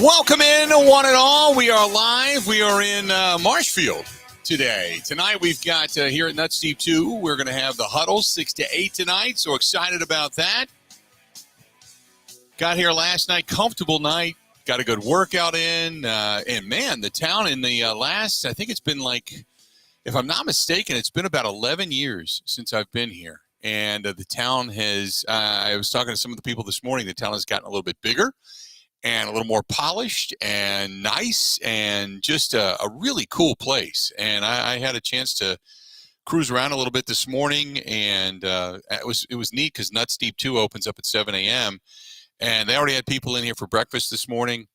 Welcome in, one and all. We are live. We are in MARSHFIELD today. Tonight we've got here at Nuts Deep 2, we're going to have the huddle 6 to 8 tonight. So excited about that. Got here last night, comfortable night. Got a good workout in. And man, the town in the last, I think it's been like, if I'm not mistaken, it's been about 11 years since I've been here. And the town has, I was talking to some of the people this morning, the town has gotten a little bit bigger and a little more polished and nice and just a really cool place. And I had a chance to cruise around a little bit this morning, and it was neat because Nuts Deep 2 opens up at 7 a.m., and they already had people in here for breakfast this morning,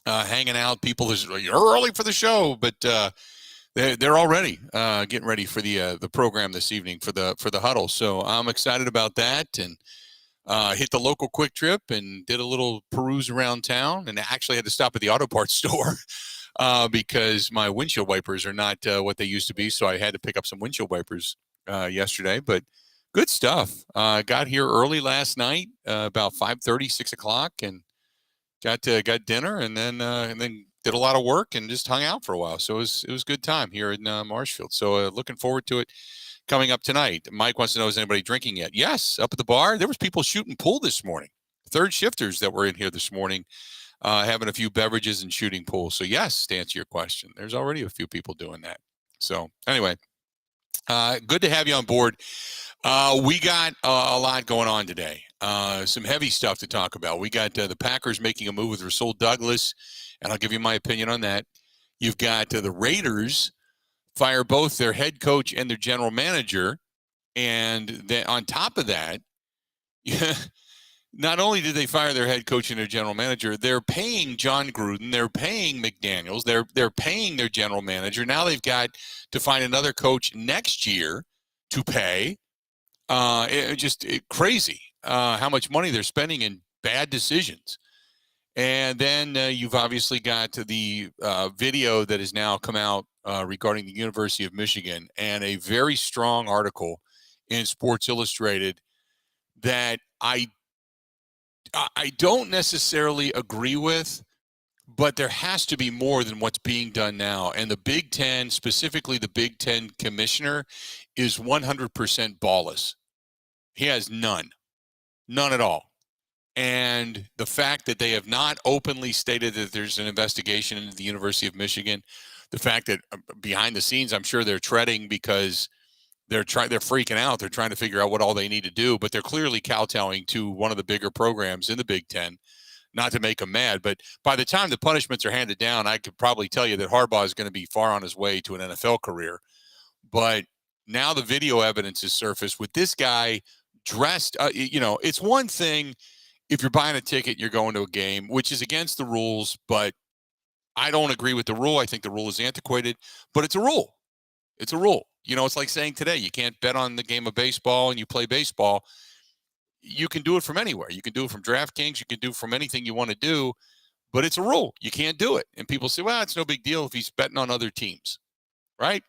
hanging out. People, you're early for the show, but they're already getting ready for the program this evening for the huddle. So I'm excited about that, and hit the local Quick Trip and did a little peruse around town, and actually had to stop at the auto parts store because my windshield wipers are not what they used to be. So I had to pick up some windshield wipers yesterday, but good stuff. Got here early last night, about 5:30, 6 o'clock, and got dinner, and then did a lot of work and just hung out for a while. So it was a good time here in MARSHFIELD. So looking forward to it coming up tonight. Mike wants to know, is anybody drinking yet? Yes, up at the bar. There was people shooting pool this morning. Third shifters that were in here this morning, having a few beverages and shooting pool. So yes, to answer your question, there's already a few people doing that. So anyway, good to have you on board. We got a lot going on today. Some heavy stuff to talk about. We got the Packers making a move with Rasul Douglas, and I'll give you my opinion on that. You've got the Raiders fire both their head coach and their general manager, and then on top of that, not only did they fire their head coach and their general manager, they're paying John Gruden, they're paying McDaniels, they're paying their general manager. Now they've got to find another coach next year to pay. Crazy how much money they're spending in bad decisions. And then you've obviously got the video that has now come out regarding the University of Michigan, and a very strong article in Sports Illustrated that I don't necessarily agree with, but there has to be more than what's being done now. And the Big Ten, specifically the Big Ten commissioner, is 100% ballless. He has none at all. And the fact that they have not openly stated that there's an investigation into the University of Michigan, the fact that behind the scenes, I'm sure they're treading because they're freaking out. They're trying to figure out what all they need to do, but they're clearly kowtowing to one of the bigger programs in the Big Ten, not to make them mad. But by the time the punishments are handed down, I could probably tell you that Harbaugh is going to be far on his way to an NFL career. But now the video evidence is surfaced with this guy dressed. It's one thing if you're buying a ticket, you're going to a game, which is against the rules, but I don't agree with the rule. I think the rule is antiquated, but it's a rule. It's a rule. It's like saying today, you can't bet on the game of baseball and you play baseball. You can do it from anywhere. You can do it from DraftKings. You can do it from anything you want to do, but it's a rule. You can't do it. And people say, well, it's no big deal if he's betting on other teams, right?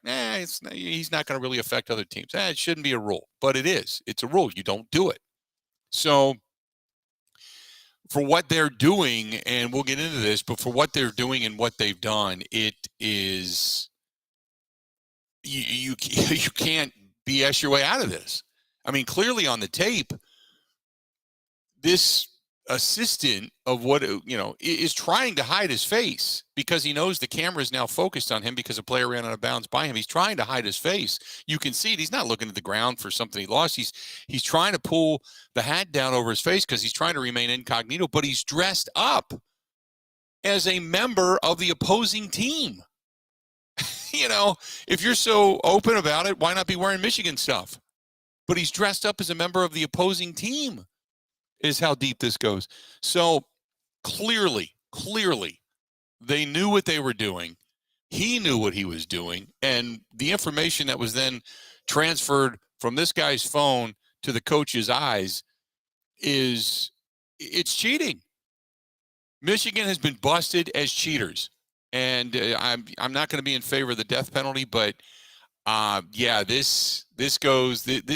He's not going to really affect other teams. It shouldn't be a rule, but it is. It's a rule. You don't do it. So for what they're doing, and we'll get into this, but for what they're doing and what they've done, it is you can't BS your way out of this. I mean, clearly on the tape, this assistant of is trying to hide his face because he knows the camera is now focused on him because a player ran out of bounds by him. He's trying to hide his face. You can see it. He's not looking at the ground for something he lost. He's trying to pull the hat down over his face because he's trying to remain incognito, but he's dressed up as a member of the opposing team. If you're so open about it, why not be wearing Michigan stuff? But he's dressed up as a member of the opposing team, is how deep this goes. So clearly, they knew what they were doing. He knew what he was doing. And the information that was then transferred from this guy's phone to the coach's eyes it's cheating. Michigan has been busted as cheaters. And I'm not going to be in favor of the death penalty, but this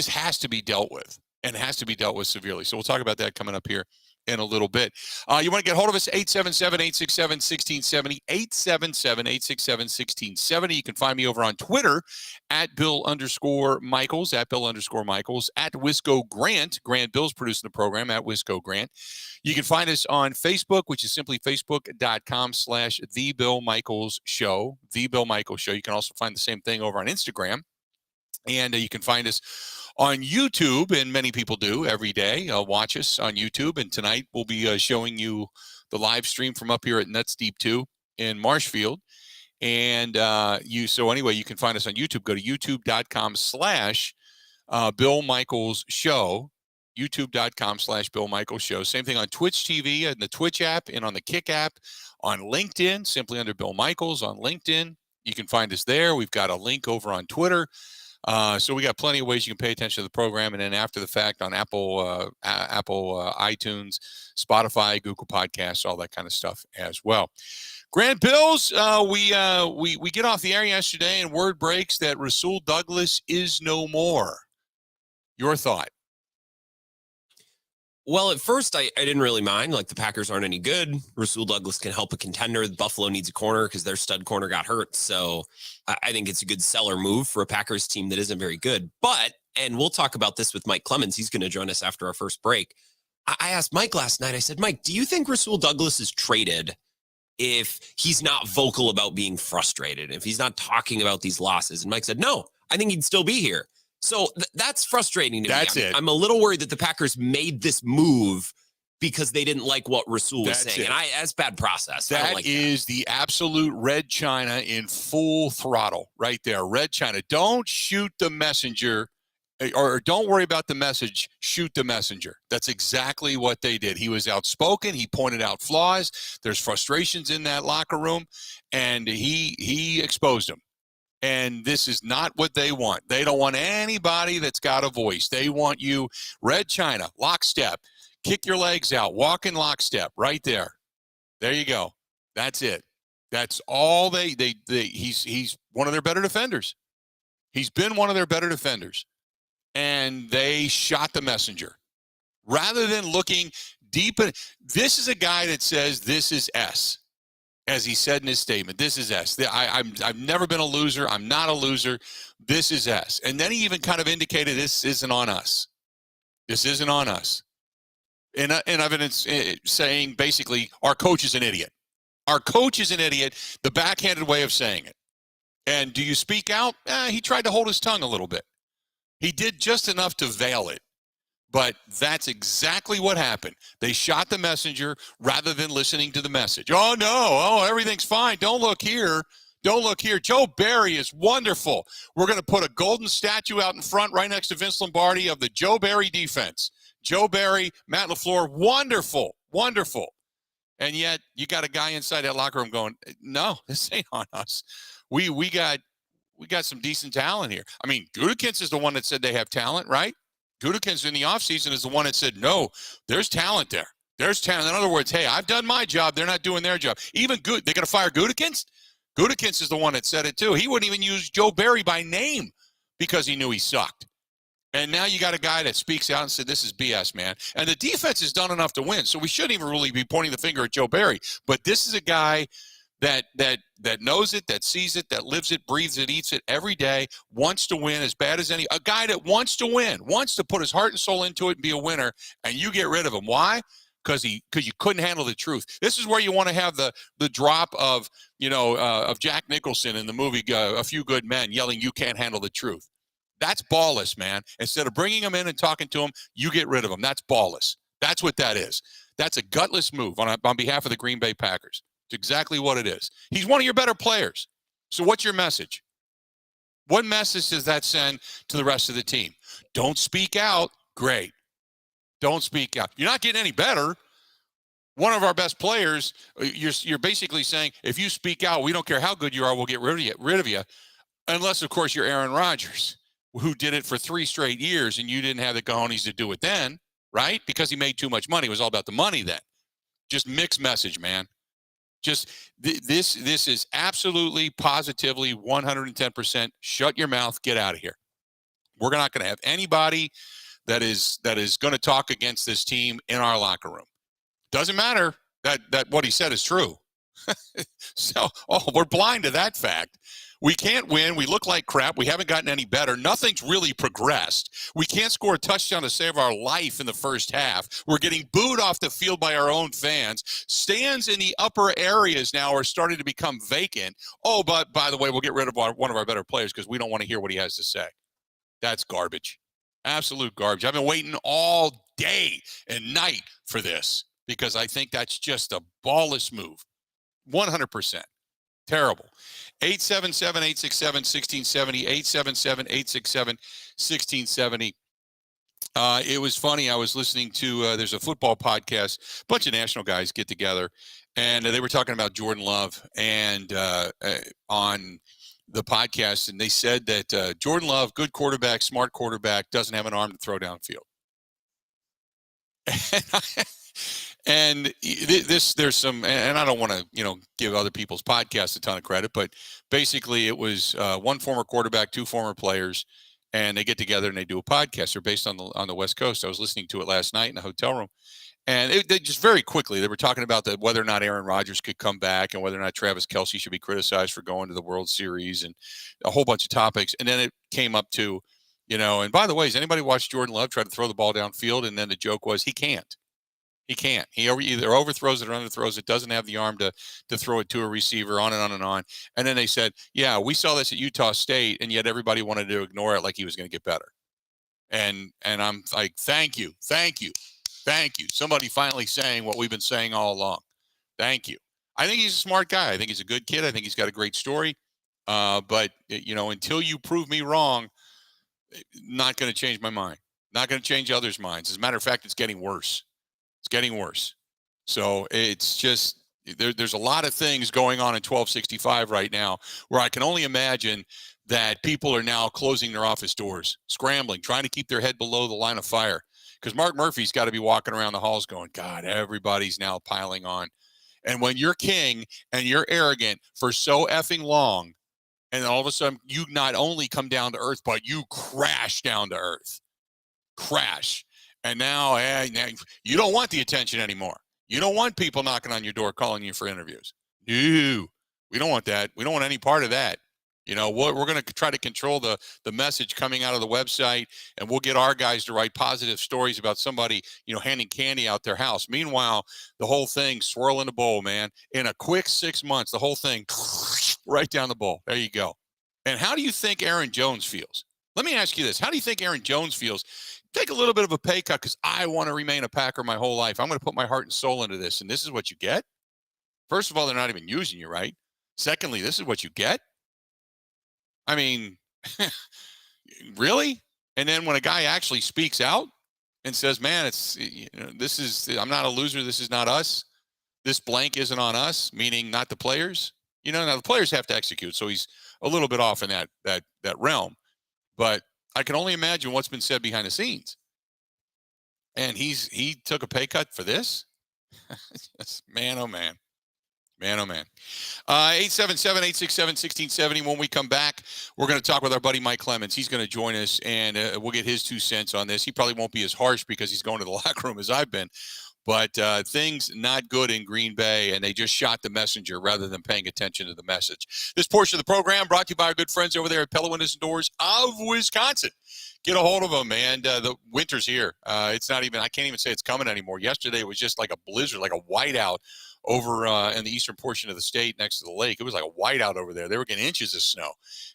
has to be dealt with, and it has to be dealt with severely. So we'll talk about that coming up here in a little bit. You want to get hold of us, 877-867-1670, 877-867-1670. You can find me over on Twitter at Bill_Michaels, at Bill_Michaels, at Wisco Grant. Grant Bill's producing the program, at Wisco Grant. You can find us on Facebook, which is simply facebook.com/The Bill Michaels Show, The Bill Michaels Show. You can also find the same thing over on Instagram. And you can find us on YouTube, and many people do every day. Watch us on YouTube, and tonight we'll be showing you the live stream from up here at Nuts Deep 2 in Marshfield. And so anyway, you can find us on YouTube. Go to youtube.com/Bill Michaels Show, youtube.com/Bill Michaels Show. Same thing on Twitch TV and the Twitch app, and on the Kick app, on LinkedIn, simply under Bill Michaels on LinkedIn. You can find us there. We've got a link over on Twitter. So we got plenty of ways you can pay attention to the program, and then after the fact on Apple, iTunes, Spotify, Google Podcasts, all that kind of stuff as well. Grant Bills, we get off the air yesterday, and word breaks that Rasul Douglas is no more. Your thought? Well, at first, I didn't really mind. Like, the Packers aren't any good. Rasul Douglas can help a contender. Buffalo needs a corner because their stud corner got hurt. So I think it's a good seller move for a Packers team that isn't very good. But, and we'll talk about this with Mike Clemens. He's going to join us after our first break. I asked Mike last night, I said, Mike, do you think Rasul Douglas is traded if he's not vocal about being frustrated, if he's not talking about these losses? And Mike said, no, I think he'd still be here. So that's frustrating to me. I'm a little worried that the Packers made this move because they didn't like what Rasul was saying. And that's bad process. That is the absolute red China in full throttle right there. Red China. Don't shoot the messenger, or don't worry about the message. Shoot the messenger. That's exactly what they did. He was outspoken. He pointed out flaws. There's frustrations in that locker room, and he exposed them. And this is not what they want. They don't want anybody that's got a voice. They want you, red China, lockstep, kick your legs out, walk in lockstep, right there. There you go. That's it. That's all he's one of their better defenders. He's been one of their better defenders. And they shot the messenger. Rather than looking deep in, this is a guy that says this is S. As he said in his statement, this is S. I've never been a loser. I'm not a loser. This is S. And then he even kind of indicated this isn't on us. This isn't on us. In evidence saying basically our coach is an idiot. Our coach is an idiot, the backhanded way of saying it. And do you speak out? He tried to hold his tongue a little bit. He did just enough to veil it. But that's exactly what happened. They shot the messenger rather than listening to the message. Oh, no. Oh, everything's fine. Don't look here. Don't look here. Joe Barry is wonderful. We're going to put a golden statue out in front right next to Vince Lombardi of the Joe Barry defense. Joe Barry, Matt LaFleur, wonderful, wonderful. And yet you got a guy inside that locker room going, no, this ain't on us. We got some decent talent here. I mean, Gutekunst is the one that said they have talent, right? Gutekunst in the offseason is the one that said, no, there's talent there. There's talent. In other words, hey, I've done my job. They're not doing their job. They're going to fire Gutekunst? Gutekunst is the one that said it, too. He wouldn't even use Joe Barry by name because he knew he sucked. And now you got a guy that speaks out and said, this is BS, man. And the defense has done enough to win, so we shouldn't even really be pointing the finger at Joe Barry. But this is a guy that knows it, that sees it, that lives it, breathes it, eats it every day, wants to win as bad as any. A guy that wants to win, wants to put his heart and soul into it and be a winner, and you get rid of him. Why? Because you couldn't handle the truth. This is where you want to have the drop of Jack Nicholson in the movie A Few Good Men yelling, "You can't handle the truth." That's ballless, man. Instead of bringing him in and talking to him, you get rid of him. That's ballless. That's what that is. That's a gutless move on behalf of the Green Bay Packers. It's exactly what it is. He's one of your better players. So what's your message? What message does that send to the rest of the team? Don't speak out. Great. Don't speak out. You're not getting any better. One of our best players, you're basically saying, if you speak out, we don't care how good you are, we'll get rid of you. Unless, of course, you're Aaron Rodgers, who did it for 3 straight years, and you didn't have the cojones to do it then, right? Because he made too much money. It was all about the money then. Just mixed message, man. Just this is absolutely, positively, 110%. Shut your mouth. Get out of here. We're not going to have anybody that is going to talk against this team in our locker room. Doesn't matter that what he said is true. So, we're blind to that fact. We can't win. We look like crap. We haven't gotten any better. Nothing's really progressed. We can't score a touchdown to save our life in the first half. We're getting booed off the field by our own fans. Stands in the upper areas now are starting to become vacant. Oh, but by the way, we'll get rid of one of our better players because we don't want to hear what he has to say. That's garbage. Absolute garbage. I've been waiting all day and night for this because I think that's just a ballless move. 100%. Terrible. 877-867-1670, 877-867-1670. It was funny. I was listening to, there's a football podcast, a bunch of national guys get together, and they were talking about Jordan Love and on the podcast, and they said that Jordan Love, good quarterback, smart quarterback, doesn't have an arm to throw downfield. And there's some, and I don't want to, give other people's podcasts a ton of credit, but basically it was one former quarterback, two former players, and they get together and they do a podcast. They're based on the West Coast. I was listening to it last night in the hotel room, and they just very quickly, they were talking about whether or not Aaron Rodgers could come back and whether or not Travis Kelce should be criticized for going to the World Series and a whole bunch of topics. And then it came up to, and by the way, has anybody watched Jordan Love try to throw the ball downfield? And then the joke was he can't. He can't. He either overthrows it or underthrows it, doesn't have the arm to throw it to a receiver, on and on and on. And then they said, yeah, we saw this at Utah State, and yet everybody wanted to ignore it like he was going to get better. And I'm like, thank you. Somebody finally saying what we've been saying all along. Thank you. I think he's a smart guy. I think he's a good kid. I think he's got a great story. But, until you prove me wrong, not going to change my mind. Not going to change others' minds. As a matter of fact, it's getting worse. It's getting worse. So it's just, there's a lot of things going on in 1265 right now where I can only imagine that people are now closing their office doors, scrambling, trying to keep their head below the line of fire. Because Mark Murphy's got to be walking around the halls going, God, everybody's now piling on. And when you're king and you're arrogant for so effing long, and then all of a sudden you not only come down to earth, but you crash down to earth. Crash. And now you don't want the attention anymore. You don't want people knocking on your door calling you for interviews. No, we don't want that. We don't want any part of that. We're going to try to control the message coming out of the website, and we'll get our guys to write positive stories about somebody, handing candy out their house. Meanwhile, the whole thing swirl in the bowl, man. In a quick 6 months, the whole thing right down the bowl. There you go. And how do you think Aaron Jones feels? Let me ask you this. How do you think Aaron Jones feels? Take a little bit of a pay cut because I want to remain a Packer my whole life. I'm going to put my heart and soul into this, and this is what you get? First of all, they're not even using you, right? Secondly, this is what you get? I mean, really? And then when a guy actually speaks out and says, man, I'm not a loser. This is not us. This blank isn't on us, meaning not the players. Now the players have to execute, so he's a little bit off in that realm. But I can only imagine what's been said behind the scenes. And he took a pay cut for this? Man, oh, man. Man, oh, man. 877-867-1670. When we come back, we're going to talk with our buddy Mike Clemens. He's going to join us, and we'll get his 2 cents on this. He probably won't be as harsh because he's going to the locker room as I've been. But things not good in Green Bay, and they just shot the messenger rather than paying attention to the message. This portion of the program brought to you by our good friends over there at Pella Windows and Doors of Wisconsin. Get a hold of them, man. The winter's here. It's not even, I can't even say it's coming anymore. Yesterday it was just like a blizzard, like a whiteout over in the eastern portion of the state next to the lake. It was like a whiteout over there. They were getting inches of snow.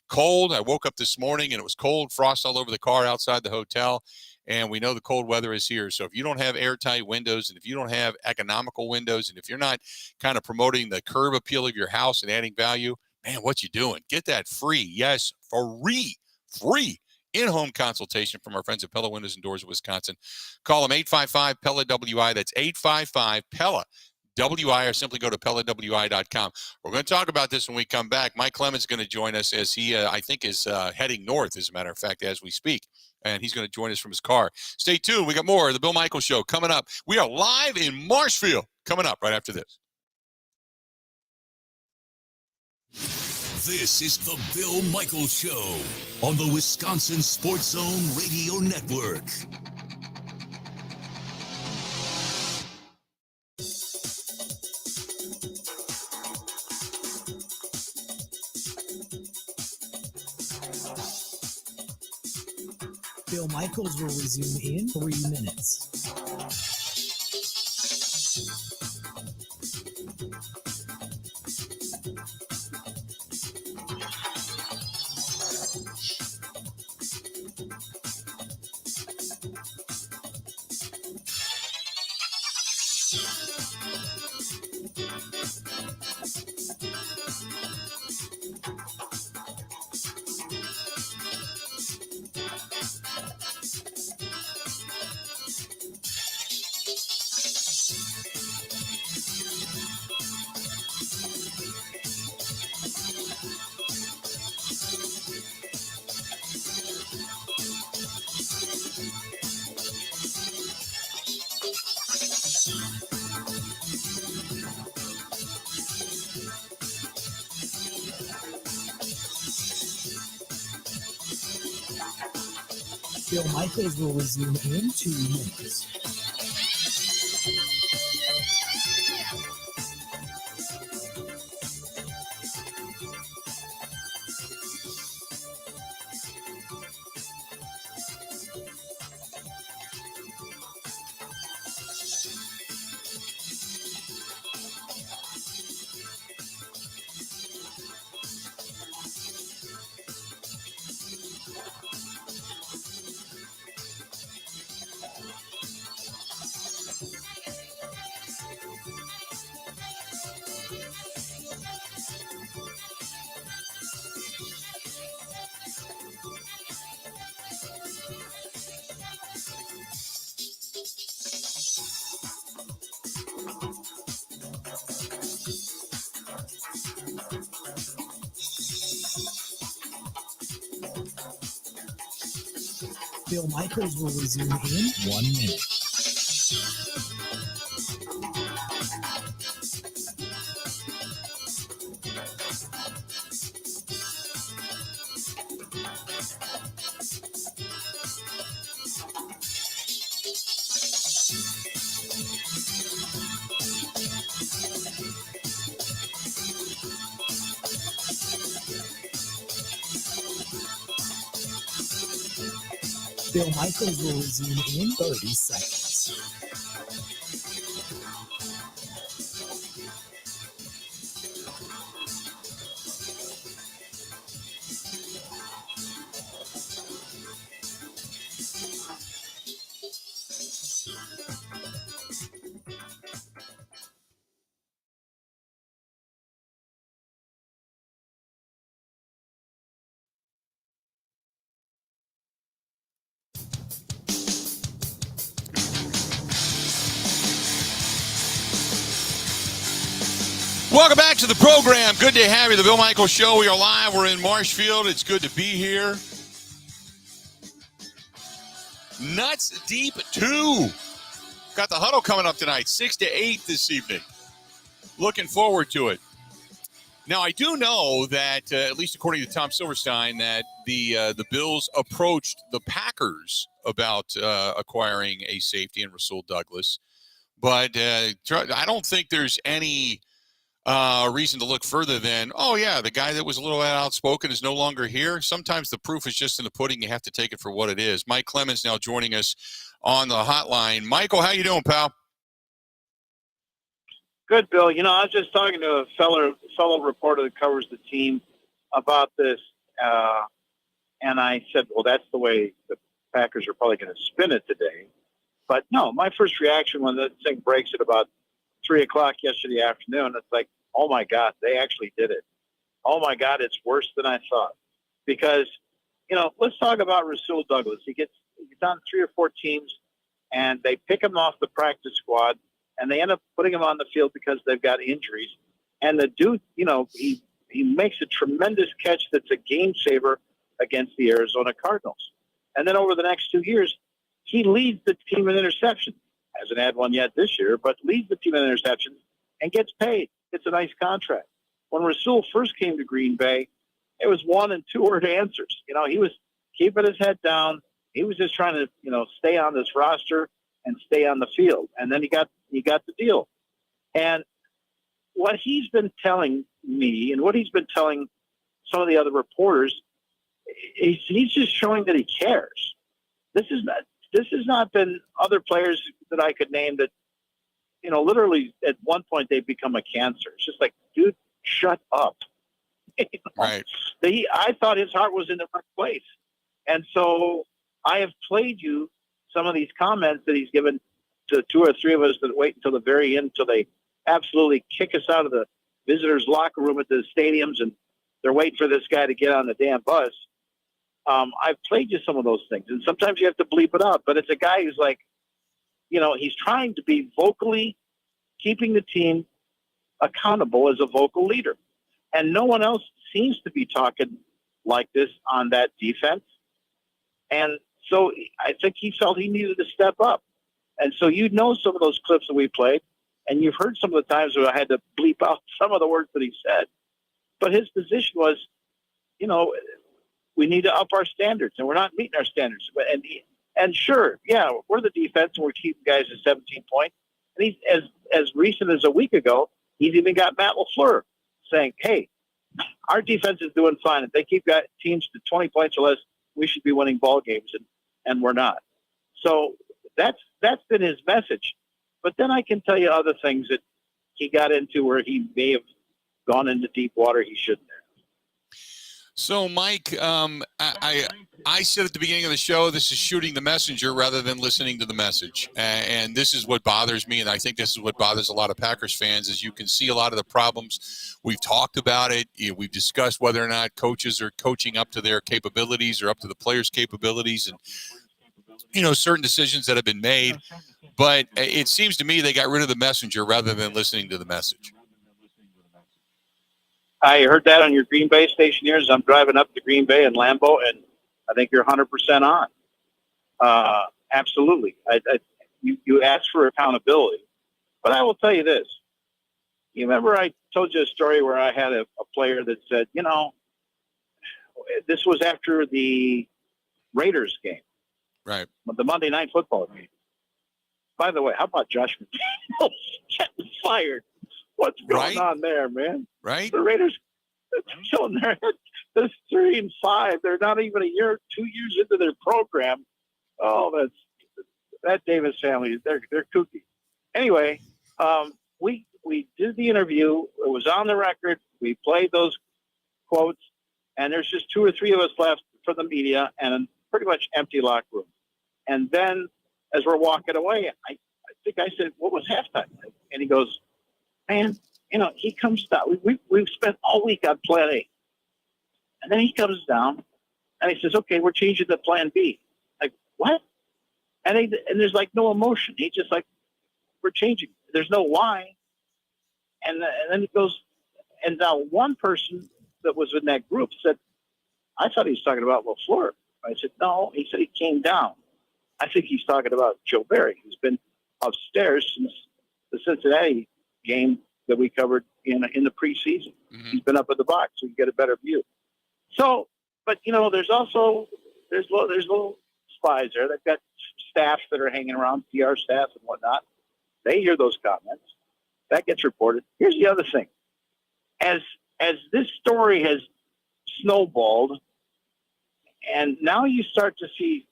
Cold. I woke up this morning and it was cold, frost all over the car outside the hotel. And we know the cold weather is here. So if you don't have airtight windows, and if you don't have economical windows, and if you're not kind of promoting the curb appeal of your house and adding value, man, what you doing? Get that free. Yes, free in-home consultation from our friends at Pella Windows and Doors of Wisconsin. Call them 855-PELLA-WI. That's 855-PELLA-WI, or simply go to PellaWI.com. We're going to talk about this when we come back. Mike Clemens is going to join us as he, I think, is heading north, as a matter of fact, as we speak. And he's going to join us from his car. Stay tuned. We got more of the Bill Michaels Show coming up. We are live in MARSHFIELD coming up right after this. This is the Bill Michaels Show on the Wisconsin Sports Zone Radio Network. Bill Michaels will resume in 3 minutes. Bill Michaels will resume in 2 minutes. Bill Michaels will resume in 1 minute. Bill Michaels will resume in 30 seconds. Welcome back to the program. Good to have you. The Bill Michaels Show. We are live. We're in Marshfield. It's good to be here. Nuts Deep 2. Got the huddle coming up tonight, 6 to 8 this evening. Looking forward to it. Now, I do know that, at least according to Tom Silverstein, that the Bills approached the Packers about acquiring a safety in Rasul Douglas. But I don't think there's any reason to look further than, oh, yeah, the guy that was a little outspoken is no longer here. Sometimes the proof is just in the pudding. You have to take it for what it is. Mike Clemens now joining us on the hotline. Michael, how you doing, pal? Good, Bill. You know, I was just talking to a fellow reporter that covers the team about this, and I said, well, that's the way the Packers are probably going to spin it today. But no, my first reaction when the thing breaks at about 3 o'clock yesterday afternoon, it's like, oh my God, they actually did it. Oh my God, it's worse than I thought. Because, you know, let's talk about Rasul Douglas. He gets on 3 or 4 teams, and they pick him off the practice squad, and they end up putting him on the field because they've got injuries. And the dude, you know, he makes a tremendous catch that's a game saver against the Arizona Cardinals. And then over the next 2 years, he leads the team in interceptions. Hasn't had one yet this year, but leads the team in interceptions and gets paid. It's a nice contract. When Rasul first came to Green Bay, it was 1- and 2-word answers. You know, he was keeping his head down. He was just trying to, you know, stay on this roster and stay on the field. And then he got the deal. And what he's been telling me and what he's been telling some of the other reporters, he's just showing that he cares. This has not been other players that I could name that, literally at one point they become a cancer. It's just like, dude, shut up. Right. I thought his heart was in the right place. And so I have played you some of these comments that he's given to two or three of us that wait until the very end, until they absolutely kick us out of the visitors' locker room at the stadiums, and they're waiting for this guy to get on the damn bus. I've played you some of those things, and sometimes you have to bleep it out. But it's a guy who's like, he's trying to be vocally keeping the team accountable as a vocal leader. And no one else seems to be talking like this on that defense. And so I think he felt he needed to step up. And so some of those clips that we played, and you've heard some of the times where I had to bleep out some of the words that he said. But his position was, we need to up our standards, and we're not meeting our standards. And sure, yeah, we're the defense, and we're keeping guys at 17 points. And he's as recent as a week ago, he's even got Matt LaFleur saying, hey, our defense is doing fine. If they keep teams to 20 points or less, we should be winning ball games, and we're not. So that's been his message. But then I can tell you other things that he got into where he may have gone into deep water he shouldn't have. So, Mike, I said at the beginning of the show, this is shooting the messenger rather than listening to the message. And this is what bothers me, and I think this is what bothers a lot of Packers fans, is you can see a lot of the problems. We've talked about it. We've discussed whether or not coaches are coaching up to their capabilities or up to the players' capabilities, and, certain decisions that have been made. But it seems to me they got rid of the messenger rather than listening to the message. I heard that on your Green Bay station here as I'm driving up to Green Bay and Lambeau, and I think you're 100% on. Absolutely. You asked for accountability. But I will tell you this. You remember I told you a story where I had a player that said, this was after the Raiders game. Right. The Monday Night Football game. By the way, how about Josh McDaniels getting fired? What's going on there, man? Right. The Raiders, they're 3-5. They're not even 2 years into their program. Oh, that Davis family. They're kooky. Anyway, we did the interview. It was on the record. We played those quotes, and there's just 2 or 3 of us left for the media, and a pretty much empty locker room. And then, as we're walking away, I think I said, "What was halftime?" And he goes, "Man, he comes down. We've spent all week on plan A." And then he comes down and he says, "Okay, we're changing to plan B." Like, what? And there's like no emotion. He's just like, "We're changing." There's no why. And then he goes, and now one person that was in that group said, "I thought he was talking about LaFleur." I said, "No." He said he came down. I think he's talking about Joe Barry, who's been upstairs since the Cincinnati game that we covered in the preseason. Mm-hmm. He's been up at the box, so you get a better view. So, but there's little spies there. They've got staff that are hanging around, PR staff and whatnot. They hear those comments. That gets reported. Here's the other thing: as this story has snowballed, and now you start to see,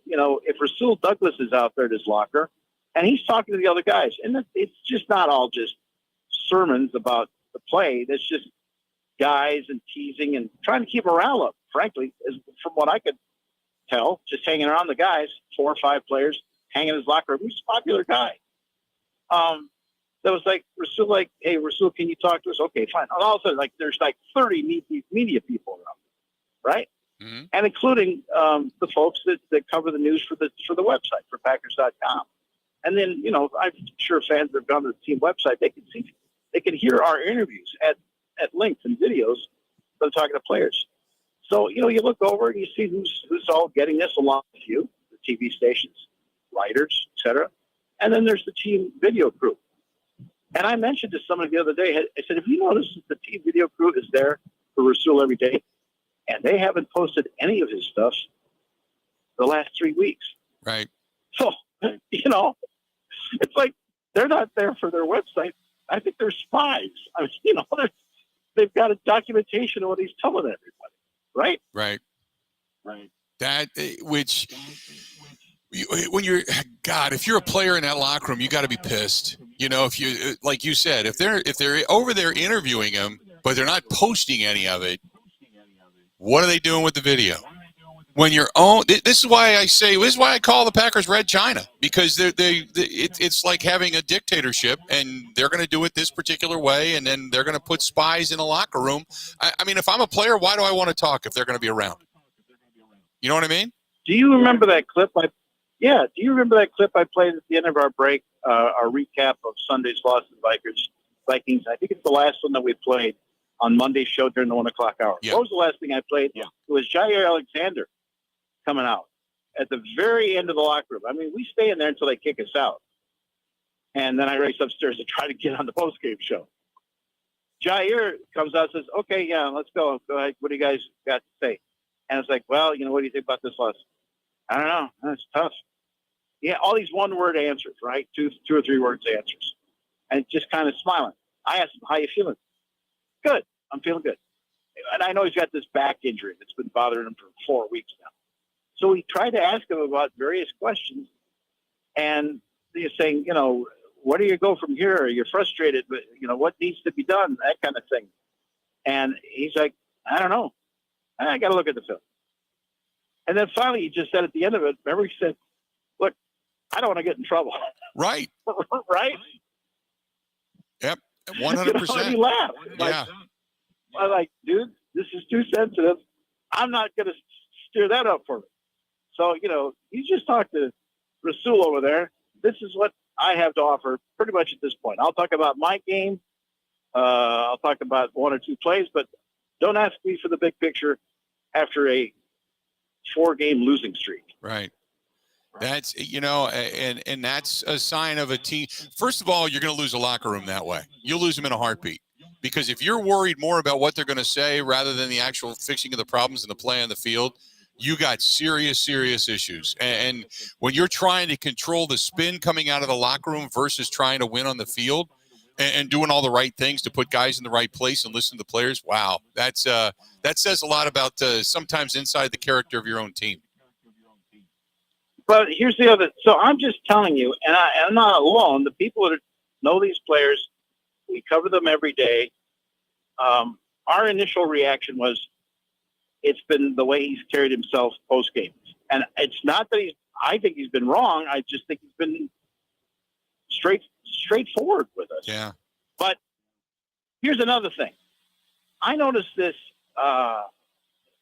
if Rasul Douglas is out there at his locker, and he's talking to the other guys, and it's just not all just sermons about the play. That's just guys and teasing and trying to keep morale up, frankly, from what I could tell, just hanging around the guys, 4 or 5 players hanging in his locker room. He's a popular guy. That was like Rasul, like, "Hey, Rasul, can you talk to us?" Okay, fine. And all of a sudden, there's 30 media people around, right? Mm-hmm. And including the folks that cover the news for the website, for Packers.com. And then, I'm sure fans that have gone to the team website, they can hear our interviews at length and videos that are talking to players. So, you look over and you see who's all getting this along with you, the TV stations, writers, etc. And then there's the team video crew. And I mentioned to somebody the other day, I said, "Have you noticed that the team video crew is there for Rasul every day? And they haven't posted any of his stuff the last 3 weeks." Right. So, it's like they're not there for their website. I think they're spies. I mean, they've got a documentation of what he's telling everybody. Right. Right. That, which if you're a player in that locker room, you got to be pissed. If you, like you said, if they're over there interviewing him, but they're not posting any of it, what are they doing with the video? When you're this is why I call the Packers Red China, because it's like having a dictatorship, and they're going to do it this particular way, and then they're going to put spies in the locker room. I mean, if I'm a player, why do I want to talk if they're going to be around? You know what I mean? Do you remember that clip? Do you remember that clip I played at the end of our break, our recap of Sunday's loss to the Vikings? I think it's the last one that we played on Monday's show during the 1 o'clock hour. Yeah. What was the last thing I played? Yeah. It was Jair Alexander coming out at the very end of the locker room. I mean, we stay in there until they kick us out. And then I race upstairs to try to get on the postgame show. Jair comes out and says, okay, yeah, let's go. Go ahead. What do you guys got to say? And it's like, well, what do you think about this loss? I don't know. That's tough. Yeah, all these one-word answers, right? Two or three words answers. And just kind of smiling. I asked him, how you feeling? Good. I'm feeling good. And I know he's got this back injury that's been bothering him for 4 weeks now. So we tried to ask him about various questions, and he's saying, where do you go from here? You're frustrated, but, what needs to be done? That kind of thing. And he's like, I don't know. I got to look at the film. And then finally he just said at the end of it, remember he said, look, I don't want to get in trouble. Right. Right? Yep. 100%. And he laughed. Yeah. I'm like, dude, this is too sensitive. I'm not going to steer that up for me. So, you just talked to Rasul over there. This is what I have to offer pretty much at this point. I'll talk about my game. I'll talk about one or two plays, but don't ask me for the big picture after a 4-game losing streak. Right. That's, and that's a sign of a team. First of all, you're going to lose a locker room that way. You'll lose them in a heartbeat. Because if you're worried more about what they're going to say rather than the actual fixing of the problems in the play on the field, you got serious issues. And when you're trying to control the spin coming out of the locker room versus trying to win on the field and doing all the right things to put guys in the right place and listen to players, wow, that says a lot about sometimes inside the character of your own team. But here's the other. So I'm just telling you, and I'm not alone. The people that know these players, we cover them every day. Our initial reaction was, it's been the way he's carried himself post-game. And it's not that I think he's been wrong. I just think he's been straightforward with us. Yeah. But here's another thing. I noticed this.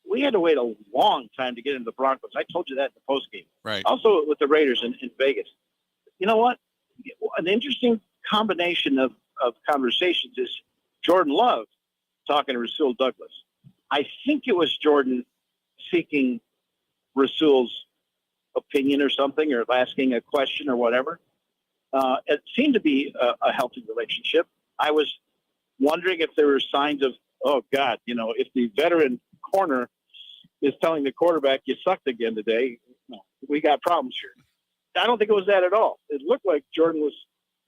We had to wait a long time to get into the Broncos. I told you that in the post-game. Right. Also with the Raiders in Vegas. You know what? An interesting combination of conversations is Jordan Love talking to Rasul Douglas. I think it was Jordan seeking Rasul's opinion or something, or asking a question or whatever. It seemed to be a healthy relationship. I was wondering if there were signs of, oh, God, if the veteran corner is telling the quarterback, you sucked again today, we got problems here. I don't think it was that at all. It looked like Jordan was,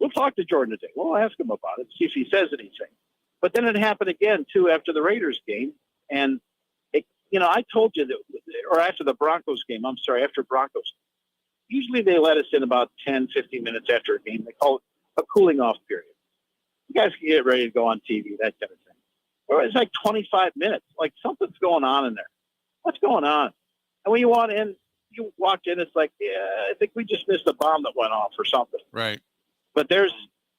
we'll talk to Jordan today. We'll ask him about it, see if he says anything. But then it happened again, too, after the Raiders game. And, I told you that, or after the Broncos game, after Broncos. Usually they let us in about 10, 15 minutes after a game. They call it a cooling off period. You guys can get ready to go on TV, that kind of thing. Or it's like 25 minutes. Like something's going on in there. What's going on? And when you walked in, it's like, yeah, I think we just missed a bomb that went off or something. Right. But there's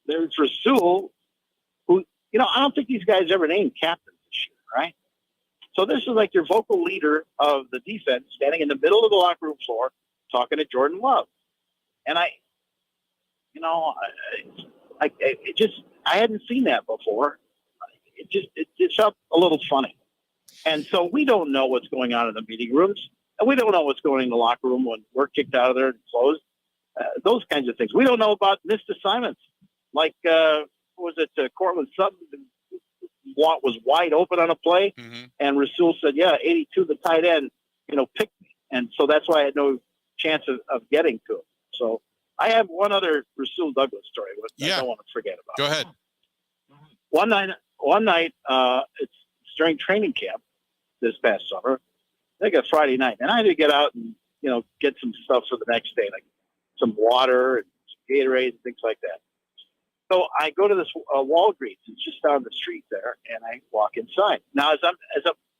Rasul, who, I don't think these guys ever named captains this year, right? So this is like your vocal leader of the defense standing in the middle of the locker room floor talking to Jordan Love. And I hadn't seen that before. It felt a little funny. And so we don't know what's going on in the meeting rooms, and we don't know what's going in the locker room when we're kicked out of there and closed. Those kinds of things. We don't know about missed assignments. Like, Cortland Sutton was wide open on a play, and Rasul said, yeah, 82, the tight end, picked me. And so that's why I had no chance of getting to him. So I have one other Rasul Douglas story, which I don't want to forget about. Go ahead. One night, it's during training camp this past summer. I think a Friday night, and I had to get out and get some stuff for the next day, like some water and some Gatorade and things like that. So I go to this Walgreens. It's just down the street there, and I walk inside. Now,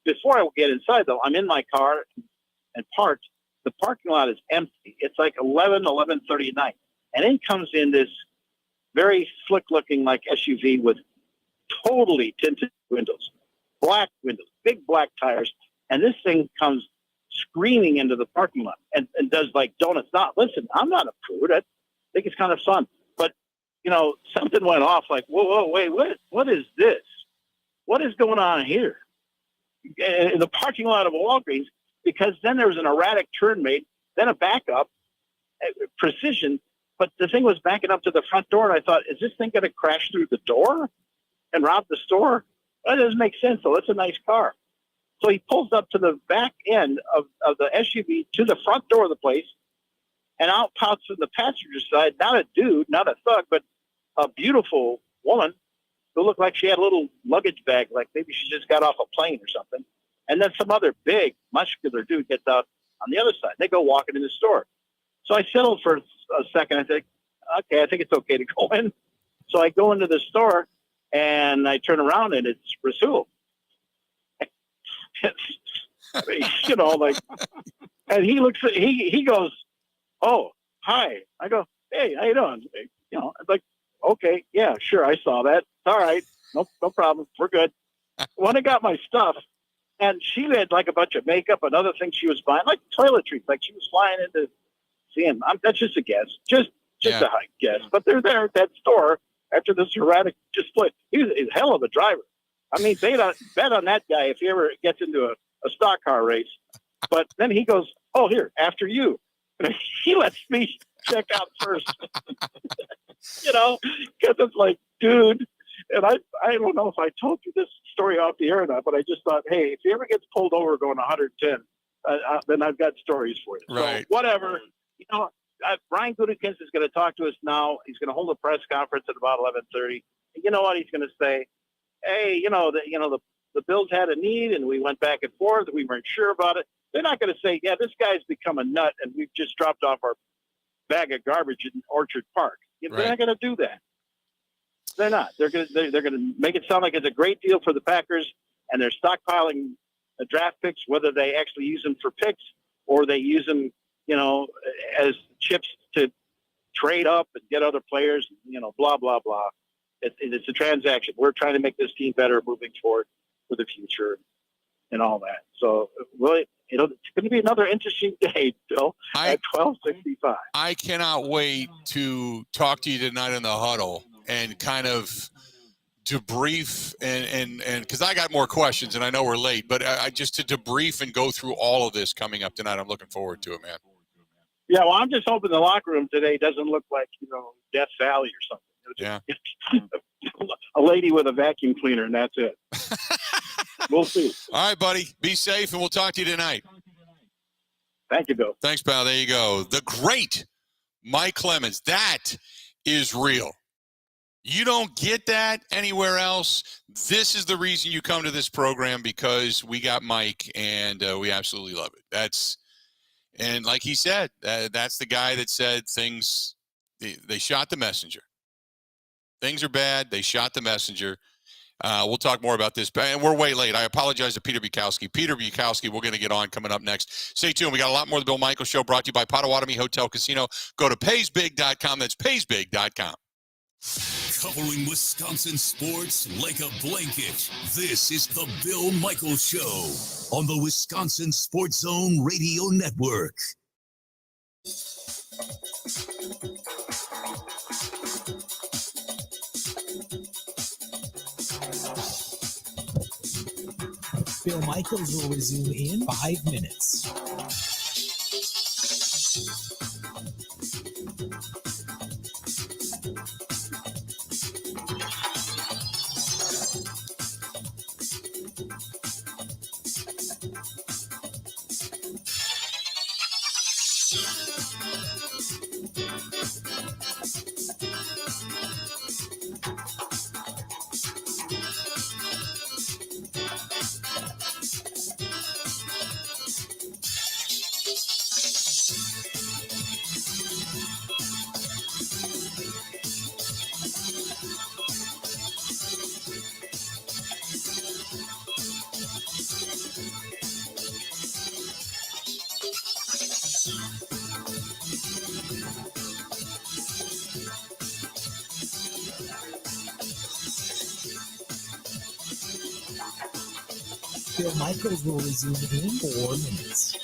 before I get inside, though, I'm in my car and parked. The parking lot is empty. It's like 11:30 at night. And in comes in this very slick-looking like SUV with totally tinted windows, black windows, big black tires. And this thing comes screaming into the parking lot and does like donuts. Listen, I'm not a prude. I think it's kind of fun. But, something went off like, whoa, wait, what is this? What is going on here? In the parking lot of Walgreens, because then there was an erratic turn made, then a backup, precision, but the thing was backing up to the front door, and I thought, is this thing going to crash through the door and rob the store? Well, that doesn't make sense, though. It's a nice car. So he pulls up to the back end of the SUV to the front door of the place, and out pops from the passenger side, not a dude, not a thug, but a beautiful woman who looked like she had a little luggage bag, like maybe she just got off a plane or something. And then some other big, muscular dude gets out on the other side. They go walking in the store. So I settled for a second. I said, okay, I think it's okay to go in. So I go into the store, and I turn around, and it's Rasul. And he looks at, he goes, oh, hi. I go, hey, how you doing? I'm like, okay, yeah, sure, I saw that. All right, no problem. We're good. When I got my stuff, and she had like a bunch of makeup and other things she was buying, like toiletries, like she was flying into see him. That's just a guess, just a high guess. But they're there at that store after this erratic display. He was a hell of a driver. I mean, bet on that guy if he ever gets into a stock car race. But then he goes, oh, here, after you. And he lets me check out first. Because it's like, dude. And I don't know if I told you this story off the air or not, but I just thought, hey, if he ever gets pulled over going 110, then I've got stories for you. Right. So whatever. Brian Gutekunst is going to talk to us now. He's going to hold a press conference at about 11:30. And you know what he's going to say? Hey, the Bills had a need, and we went back and forth. We weren't sure about it. They're not going to say, yeah, this guy's become a nut, and we've just dropped off our bag of garbage in Orchard Park. They're not going to do that. They're not. They're going to make it sound like it's a great deal for the Packers, and they're stockpiling draft picks, whether they actually use them for picks or they use them, as chips to trade up and get other players, blah, blah, blah. It's a transaction. We're trying to make this team better moving forward for the future and all that. So, really, it's going to be another interesting day, Bill, at 12:65. I cannot wait to talk to you tonight in the huddle and kind of debrief and because I got more questions and I know we're late, but I just to debrief and go through all of this coming up tonight. I'm looking forward to it, man. Yeah, well, I'm just hoping the locker room today doesn't look like, Death Valley or something. Yeah. A lady with a vacuum cleaner, and that's it. We'll see. All right, buddy. Be safe, and we'll talk to you tonight. Thank you, Bill. Thanks, pal. There you go. The great Mike Clemens. That is real. You don't get that anywhere else. This is the reason you come to this program, because we got Mike, and we absolutely love it. And like he said, that's the guy that said things, they shot the messenger. Things are bad. They shot the messenger. We'll talk more about this. And we're way late. I apologize to Peter Bukowski. Peter Bukowski, we're going to get on coming up next. Stay tuned. We got a lot more of the Bill Michaels Show brought to you by Potawatomi Hotel Casino. Go to paysbig.com. That's paysbig.com. Covering Wisconsin sports like a blanket. This is the Bill Michaels Show on the Wisconsin Sports Zone Radio Network. Bill Michaels will resume in 5 minutes. Bill Michaels will resume in 4 minutes.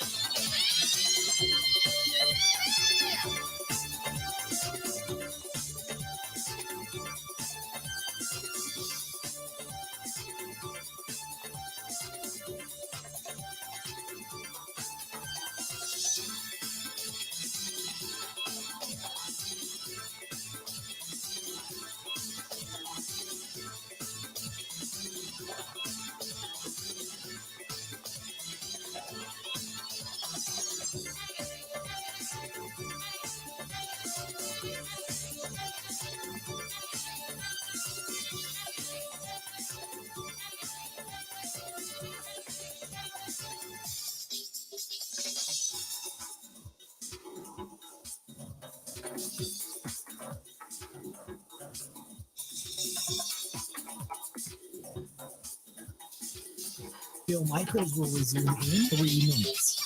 Bill Michaels will resume in 3 minutes.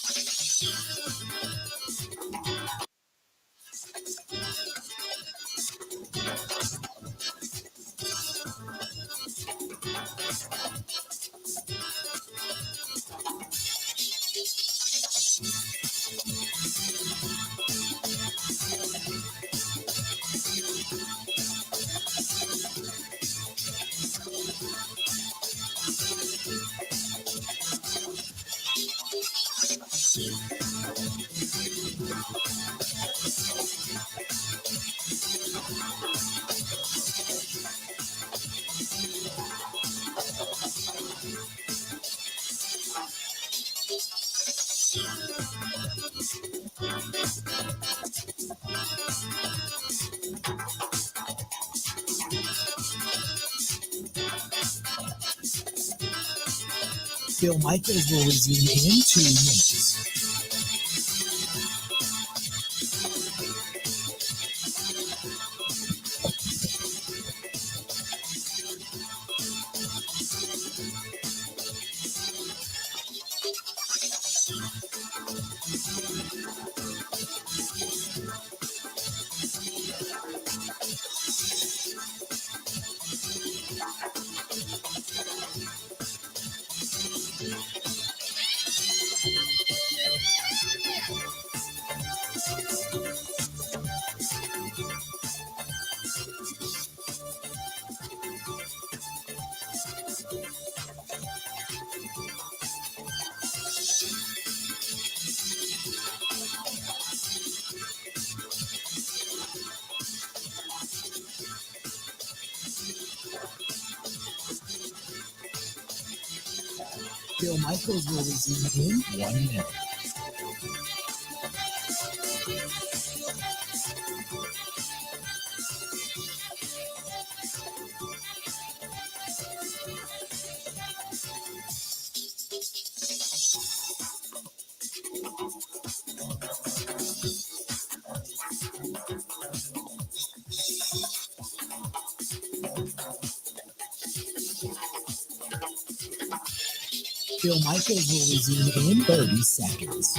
Bill Michaels will resume in 2 minutes. Bill Michaels will resume in 1 minute. Bill Michaels will resume in 30 seconds.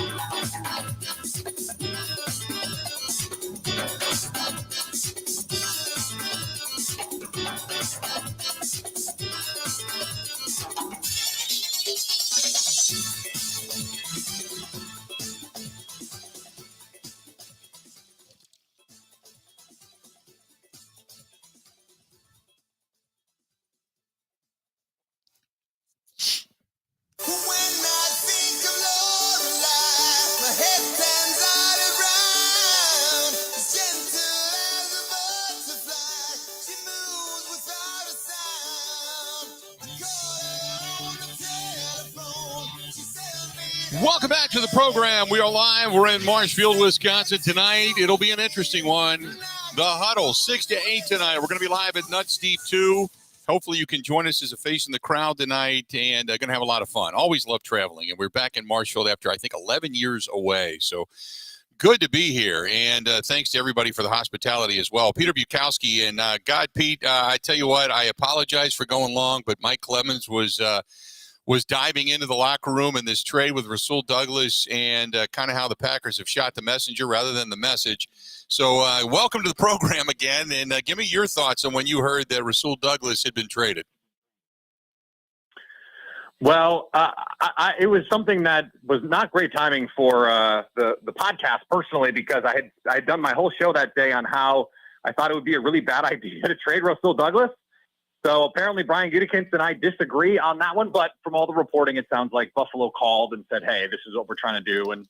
Welcome back to the program. We are live. We're in Marshfield, Wisconsin tonight. It'll be an interesting one. The Huddle, 6 to 8 tonight. We're going to be live at Nuts Deep 2. Hopefully you can join us as a face in the crowd tonight, and going to have a lot of fun. Always love traveling, and we're back in Marshfield after, I think, 11 years away. So good to be here, and thanks to everybody for the hospitality as well. Peter Bukowski, and God, Pete, I tell you what, I apologize for going long, but Mike Clemens was diving into the locker room in this trade with Rasul Douglas and kind of how the Packers have shot the messenger rather than the message. So welcome to the program again, and give me your thoughts on when you heard that Rasul Douglas had been traded. Well, it was something that was not great timing for the podcast personally, because I had done my whole show that day on how I thought it would be a really bad idea to trade Rasul Douglas. So apparently Brian Gutekunst and I disagree on that one, but from all the reporting, it sounds like Buffalo called and said, hey, this is what we're trying to do. And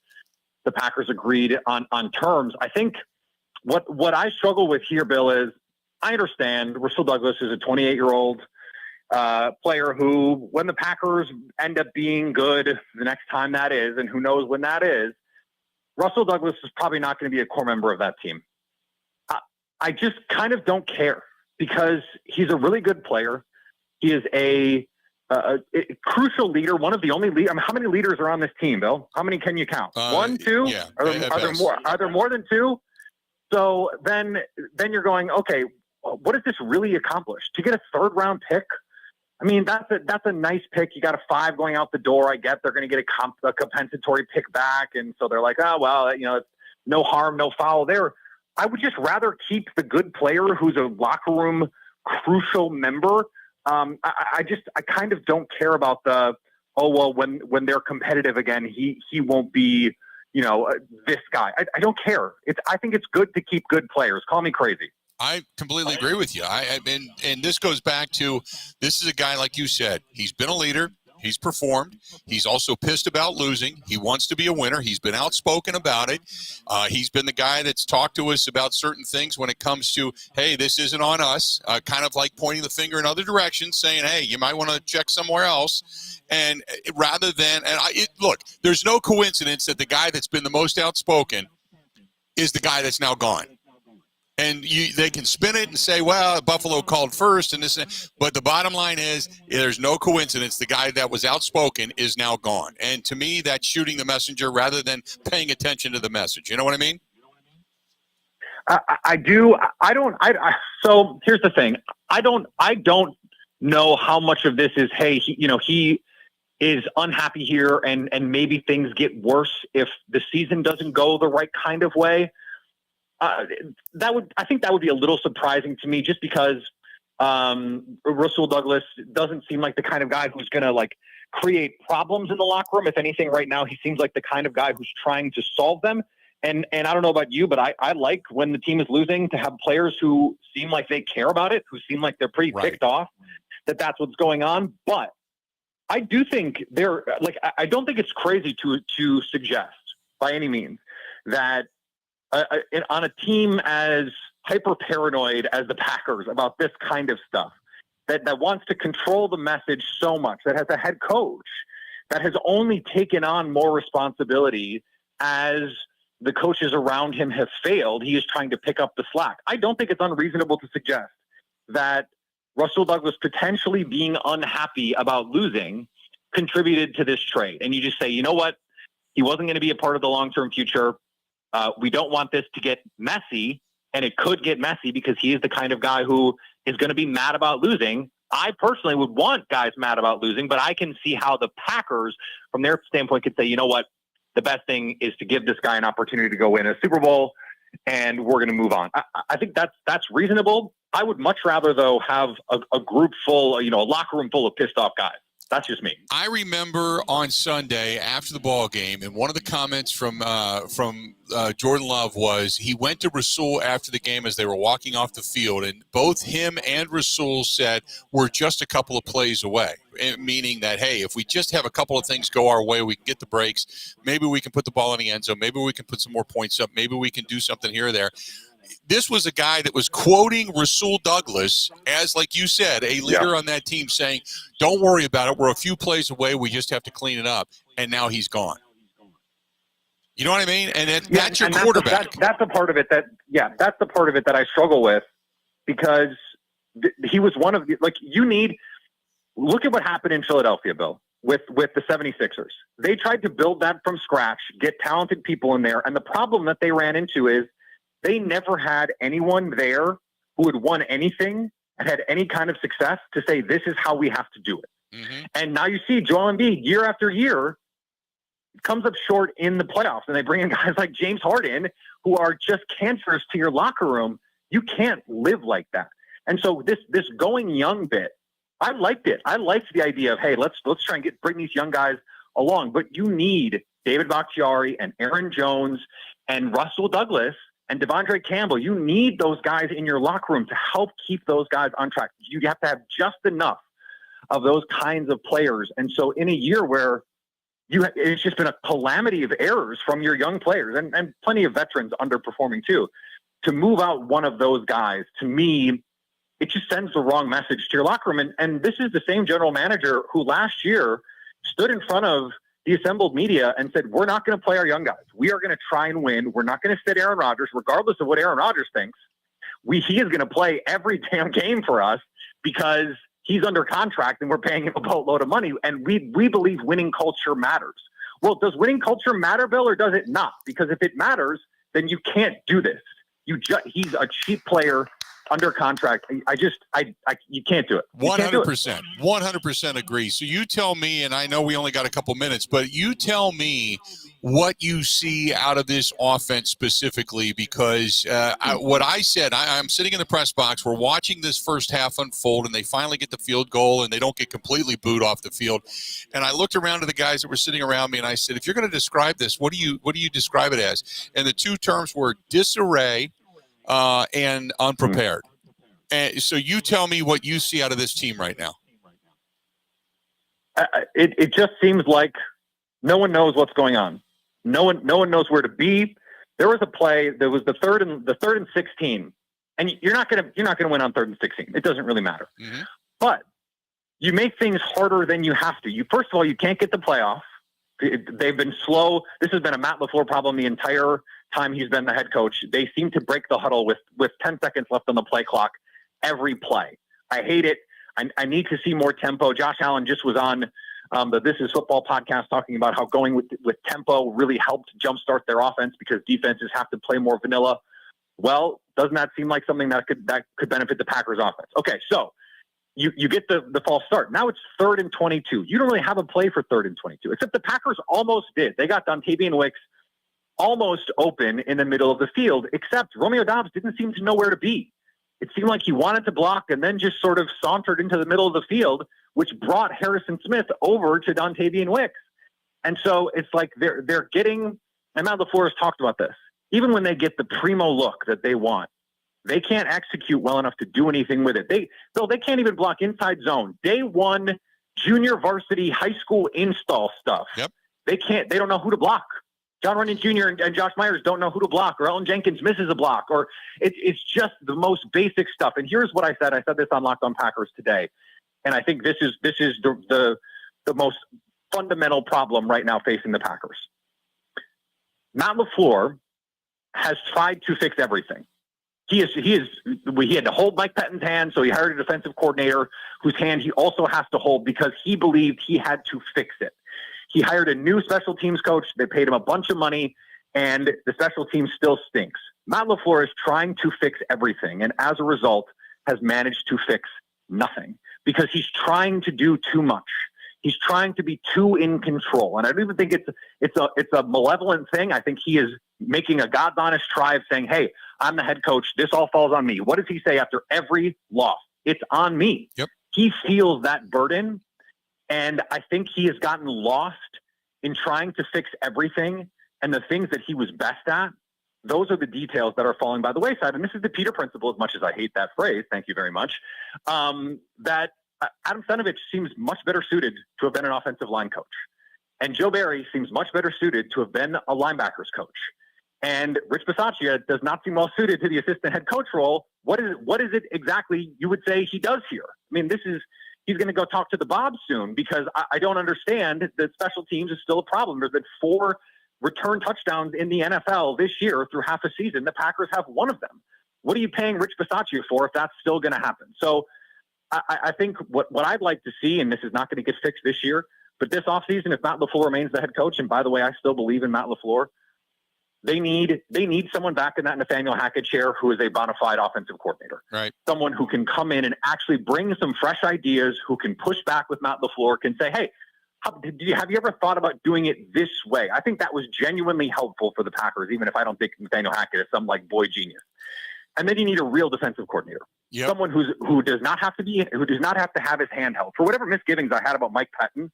the Packers agreed on terms. I think what I struggle with here, Bill, is I understand Rasul Douglas is a 28-year-old player who, when the Packers end up being good the next time that is, and who knows when that is, Rasul Douglas is probably not going to be a core member of that team. I just kind of don't care, because he's a really good player. He is a crucial leader, one of the only leaders. I mean, how many leaders are on this team, Bill? How many can you count? One, two? Yeah, are there more? Are there more than two? So then you're going, okay, what does this really accomplish? To get a third-round pick? I mean, that's a nice pick. You got a 5 going out the door. I get they're going to get a compensatory pick back, and so they're like, oh well, it's no harm, no foul there. I would just rather keep the good player who's a locker room crucial member. I kind of don't care about when they're competitive again, he won't be, this guy. I don't care. I think it's good to keep good players. Call me crazy. I completely agree with you. And this goes back to, this is a guy, like you said, he's been a leader. He's performed. He's also pissed about losing. He wants to be a winner. He's been outspoken about it. He's been the guy that's talked to us about certain things when it comes to, hey, this isn't on us, kind of like pointing the finger in other directions, saying, hey, you might want to check somewhere else. And rather than, look, there's no coincidence that the guy that's been the most outspoken is the guy that's now gone. And they can spin it and say, well, Buffalo called first and this, but the bottom line is there's no coincidence. The guy that was outspoken is now gone. And to me, that's shooting the messenger rather than paying attention to the message. You know what I mean? I do. So here's the thing. I don't know how much of this is, hey, he is unhappy here and maybe things get worse if the season doesn't go the right kind of way. I think that would be a little surprising to me, just because Rasul Douglas doesn't seem like the kind of guy who's going to create problems in the locker room. If anything, right now, he seems like the kind of guy who's trying to solve them. And I don't know about you, but I like when the team is losing to have players who seem like they care about it, who seem like they're pretty ticked off that's what's going on. But I do think I don't think it's crazy to suggest by any means that on a team as hyper paranoid as the Packers about this kind of stuff, that wants to control the message so much, that has a head coach that has only taken on more responsibility as the coaches around him have failed, he is trying to pick up the slack. I don't think it's unreasonable to suggest that Rasul Douglas potentially being unhappy about losing contributed to this trade. And you just say, you know what? He wasn't going to be a part of the long-term future. We don't want this to get messy, and it could get messy because he is the kind of guy who is going to be mad about losing. I personally would want guys mad about losing, but I can see how the Packers, from their standpoint, could say, you know what? The best thing is to give this guy an opportunity to go win a Super Bowl, and we're going to move on. I think that's reasonable. I would much rather, though, have a group full, a locker room full of pissed off guys. That's just me. I remember on Sunday after the ball game, and one of the comments from Jordan Love was he went to Rasul after the game as they were walking off the field, and both him and Rasul said we're just a couple of plays away, meaning that, hey, if we just have a couple of things go our way, we can get the breaks. Maybe we can put the ball in the end zone. Maybe we can put some more points up. Maybe we can do something here or there. This was a guy that was quoting Rasul Douglas as, like you said, a leader on that team, saying, don't worry about it. We're a few plays away. We just have to clean it up. And now he's gone. You know what I mean? And that's your quarterback. That's the part of it that's the part of it that I struggle with, because he was one of the, look at what happened in Philadelphia, Bill, with the 76ers. They tried to build that from scratch, get talented people in there. And the problem that they ran into is, they never had anyone there who had won anything and had any kind of success to say, this is how we have to do it. Mm-hmm. And now you see Joel Embiid year after year comes up short in the playoffs, and they bring in guys like James Harden who are just cancerous to your locker room. You can't live like that. And so this going young bit I liked it. I liked the idea of, hey, let's try and bring these young guys along. But you need David Bakhtiari and Aaron Jones and Russell Douglas and Devondre Campbell. You need those guys in your locker room to help keep those guys on track. You have to have just enough of those kinds of players. And so in a year where it's just been a calamity of errors from your young players and plenty of veterans underperforming too, to move out one of those guys, to me, it just sends the wrong message to your locker room. And this is the same general manager who last year stood in front of the assembled media and said, we're not going to play our young guys. We are going to try and win. We're not going to sit Aaron Rodgers, regardless of what Aaron Rodgers thinks. He is going to play every damn game for us because he's under contract and we're paying him a boatload of money. And we believe winning culture matters. Well, does winning culture matter, Bill, or does it not? Because if it matters, then you can't do this. He's a cheap player under contract. You can't do it. 100%. 100% agree. So you tell me, and I know we only got a couple minutes, but you tell me what you see out of this offense specifically, because what I said, I'm sitting in the press box. We're watching this first half unfold, and they finally get the field goal, and they don't get completely booed off the field. And I looked around to the guys that were sitting around me, and I said, if you're going to describe this, what do you describe it as? And the two terms were disarray and unprepared. And so you tell me what you see out of this team right now. It just seems like no one knows what's going on. No one knows where to be. There was a play that was the third and 16, and you're not gonna win on 3rd and 16. It doesn't really matter. Mm-hmm. But you make things harder than you have to. First of all, you can't get the playoff. They've been slow. This has been a Matt LaFleur problem the entire time he's been the head coach. They seem to break the huddle with 10 seconds left on the play clock every play. I hate it. I need to see more tempo. Josh Allen just was on the This Is Football podcast talking about how going with tempo really helped jumpstart their offense because defenses have to play more vanilla. Well, doesn't that seem like something that could benefit the Packers offense? Okay, so you get the false start. Now it's 3rd and 22. You don't really have a play for 3rd and 22, except the Packers almost did. They got Dontavian Wicks almost open in the middle of the field, except Romeo Doubs didn't seem to know where to be. It seemed like he wanted to block and then just sort of sauntered into the middle of the field, which brought Harrison Smith over to Dontavian Wicks. And so it's like they're getting, and Matt LaFleur has talked about this, even when they get the primo look that they want, they can't execute well enough to do anything with it. They can't even block inside zone. Day one, junior varsity, high school install stuff. Yep. They don't know who to block. John Runyon Jr. and Josh Myers don't know who to block, or Ellen Jenkins misses a block, or it's just the most basic stuff. And here's what I said. I said this on Locked On Packers today, and I think this is the most fundamental problem right now facing the Packers. Matt LaFleur has tried to fix everything. He had to hold Mike Pettine's hand, so he hired a defensive coordinator whose hand he also has to hold because he believed he had to fix it. He hired a new special teams coach. They paid him a bunch of money, and the special team still stinks. Matt LaFleur is trying to fix everything, and as a result, has managed to fix nothing because he's trying to do too much. He's trying to be too in control, and I don't even think it's a malevolent thing. I think he is making a God's honest try of saying, "Hey, I'm the head coach. This all falls on me." What does he say after every loss? It's on me. Yep. He feels that burden. And I think he has gotten lost in trying to fix everything. And the things that he was best at, those are the details that are falling by the wayside. And this is the Peter principle, as much as I hate that phrase. Thank you very much. That Adam Stenavich seems much better suited to have been an offensive line coach. And Joe Barry seems much better suited to have been a linebackers coach. And Rich Bisaccia does not seem well suited to the assistant head coach role. What is it exactly you would say he does here? I mean, he's going to go talk to the Bobs soon because I don't understand that special teams is still a problem. There's been 4 return touchdowns in the NFL this year through half a season. The Packers have one of them. What are you paying Rich Bisaccia for if that's still going to happen? So I think what I'd like to see, and this is not going to get fixed this year, but this offseason, if Matt LaFleur remains the head coach, and by the way, I still believe in Matt LaFleur, they need someone back in that Nathaniel Hackett chair who is a bona fide offensive coordinator. Right. Someone who can come in and actually bring some fresh ideas, who can push back with Matt LaFleur, can say, hey, have you ever thought about doing it this way? I think that was genuinely helpful for the Packers, even if I don't think Nathaniel Hackett is some like boy genius. And then you need a real defensive coordinator. Yep. Someone who does not have to have his hand held. For whatever misgivings I had about Mike Pettin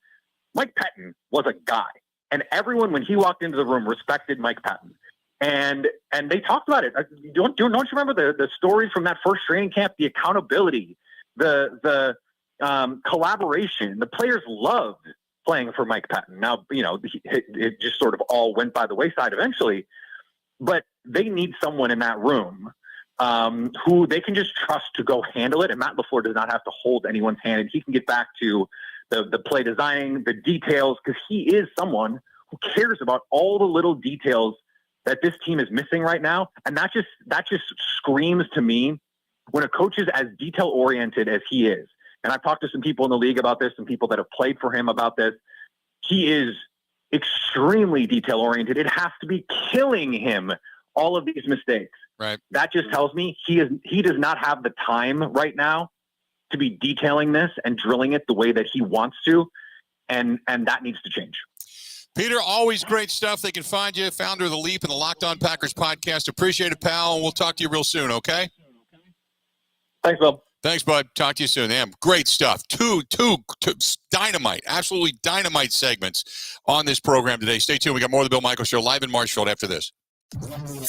was a guy, and everyone when he walked into the room respected Mike Pettin. And they talked about it. Don't you remember the stories from that first training camp? The accountability, the collaboration. The players loved playing for Mike Pettin. Now, it just sort of all went by the wayside eventually. But they need someone in that room who they can just trust to go handle it. And Matt LaFleur does not have to hold anyone's hand, and he can get back to the play designing, the details, because he is someone who cares about all the little details that this team is missing right now. And that just screams to me when a coach is as detail oriented as he is. And I've talked to some people in the league about this, some people that have played for him about this. He is extremely detail oriented. It has to be killing him, all of these mistakes. Right. That just tells me he does not have the time right now to be detailing this and drilling it the way that he wants to. And that needs to change. Peter, always great stuff. They can find you, founder of The Leap and the Locked On Packers podcast. Appreciate it, pal. And we'll talk to you real soon, okay? Thanks, Bill. Thanks, bud. Talk to you soon. Damn, great stuff. Two dynamite, absolutely dynamite segments on this program today. Stay tuned. We got more of the Bill Michaels Show live in Marshfield after this.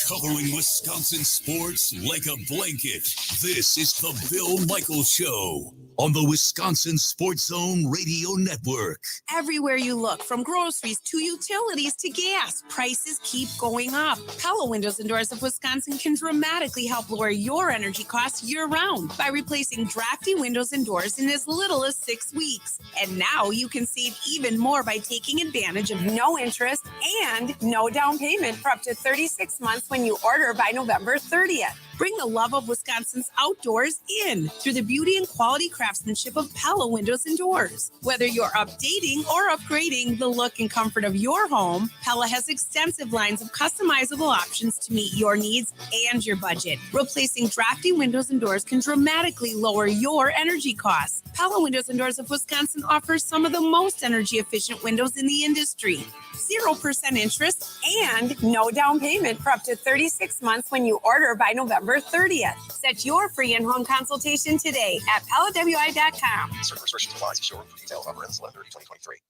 Covering Wisconsin sports like a blanket. This is the Bill Michaels Show on the Wisconsin Sports Zone Radio Network. Everywhere you look, from groceries to utilities to gas, prices keep going up. Pella Windows and Doors of Wisconsin can dramatically help lower your energy costs year-round by replacing drafty windows and doors in as little as 6 weeks. And now you can save even more by taking advantage of no interest and no down payment for up to 36 months when you order by November 30th. Bring the love of Wisconsin's outdoors in through the beauty and quality craftsmanship of Pella Windows and Doors. Whether you're updating or upgrading the look and comfort of your home, Pella has extensive lines of customizable options to meet your needs and your budget. Replacing drafty windows and doors can dramatically lower your energy costs. Pella Windows and Doors of Wisconsin offers some of the most energy efficient windows in the industry. 0% interest and no down payment for up to 36 months when you order by November 30th. Set your free in-home consultation today at PellaWI.com. Certain restrictions apply. See showroom for details on Rents 11/30/2023.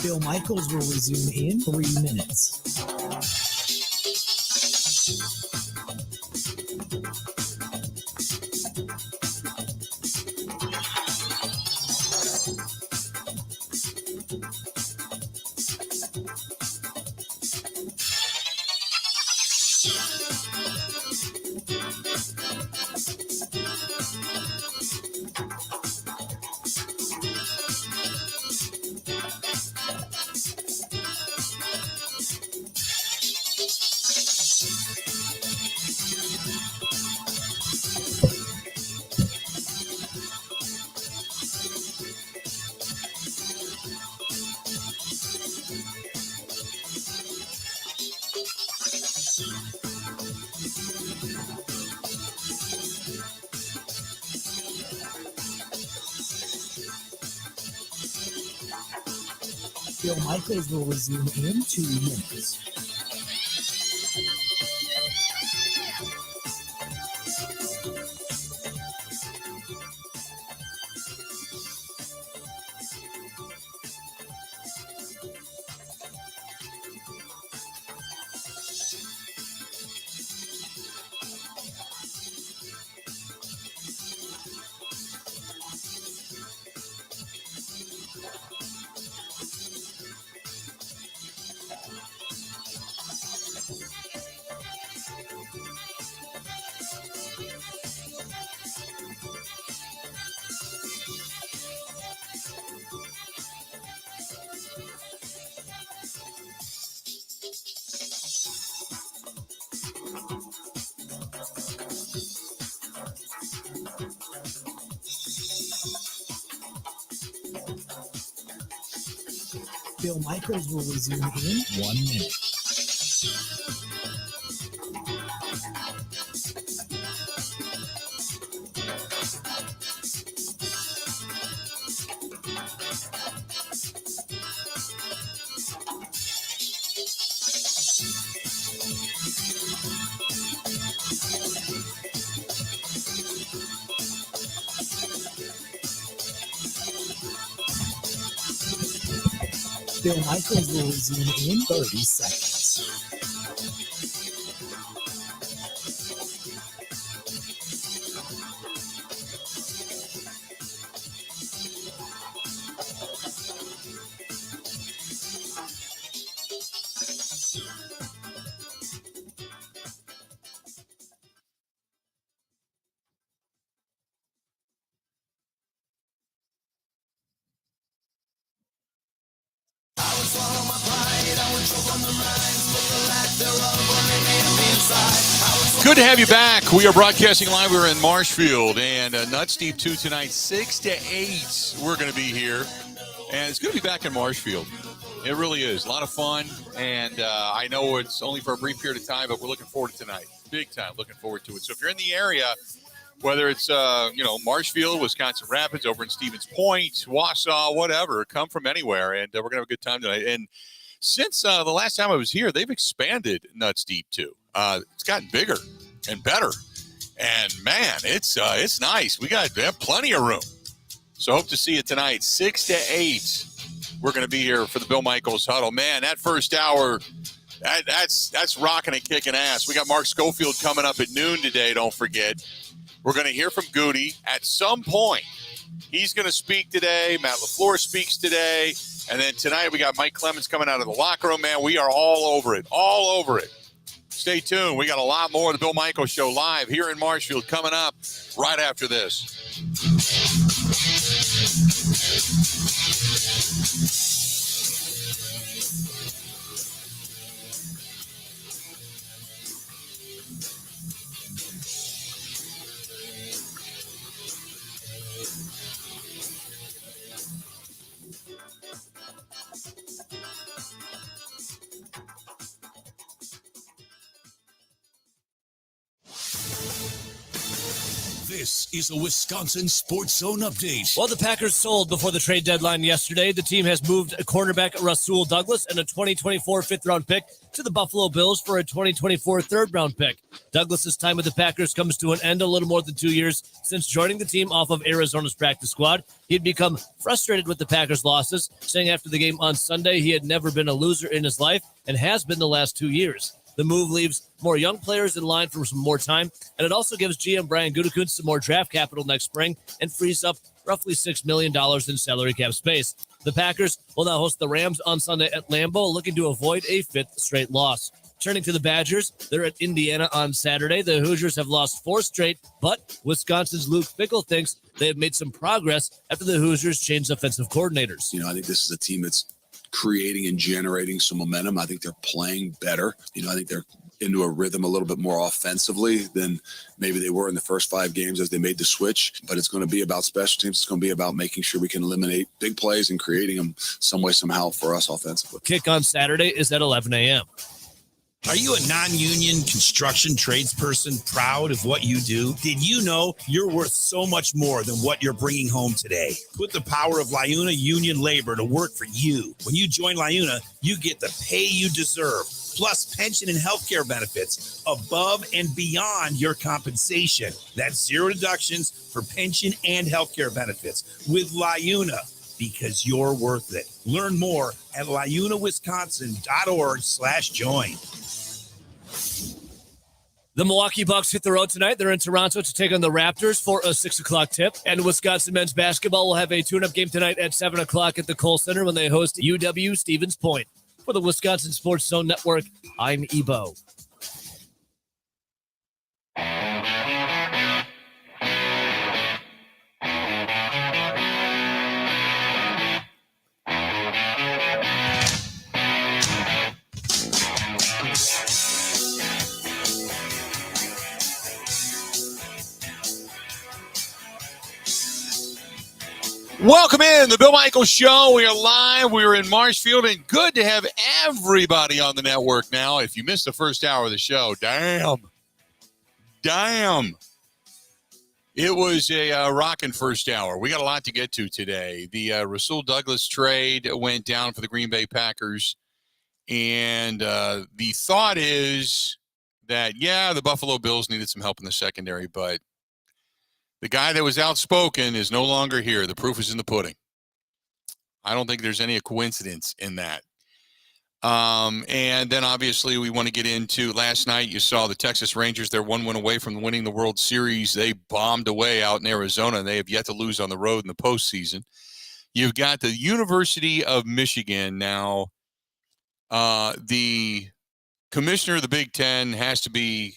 Bill Michaels will resume in 3 minutes. Bill Michaels will resume in 2 minutes. Bill Michaels will resume in 1 minute. Bill Michaels will resume in 30 seconds. Good to have you back. We are broadcasting live. We're in Marshfield, and Nuts Deep 2 tonight, 6 to 8. We're going to be here, and it's good to be back in Marshfield. It really is. A lot of fun, and I know it's only for a brief period of time, but we're looking forward to tonight. Big time looking forward to it. So if you're in the area, whether it's, Marshfield, Wisconsin Rapids, over in Stevens Point, Wausau, whatever, come from anywhere, and we're going to have a good time tonight. And since the last time I was here, they've expanded Nuts Deep 2. It's gotten bigger and better, and man, it's nice. We have plenty of room, so hope to see you tonight, 6 to 8. We're going to be here for the Bill Michaels Huddle. Man, that first hour, that's rocking and kicking ass. We got Mark Schofield coming up at noon today. Don't forget, we're going to hear from Goody at some point. He's going to speak today. Matt LaFleur speaks today, and then tonight we got Mike Clemens coming out of the locker room. Man, we are all over it. Stay tuned. We got a lot more of the Bill Michaels Show live here in Marshfield coming up right after this. This is a Wisconsin Sports Zone update. Well, the Packers sold before the trade deadline yesterday. The team has moved a cornerback Rasul Douglas and a 2024 fifth-round pick to the Buffalo Bills for a 2024 third-round pick. Douglas's time with the Packers comes to an end a little more than 2 years since joining the team off of Arizona's practice squad. He had become frustrated with the Packers' losses, saying after the game on Sunday he had never been a loser in his life and has been the last 2 years. The move leaves more young players in line for some more time, and it also gives GM Brian Gutekunst some more draft capital next spring and frees up roughly $6 million in salary cap space. The Packers will now host the Rams on Sunday at Lambeau, looking to avoid a fifth straight loss. Turning to the Badgers, they're at Indiana on Saturday. The Hoosiers have lost 4 straight, but Wisconsin's Luke Fickell thinks they have made some progress after the Hoosiers changed offensive coordinators. I think this is a team that's creating and generating some momentum. I think they're playing better. I think they're into a rhythm a little bit more offensively than maybe they were in the first 5 games as they made the switch. But it's going to be about special teams. It's going to be about making sure we can eliminate big plays and creating them some way, somehow for us offensively. Kick on Saturday is at 11 a.m. Are you a non-union construction tradesperson proud of what you do? Did you know you're worth so much more than what you're bringing home today? Put the power of LiUNA union labor to work for you. When you join LiUNA, you get the pay you deserve, plus pension and healthcare benefits above and beyond your compensation. That's 0 deductions for pension and healthcare benefits with LiUNA, because you're worth it. Learn more at liunawisconsin.org/join. The Milwaukee Bucks hit the road tonight. They're in Toronto to take on the Raptors for a 6 o'clock tip. And Wisconsin men's basketball will have a tune-up game tonight at 7 o'clock at the Kohl Center when they host UW Stevens Point. For the Wisconsin Sports Zone Network, I'm Ebo. Welcome in the Bill Michaels Show. We are live. We are in Marshfield, and good to have everybody on the network now. If you missed the first hour of the show, damn. It was a rocking first hour. We got a lot to get to today. The Rasul Douglas trade went down for the Green Bay Packers, and the thought is that, the Buffalo Bills needed some help in the secondary, but the guy that was outspoken is no longer here. The proof is in the pudding. I don't think there's any coincidence in that. And then obviously we want to get into last night. You saw the Texas Rangers. They're 1 win away from winning the World Series. They bombed away out in Arizona, and they have yet to lose on the road in the postseason. You've got the University of Michigan now. The commissioner of the Big Ten has to be,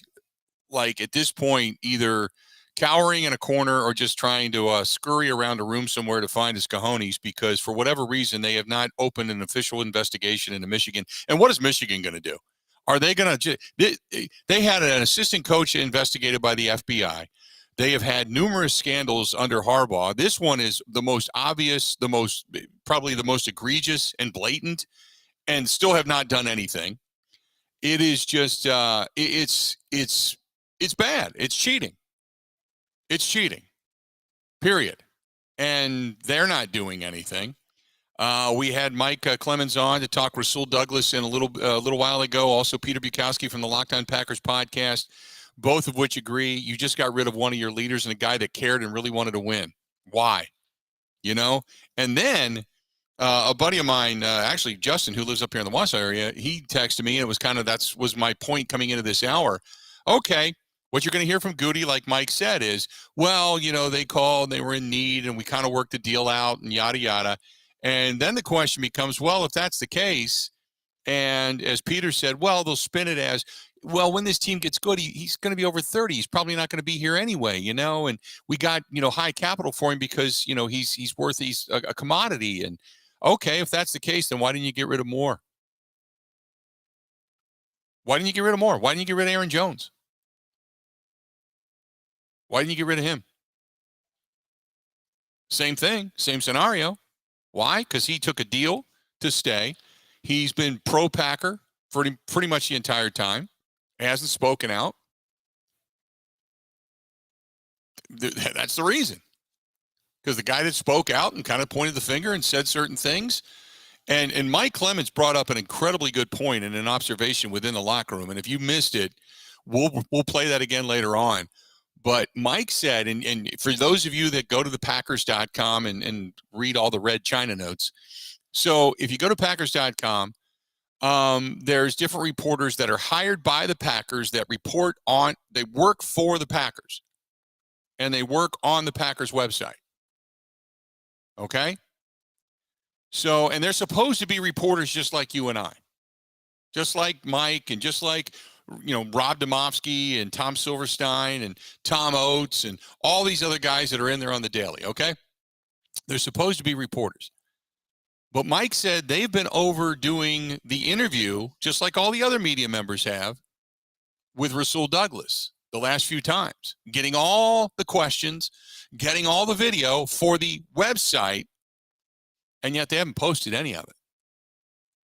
like, at this point, either cowering in a corner or just trying to scurry around a room somewhere to find his cojones, because for whatever reason, they have not opened an official investigation into Michigan. And what is Michigan going to do? Are they going to they had an assistant coach investigated by the FBI. They have had numerous scandals under Harbaugh. This one is the most obvious, probably the most egregious and blatant, and still have not done anything. It is just it's bad. It's cheating. It's cheating, period. And they're not doing anything. We had Mike Clemens on to talk Rasul Douglas in a little while ago. Also, Peter Bukowski from the Locked On Packers podcast, both of which agree you just got rid of one of your leaders and a guy that cared and really wanted to win. Why? And then a buddy of mine, actually Justin, who lives up here in the Wausau area, he texted me, and it was that was my point coming into this hour. Okay. What you're going to hear from Goody, like Mike said, is, well, they called, they were in need, and we kind of worked the deal out and yada, yada. And then the question becomes, well, if that's the case, and as Peter said, well, they'll spin it as, well, when this team gets good, he's going to be over 30. He's probably not going to be here anyway, and we got, high capital for him because, he's worth a commodity. And okay, if that's the case, then why didn't you get rid of Moore? Why didn't you get rid of Moore? Why didn't you get rid of Aaron Jones? Why didn't you get rid of him? Same thing, same scenario. Why? Because he took a deal to stay. He's been pro-Packer for pretty much the entire time. He hasn't spoken out. That's the reason. Because the guy that spoke out and kind of pointed the finger and said certain things. And Mike Clemens brought up an incredibly good point and an observation within the locker room. And if you missed it, we'll play that again later on. But Mike said, and for those of you that go to thepackers.com and read all the red China notes, so if you go to packers.com, there's different reporters that are hired by the Packers that they work for the Packers, and they work on the Packers website. Okay? So, and they're supposed to be reporters just like you and I, just like Mike and just like Rob Domofsky and Tom Silverstein and Tom Oates and all these other guys that are in there on the daily, okay? They're supposed to be reporters. But Mike said they've been overdoing the interview, just like all the other media members have, with Rasul Douglas the last few times, getting all the questions, getting all the video for the website, and yet they haven't posted any of it.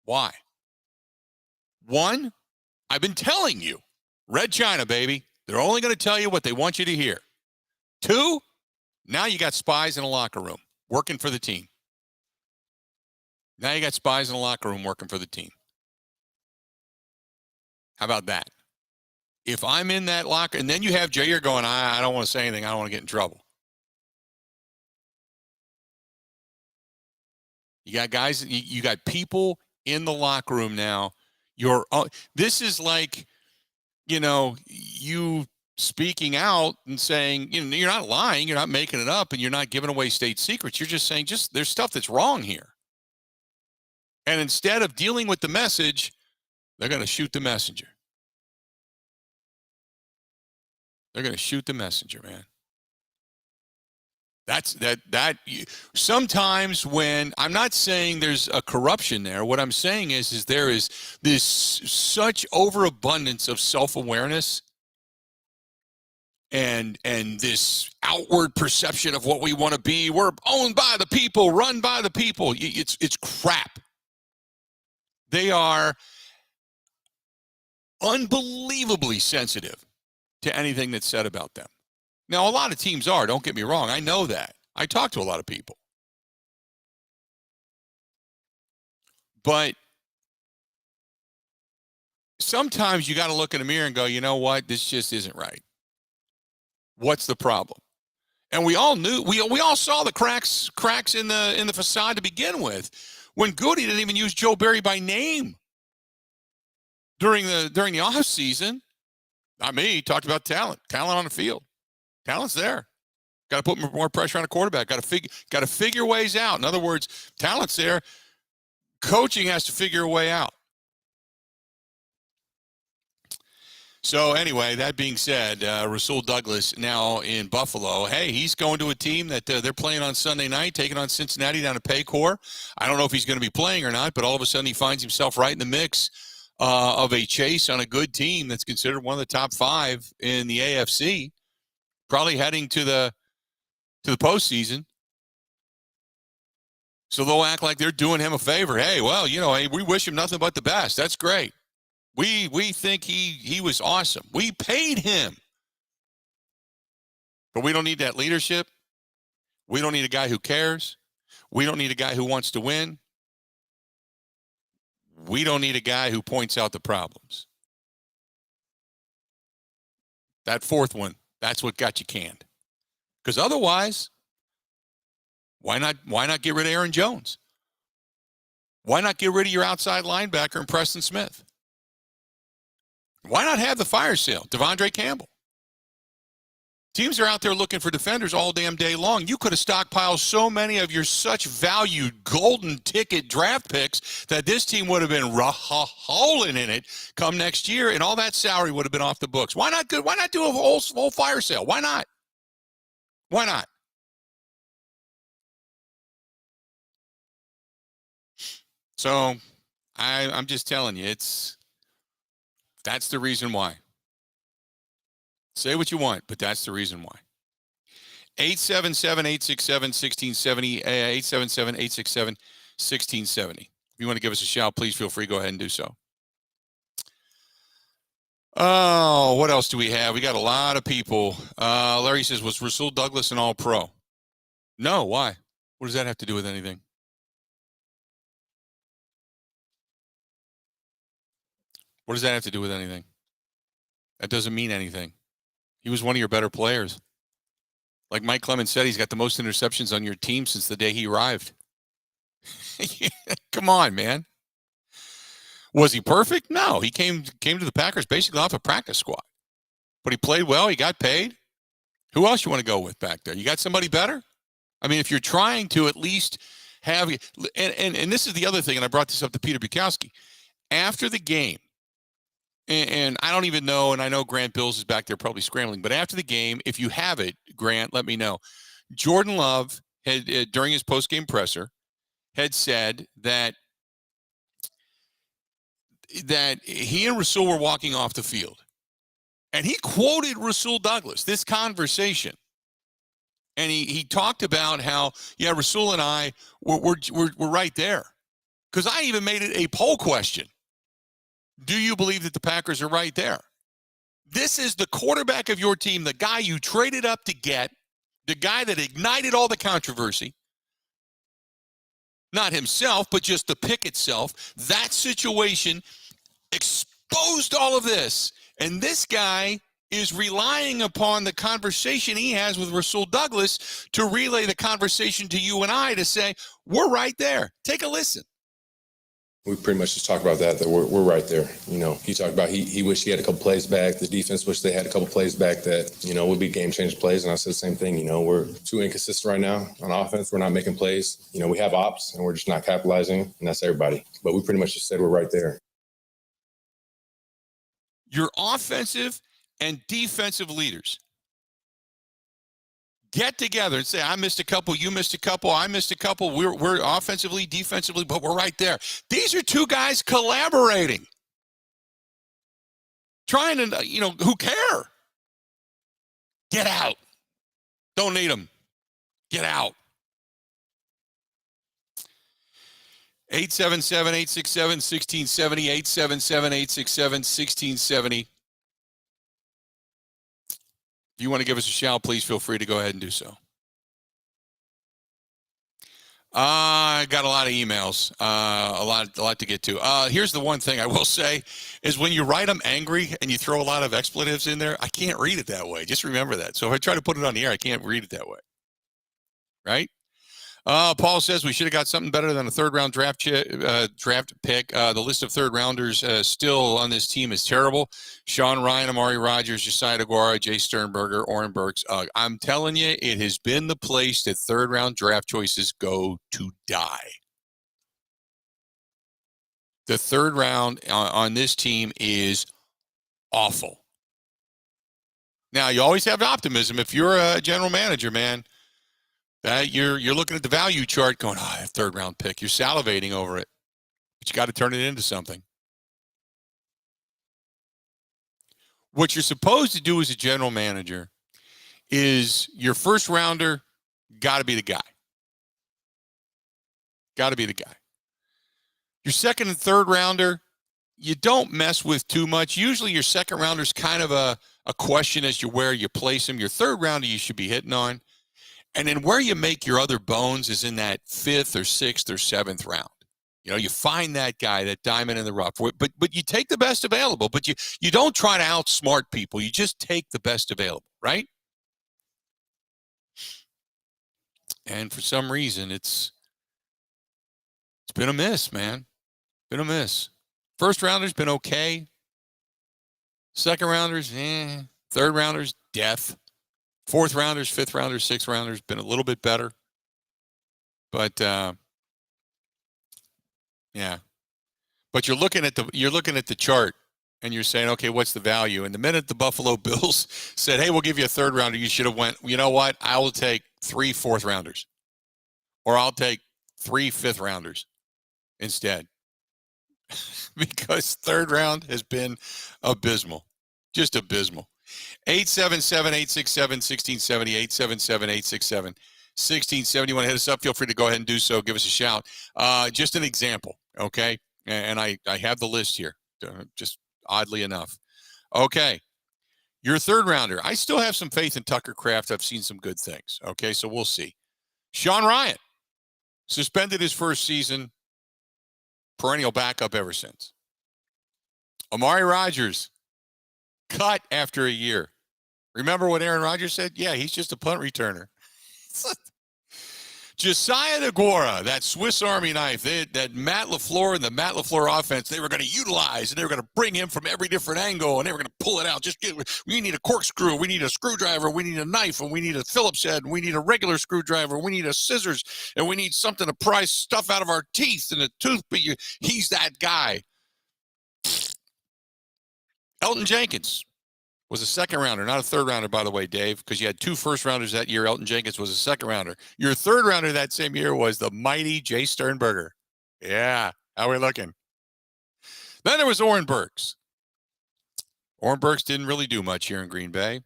Why? One, I've been telling you, Red China, baby. They're only going to tell you what they want you to hear. Two, now you got spies in a locker room working for the team. Now you got spies in a locker room working for the team. How about that? If I'm in that locker, and then you have Jair going, I don't want to say anything. I don't want to get in trouble. You got guys, you got people in the locker room now. This is like, you speaking out and saying, you're not lying, you're not making it up, and you're not giving away state secrets. You're just saying, there's stuff that's wrong here. And instead of dealing with the message, they're going to shoot the messenger. They're going to shoot the messenger, man. Sometimes when I'm not saying there's a corruption there, what I'm saying is there is this such overabundance of self-awareness and this outward perception of what we want to be. We're owned by the people, run by the people. It's crap. They are unbelievably sensitive to anything that's said about them. Now, a lot of teams are, don't get me wrong. I know that. I talk to a lot of people. But sometimes you got to look in the mirror and go, you know what? This just isn't right. What's the problem? And we all knew, we all saw the cracks in the facade to begin with, when Goody didn't even use Joe Barry by name during the off season. Not me. He talked about talent on the field. Talent's there. Got to put more pressure on a quarterback. Got to figure ways out. In other words, talent's there. Coaching has to figure a way out. So anyway, that being said, Rasul Douglas now in Buffalo. Hey, he's going to a team that they're playing on Sunday night, taking on Cincinnati down at Paycor. I don't know if he's going to be playing or not, but all of a sudden he finds himself right in the mix of a chase on a good team that's considered one of the top 5 in the AFC, probably heading to the postseason. So they'll act like they're doing him a favor. Hey, well, hey, we wish him nothing but the best. That's great. We think he was awesome. We paid him. But we don't need that leadership. We don't need a guy who cares. We don't need a guy who wants to win. We don't need a guy who points out the problems. That fourth one, that's what got you canned. Because otherwise, why not get rid of Aaron Jones? Why not get rid of your outside linebacker and Preston Smith? Why not have the fire sale, Devondre Campbell? Teams are out there looking for defenders all damn day long. You could have stockpiled so many of your such valued golden ticket draft picks that this team would have been rolling in it come next year, and all that salary would have been off the books. Why not do a whole fire sale? Why not? Why not? So I'm just telling you, that's the reason why. Say what you want, but that's the reason why. 877-867-1670, 877-867-1670. If you want to give us a shout, please feel free. Go ahead and do so. Oh, what else do we have? We got a lot of people. Larry says, was Rasul Douglas an all-pro? No, why? What does that have to do with anything? What does that have to do with anything? That doesn't mean anything. He was one of your better players. Like Mike Clemens said, he's got the most interceptions on your team since the day he arrived. Come on, man. Was he perfect? No. He came to the Packers basically off a practice squad. But he played well. He got paid. Who else you want to go with back there? You got somebody better? I mean, if you're trying to at least have – and this is the other thing, and I brought this up to Peter Bukowski. After the game, and I don't even know, and I know Grant Bills is back there probably scrambling, but after the game, if you have it, Grant, let me know. Jordan Love had, during his post-game presser, had said that he and Rasul were walking off the field. And he quoted Rasul Douglas, this conversation. And he talked about how, yeah, Rasul and I, we're right there. Because I even made it a poll question. Do you believe that the Packers are right there? This is the quarterback of your team, the guy you traded up to get, the guy that ignited all the controversy. Not himself, but just the pick itself. That situation exposed all of this. And this guy is relying upon the conversation he has with Rasul Douglas to relay the conversation to you and I to say, we're right there. Take a listen. We pretty much just talked about that we're right there. You know, he talked about he wished he had a couple plays back. The defense wished they had a couple plays back that, you know, would be game-changing plays. And I said the same thing. You know, we're too inconsistent right now on offense. We're not making plays. You know, we have ops, and we're just not capitalizing, and that's everybody. But we pretty much just said we're right there. Your offensive and defensive leaders get together and say, I missed a couple, you missed a couple, I missed a couple. We're offensively, defensively, but we're right there. These are two guys collaborating, trying to, you know, who care? Get out. Don't need them. Get out. 877-867-1670, 877-867-1670. If you want to give us a shout, please feel free to go ahead and do so. I got a lot of emails, a lot to get to. Here's the one thing I will say is when you write them angry and you throw a lot of expletives in there, I can't read it that way. Just remember that. So if I try to put it on the air, I can't read it that way. Right? Paul says we should have got something better than a third-round draft pick. The list of third-rounders still on this team is terrible. Sean Ryan, Amari Rogers, Josiah Deguara, Jay Sternberger, Oren Burks. I'm telling you, it has been the place that third-round draft choices go to die. The third round on this team is awful. Now, you always have optimism. If you're a general manager, man, you're looking at the value chart going, third round pick. You're salivating over it. But you got to turn it into something. What you're supposed to do as a general manager is your first rounder got to be the guy. Got to be the guy. Your second and third rounder, you don't mess with too much. Usually your second rounder is kind of a question as to where you place him. Your third rounder you should be hitting on. And then where you make your other bones is in that fifth or sixth or seventh round. You know, you find that guy, that diamond in the rough. But you take the best available. But you don't try to outsmart people. You just take the best available, right? And for some reason, it's been a miss, man. Been a miss. First rounders been okay. Second rounders, Third rounders, death. Fourth rounders, fifth rounders, sixth rounders been a little bit better. But yeah. But you're looking at the chart and you're saying, okay, what's the value? And the minute the Buffalo Bills said, hey, we'll give you a third rounder, you should have went, you know what? I will take 3 fourth rounders. Or I'll take 3 fifth rounders instead. Because third round has been abysmal. Just abysmal. 877-867-1670, 877-867-1670. You want to hit us up, feel free to go ahead and do so. Give us a shout. Just an example, okay? And I have the list here, just oddly enough. Okay, your third rounder. I still have some faith in Tucker Kraft. I've seen some good things, okay? So we'll see. Sean Ryan, suspended his first season, perennial backup ever since. Amari Rogers, cut after a year. Remember what Aaron Rodgers said? Yeah, he's just a punt returner. Josiah Deguara, that Swiss Army knife, that Matt LaFleur and the Matt LaFleur offense, they were going to utilize, and they were going to bring him from every different angle, and they were going to pull it out. We need a corkscrew, we need a screwdriver, we need a knife, and we need a Phillips head, and we need a regular screwdriver, we need a scissors, and we need something to pry stuff out of our teeth and a tooth. But he's that guy. Elton Jenkins was a second rounder, not a third rounder, by the way, Dave, because you had 2 first rounders that year. Elton Jenkins was a second rounder. Your third rounder that same year was the mighty Jay Sternberger. Yeah, how are we looking? Then there was Oren Burks. Oren Burks didn't really do much here in Green Bay.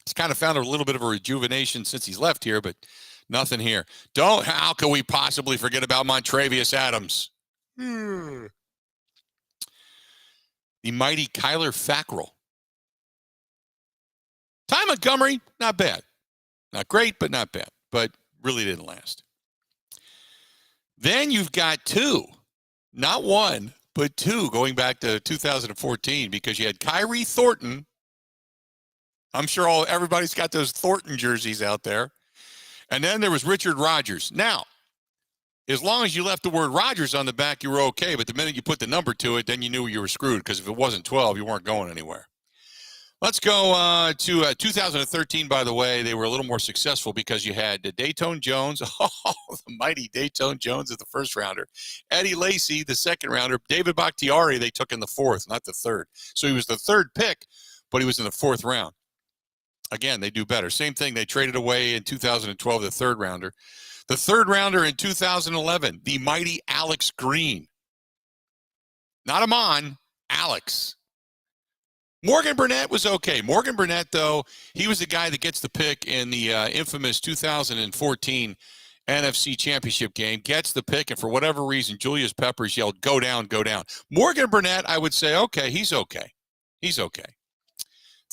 He's kind of found a little bit of a rejuvenation since he's left here, but nothing here. How can we possibly forget about Montravius Adams? The mighty Kyler Fackrell. Ty Montgomery, not bad. Not great, but not bad. But really didn't last. Then you've got 2. Not 1, but 2 going back to 2014 because you had Kyrie Thornton. I'm sure everybody's got those Thornton jerseys out there. And then there was Richard Rodgers. Now, as long as you left the word Rodgers on the back, you were okay. But the minute you put the number to it, then you knew you were screwed because if it wasn't 12, you weren't going anywhere. Let's go to 2013, by the way. They were a little more successful because you had Dayton Jones, the mighty Dayton Jones as the first rounder, Eddie Lacy, the second rounder, David Bakhtiari they took in the 4th, not the 3rd. So he was the 3rd pick, but he was in the 4th round. Again, they do better. Same thing, they traded away in 2012 the 3rd rounder. The 3rd rounder in 2011, the mighty Alex Green. Not Amon, Alex. Morgan Burnett was okay. Morgan Burnett, though, he was the guy that gets the pick in the infamous 2014 NFC Championship game, gets the pick, and for whatever reason, Julius Peppers yelled, go down, go down. Morgan Burnett, I would say, okay, he's okay. He's okay.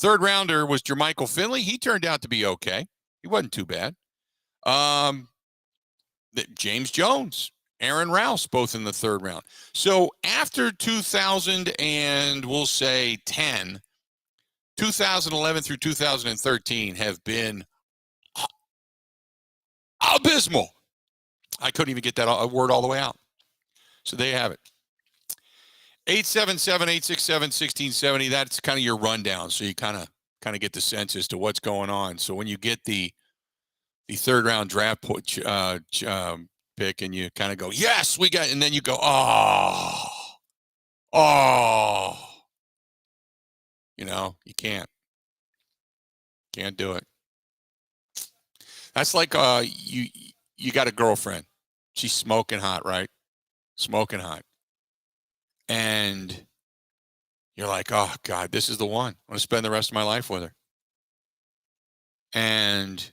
3rd rounder was Jermichael Finley. He turned out to be okay. He wasn't too bad. James Jones, Aaron Rouse, both in the third round. So after 2000 and we'll say 10, 2011 through 2013 have been abysmal. I couldn't even get that word all the way out. So there you have it. 877-867-1670. That's kind of your rundown. So you kind of get the sense as to what's going on. So when you get the third round draft pick and you kind of go, yes, we got, and then you go, you know, you can't do it. That's like you got a girlfriend. She's smoking hot, right? Smoking hot. And you're like, oh God, this is the one. I want to spend the rest of my life with her. And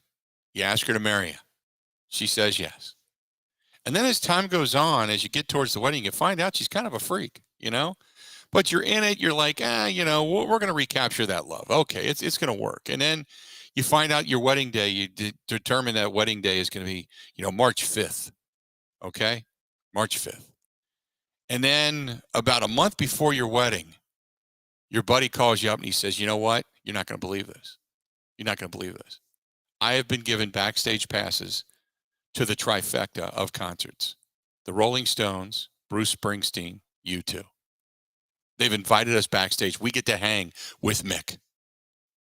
you ask her to marry you. She says yes. And then as time goes on, as you get towards the wedding, you find out she's kind of a freak, you know? But you're in it. You're like, you know, we're going to recapture that love. Okay, it's going to work. And then you find out your wedding day, you determine that wedding day is going to be, you know, March 5th. Okay? March 5th. And then about a month before your wedding, your buddy calls you up and he says, you know what? You're not going to believe this. You're not going to believe this. I have been given backstage passes to the trifecta of concerts. The Rolling Stones, Bruce Springsteen, U2. They've invited us backstage. We get to hang with Mick.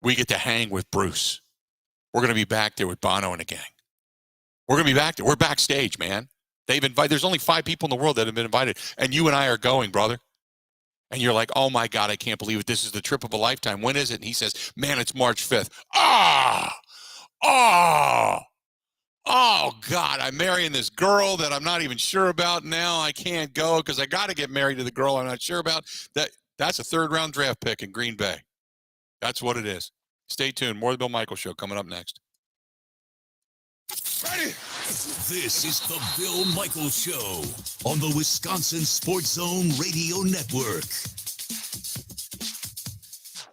We get to hang with Bruce. We're going to be back there with Bono and a gang. We're going to be back there. We're backstage, man. They've invited, there's only 5 people in the world that have been invited, and you and I are going, brother. And you're like, oh my God, I can't believe it. This is the trip of a lifetime. When is it? And he says, man, it's March 5th. Oh God, I'm marrying this girl that I'm not even sure about now. I can't go because I got to get married to the girl I'm not sure about. That's a third round draft pick in Green Bay. That's what it is. Stay tuned. More of the Bill Michaels Show coming up next. Ready? This is the Bill Michaels Show on the Wisconsin Sports Zone Radio Network.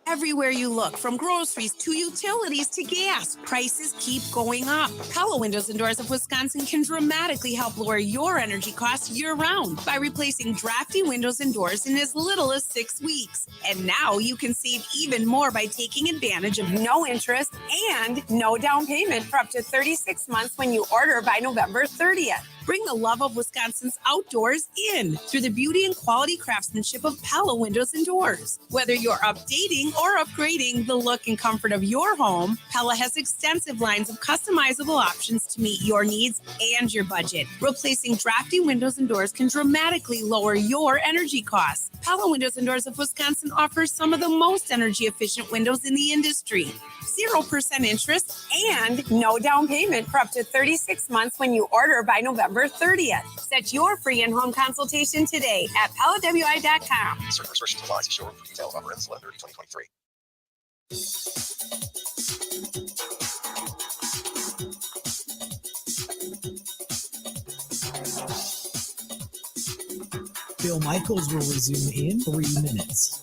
Everywhere you look, from groceries to utilities to gas, prices keep going up. Pella Windows and Doors of Wisconsin can dramatically help lower your energy costs year-round by replacing drafty windows and doors in as little as 6 weeks. And now you can save even more by taking advantage of no interest and no down payment for up to 36 months when you order by November 30th. Bring the love of Wisconsin's outdoors in through the beauty and quality craftsmanship of Pella Windows and Doors. Whether you're updating or upgrading the look and comfort of your home, Pella has extensive lines of customizable options to meet your needs and your budget. Replacing drafty windows and doors can dramatically lower your energy costs. Pella Windows and Doors of Wisconsin offers some of the most energy efficient windows in the industry. 0% interest and no down payment for up to 36 months when you order by November 30th. Set your free in-home consultation today at PellaWI.com. Certain restrictions apply. See showroom for details. Offer ends 11/30/2023. Bill Michaels will resume in 3 minutes.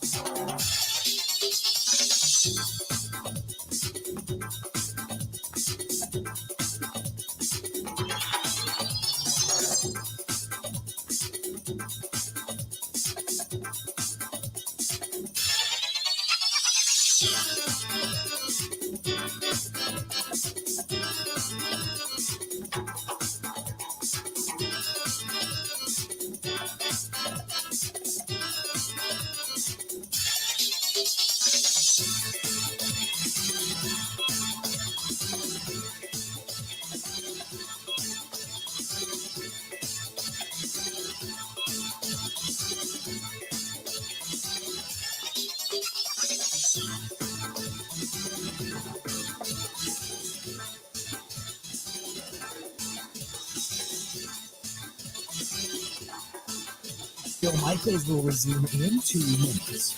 Bill Michaels will resume in 2 minutes.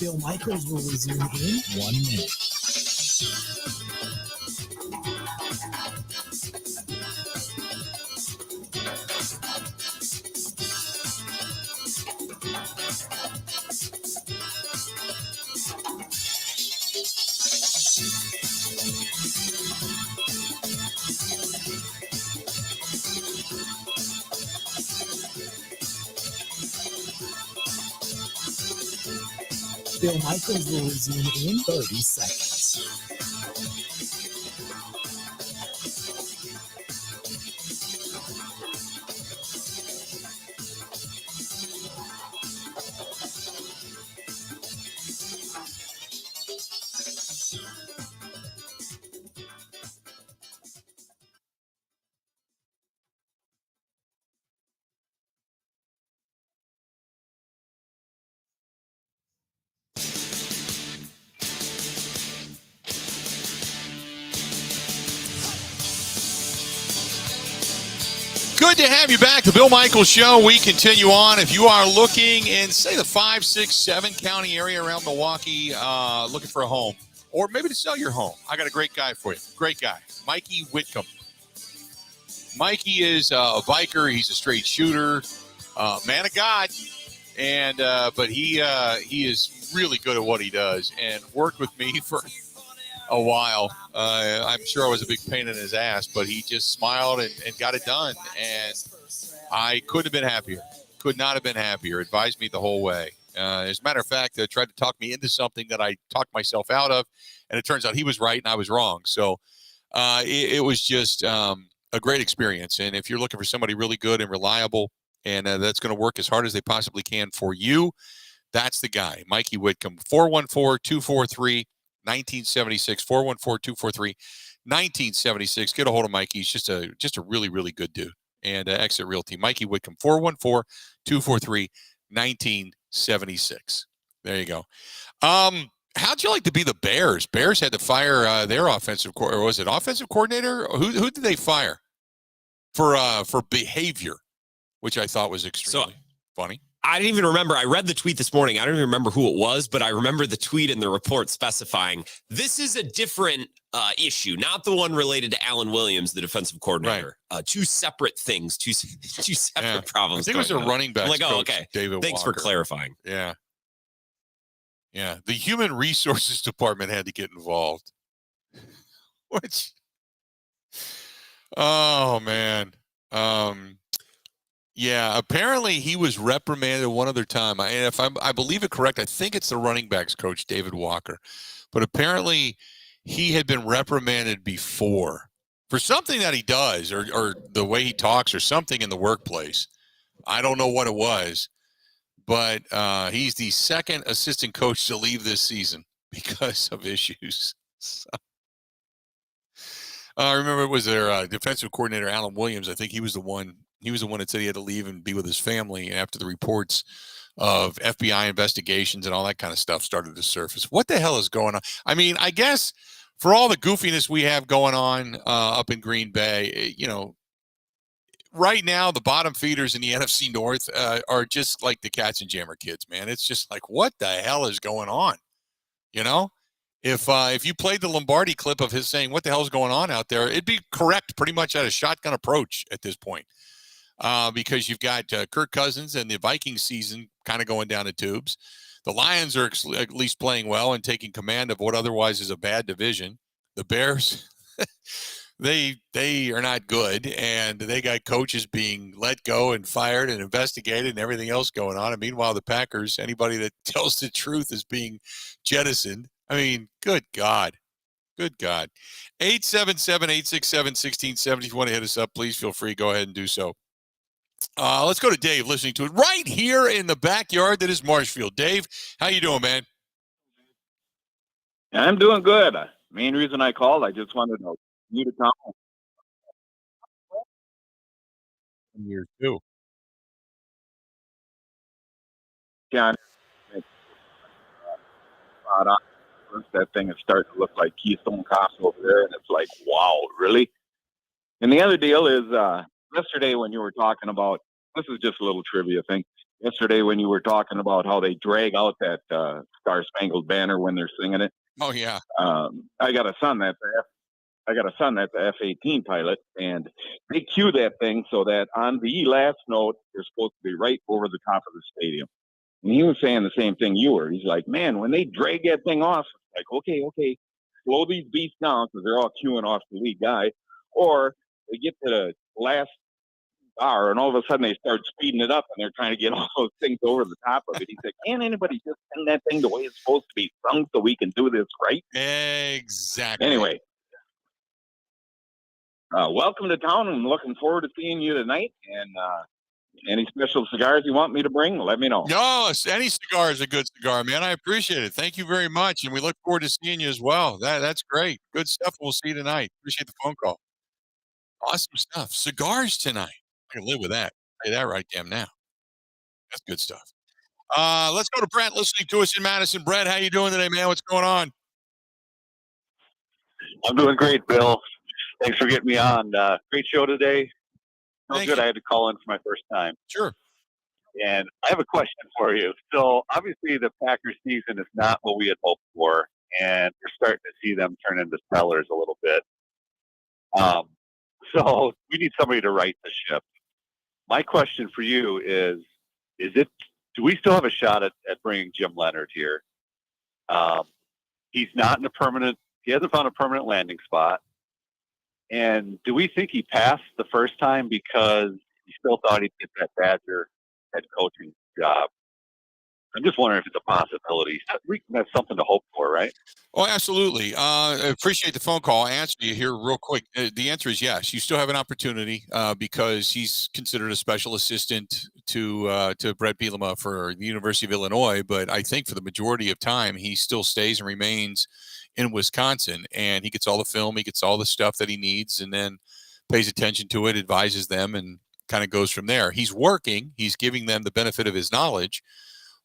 Bill Michaels will resume in 1 minute. Bill Michaels will resume in 30 seconds. Good to have you back. The Bill Michaels Show. We continue on. If you are looking in, say, the 5, 6, 7 county area around Milwaukee, looking for a home, or maybe to sell your home, I got a great guy for you. Great guy. Mikey Whitcomb. Mikey is a biker. He's a straight shooter, man of God, and but he is really good at what he does, and worked with me for a while. I'm sure I was a big pain in his ass, but he just smiled and got it done. And I couldn't have been happier. Could not have been happier. Advised me the whole way. As a matter of fact, tried to talk me into something that I talked myself out of. And it turns out he was right and I was wrong. So it was just a great experience. And if you're looking for somebody really good and reliable and that's going to work as hard as they possibly can for you, that's the guy, Mikey Whitcomb. 414-243-1976, 414-243-1976. Get a hold of Mikey. He's just a really, really good dude. And Exit Realty, Mikey Whitcomb, 414-243-1976. There you go. How'd you like to be the Bears? Bears had to fire their offensive coordinator. Or was it offensive coordinator? Who did they fire for behavior, which I thought was extremely funny. I didn't even remember. I read the tweet this morning. I don't even remember who it was, but I remember the tweet in the report specifying this is a different issue, not the one related to Alan Williams, the defensive coordinator. Right. Two separate things, two separate problems. I think it was a running back. I'm like, oh, okay. David Thanks Walker. for clarifying. Yeah. Yeah. The human resources department had to get involved. Which, oh, man. Yeah, apparently he was reprimanded one other time. And if I believe it correct, I think it's the running backs coach, David Walker. But apparently he had been reprimanded before for something that he does or the way he talks or something in the workplace. I don't know what it was. But he's the second assistant coach to leave this season because of issues. So, I remember it was their defensive coordinator, Alan Williams. I think he was the one. He was the one that said he had to leave and be with his family after the reports of FBI investigations and all that kind of stuff started to surface. What the hell is going on? I mean, I guess for all the goofiness we have going on up in Green Bay, right now the bottom feeders in the NFC North are just like the Cats and Jammer kids, man. It's just like, what the hell is going on? If you played the Lombardi clip of his saying, what the hell is going on out there, it'd be correct pretty much at a shotgun approach at this point. Because you've got Kirk Cousins and the Vikings season kind of going down the tubes. The Lions are at least playing well and taking command of what otherwise is a bad division. The Bears, they are not good, and they got coaches being let go and fired and investigated and everything else going on. And meanwhile, the Packers, anybody that tells the truth is being jettisoned. I mean, good God. Good God. 877-867-1670. If you want to hit us up, please feel free. Go ahead and do so. Let's go to Dave, listening to it right here in the backyard that is Marshfield. Dave, how you doing, man? I'm doing good. Main reason I called, I just wanted to you to come. Years too. Yeah. That thing is starting to look like Keystone Castle over there, and it's like, wow, really? And the other deal is, yesterday when you were talking about, this is just a little trivia thing. yesterday when you were talking about how they drag out that Star Spangled Banner when they're singing it. Oh yeah. I got a son that's a F-18 pilot, and they cue that thing so that on the last note, they're supposed to be right over the top of the stadium. And he was saying the same thing you were. He's like, man, when they drag that thing off, it's like, okay, slow these beats down because they're all queuing off the lead guy. Or they get to the last bar and all of a sudden they start speeding it up and they're trying to get all those things over the top of it. He said, can't anybody just sing that thing the way it's supposed to be sung so we can do this right? Exactly. Anyway, welcome to town. I'm looking forward to seeing you tonight. And any special cigars you want me to bring, let me know. No, any cigar is a good cigar, man. I appreciate it. Thank you very much. And we look forward to seeing you as well. That's great. Good stuff. We'll see you tonight. Appreciate the phone call. Awesome stuff. Cigars tonight. I can live with that. Say that right damn now. That's good stuff. Let's go to Brett listening to us in Madison. Brett, how you doing today, man? What's going on? I'm doing great, Bill. Thanks for getting me on. Great show today. Oh, good. I had to call in for my first time. Sure. And I have a question for you. So obviously the Packers season is not what we had hoped for, and we're starting to see them turn into sellers a little bit. So we need somebody to right the ship. My question for you is do we still have a shot at bringing Jim Leonard here? He's not he hasn't found a permanent landing spot. And do we think he passed the first time because he still thought he'd get that Badger head coaching job? I'm just wondering if it's a possibility. That's something to hope for, right? Oh, absolutely. I appreciate the phone call. I'll answer you here real quick. The answer is yes. You still have an opportunity because he's considered a special assistant to Brett Bielema for the University of Illinois. But I think for the majority of time, he still stays and remains in Wisconsin. And he gets all the film. He gets all the stuff that he needs and then pays attention to it, advises them, and kind of goes from there. He's working. He's giving them the benefit of his knowledge.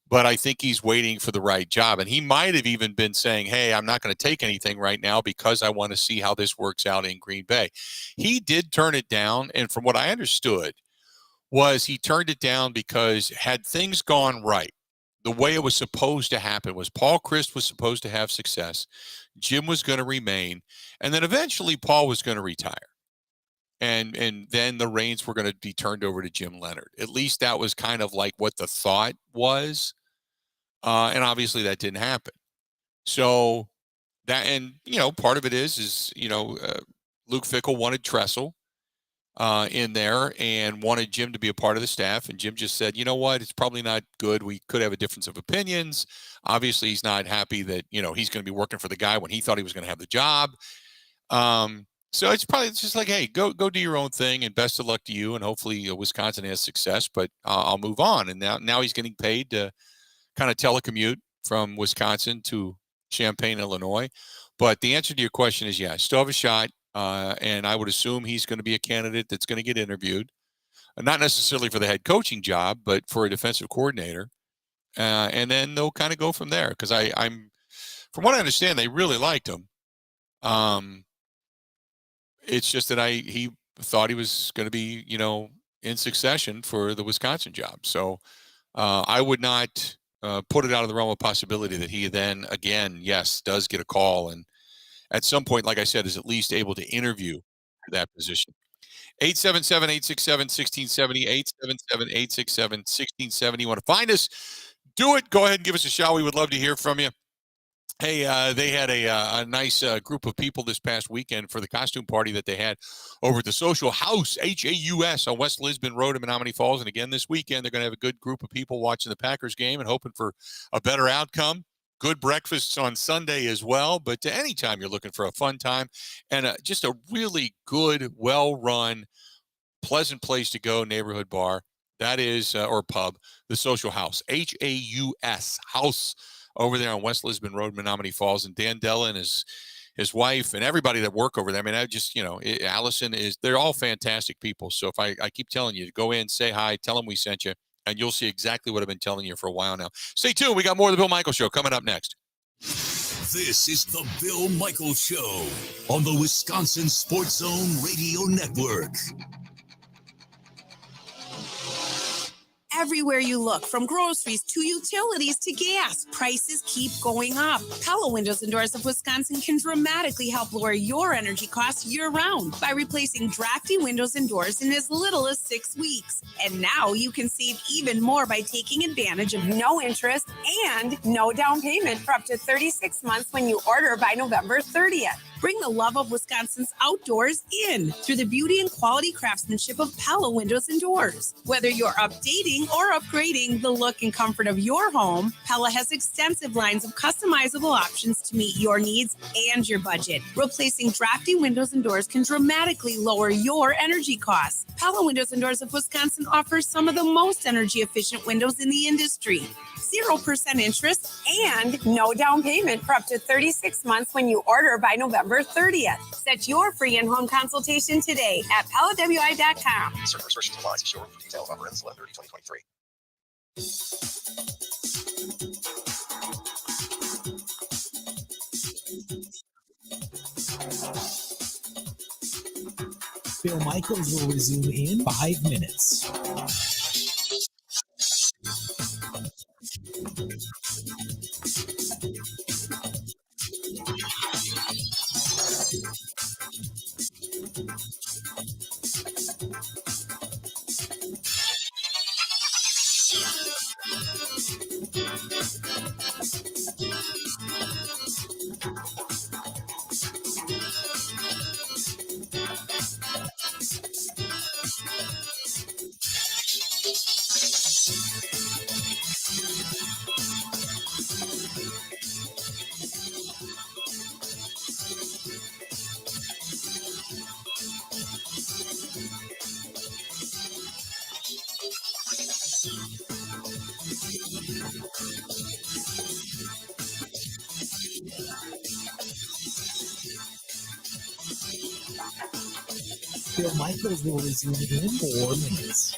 But I think he's waiting for the right job. And he might have even been saying, hey, I'm not going to take anything right now because I want to see how this works out in Green Bay. He did turn it down. And from what I understood was he turned it down because had things gone right, the way it was supposed to happen was Paul Chryst was supposed to have success. Jim was going to remain. And then eventually Paul was going to retire. And then the reins were going to be turned over to Jim Leonard. At least that was kind of like what the thought was. And obviously that didn't happen. So that, and, part of it is Luke Fickell wanted Tressel in there and wanted Jim to be a part of the staff. And Jim just said, you know what, it's probably not good. We could have a difference of opinions. Obviously he's not happy that, he's going to be working for the guy when he thought he was going to have the job. So it's just like, hey, go do your own thing and best of luck to you. And hopefully Wisconsin has success, but I'll move on. And now he's getting paid to kind of telecommute from Wisconsin to Champaign, Illinois. But the answer to your question is, yeah, still have a shot. And I would assume he's going to be a candidate that's going to get interviewed, not necessarily for the head coaching job, but for a defensive coordinator. And then they'll kind of go from there. Because I'm, from what I understand, they really liked him. It's just that he thought he was going to be, in succession for the Wisconsin job. So I would not put it out of the realm of possibility that he then, again, yes, does get a call. And at some point, like I said, is at least able to interview for that position. 877-867-1670, 877-867-1670. You want to find us? Do it. Go ahead and give us a shout. We would love to hear from you. Hey, they had a nice group of people this past weekend for the costume party that they had over at the Social House, Haus, on West Lisbon Road in Menominee Falls. And again, this weekend, they're going to have a good group of people watching the Packers game and hoping for a better outcome. Good breakfasts on Sunday as well. But anytime you're looking for a fun time and just a really good, well-run, pleasant place to go, neighborhood bar, that is, or pub, the Social House, Haus, House, over there on West Lisbon Road, Menominee Falls. And Dan Della and his wife and everybody that work over there. I mean, Allison they're all fantastic people. So if I keep telling you to go in, say hi, tell them we sent you, and you'll see exactly what I've been telling you for a while now. Stay tuned. We got more of the Bill Michaels Show coming up next. This is the Bill Michaels Show on the Wisconsin Sports Zone Radio Network. Everywhere you look, from groceries to utilities to gas, prices keep going up. Pella Windows and Doors of Wisconsin can dramatically help lower your energy costs year-round by replacing drafty windows and doors in as little as 6 weeks. And now you can save even more by taking advantage of no interest and no down payment for up to 36 months when you order by November 30th. Bring the love of Wisconsin's outdoors in through the beauty and quality craftsmanship of Pella Windows and Doors. Whether you're updating or upgrading the look and comfort of your home, Pella has extensive lines of customizable options to meet your needs and your budget. Replacing drafty windows and doors can dramatically lower your energy costs. Pella Windows and Doors of Wisconsin offers some of the most energy efficient windows in the industry. 0% interest and no down payment for up to 36 months when you order by November 30th. Set your free in-home consultation today at PellaWI.com. Certain restrictions apply. See showroom for details. Offer ends 11/30/2023. Bill Michaels will resume in 5 minutes. Bill Michaels will resume in 4 minutes.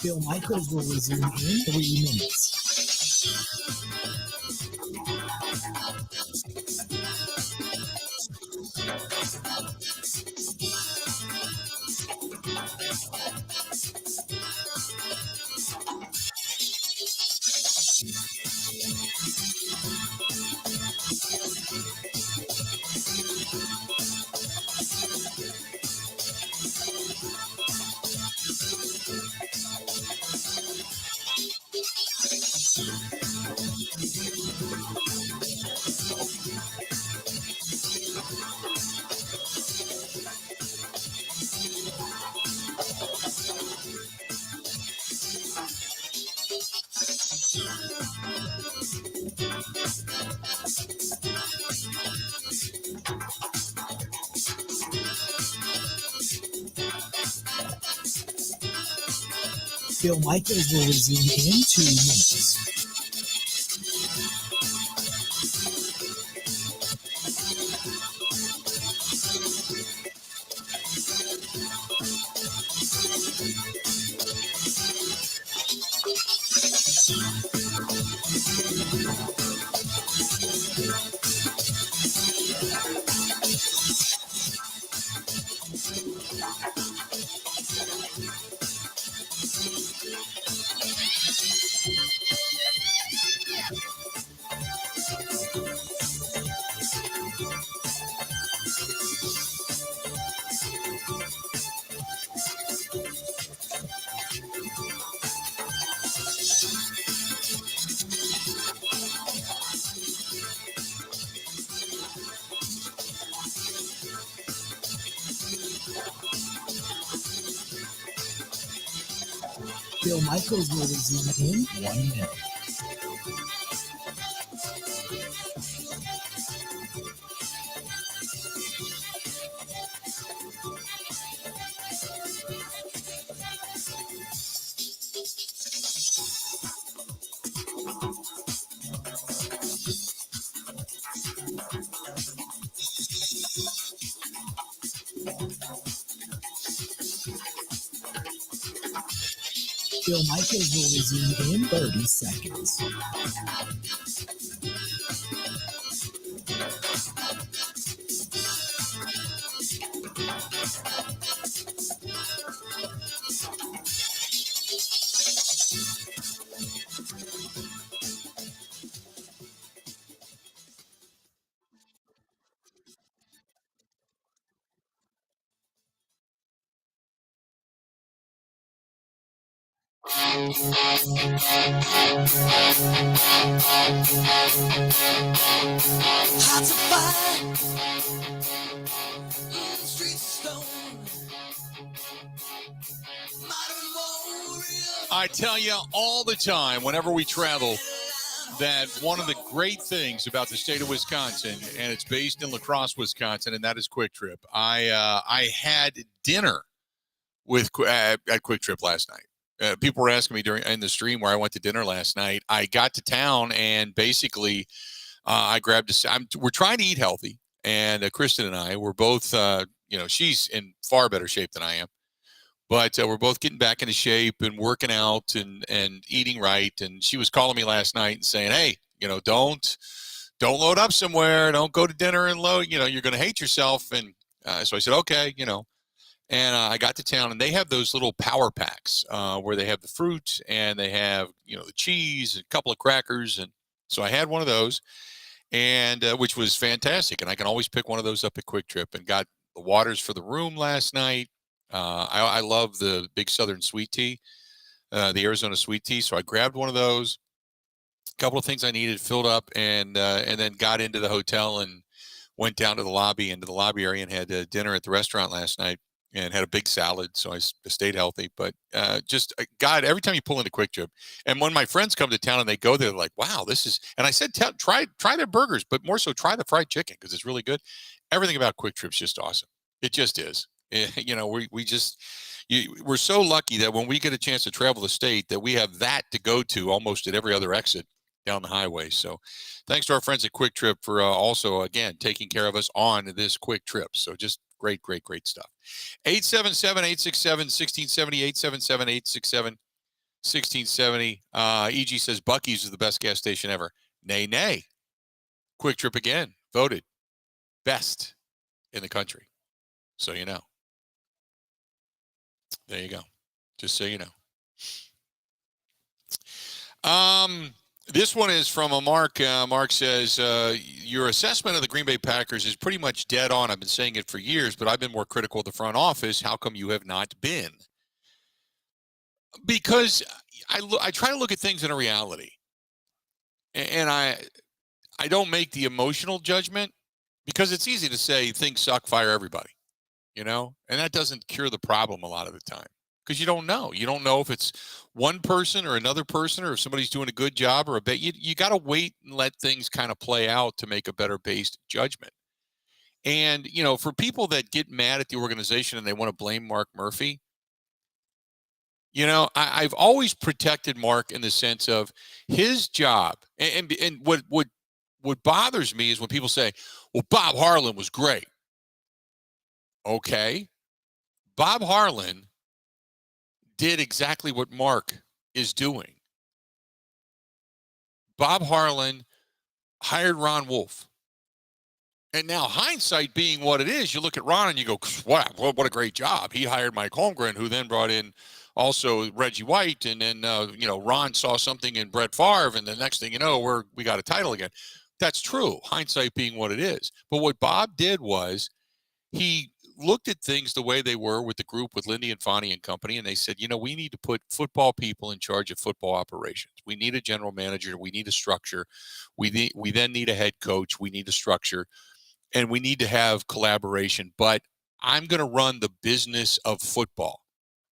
Bill Michaels will resume in 3 minutes. Bill Michaels will resume in 2 minutes. Bill Michaels will resume in 1 minute. Bill Michaels will resume in 30 seconds. Hearts of fire, streets of stone. I tell you all the time, whenever we travel, that one of the great things about the state of Wisconsin, and it's based in La Crosse, Wisconsin, and that is Quick Trip. I had dinner with at Quick Trip last night. People were asking me in the stream where I went to dinner last night. I got to town and basically I grabbed we're trying to eat healthy, and Kristen and I were both, she's in far better shape than I am, but we're both getting back into shape and working out and eating right. And she was calling me last night and saying, hey, don't load up somewhere. Don't go to dinner and load, you're going to hate yourself. And so I said, okay, and I got to town, and they have those little power packs where they have the fruit and they have, the cheese and a couple of crackers. And so I had one of those, and which was fantastic. And I can always pick one of those up at Quick Trip, and got the waters for the room last night. I love the Big Southern sweet tea, the Arizona sweet tea. So I grabbed one of those, a couple of things I needed, filled up, and then got into the hotel and went down to the lobby area and had dinner at the restaurant last night. And had a big salad, so I stayed healthy. But God, every time you pull into Quick Trip, and when my friends come to town and they go there, they're like, wow, this is, and I said, try their burgers, but more so try the fried chicken because it's really good. Everything about Quick Trip's just awesome. It just is. We're so lucky that when we get a chance to travel the state, that we have that to go to almost at every other exit down the highway. So thanks to our friends at Quick Trip for also, again, taking care of us on this Quick Trip. So just great stuff. 877-867-1670, 877-867-1670. EG says Buc-ee's is the best gas station ever. Nay. Quick Trip again, voted best in the country. So you know. There you go. Just so you know. This one is from a Mark. Mark says, your assessment of the Green Bay Packers is pretty much dead on. I've been saying it for years, but I've been more critical of the front office. How come you have not been? Because I try to look at things in a reality. And I don't make the emotional judgment, because it's easy to say things suck, fire everybody, and that doesn't cure the problem a lot of the time. Because you don't know. You don't know if it's one person or another person, or if somebody's doing a good job or a bit. You got to wait and let things kind of play out to make a better based judgment. And, for people that get mad at the organization and they want to blame Mark Murphy, I've always protected Mark in the sense of his job. And what bothers me is when people say, well, Bob Harlan was great. Okay. Bob Harlan did exactly what Mark is doing. Bob Harlan hired Ron Wolf. And now, hindsight being what it is, you look at Ron and you go, wow, what a great job. He hired Mike Holmgren, who then brought in also Reggie White. And then, Ron saw something in Brett Favre. And the next thing you know, we got a title again. That's true, hindsight being what it is. But what Bob did was he looked at things the way they were with the group with Lindy and Fonnie and company, and they said, we need to put football people in charge of football operations. We need a general manager. We need a structure. We then need a head coach. We need a structure, and we need to have collaboration. But I'm going to run the business of football.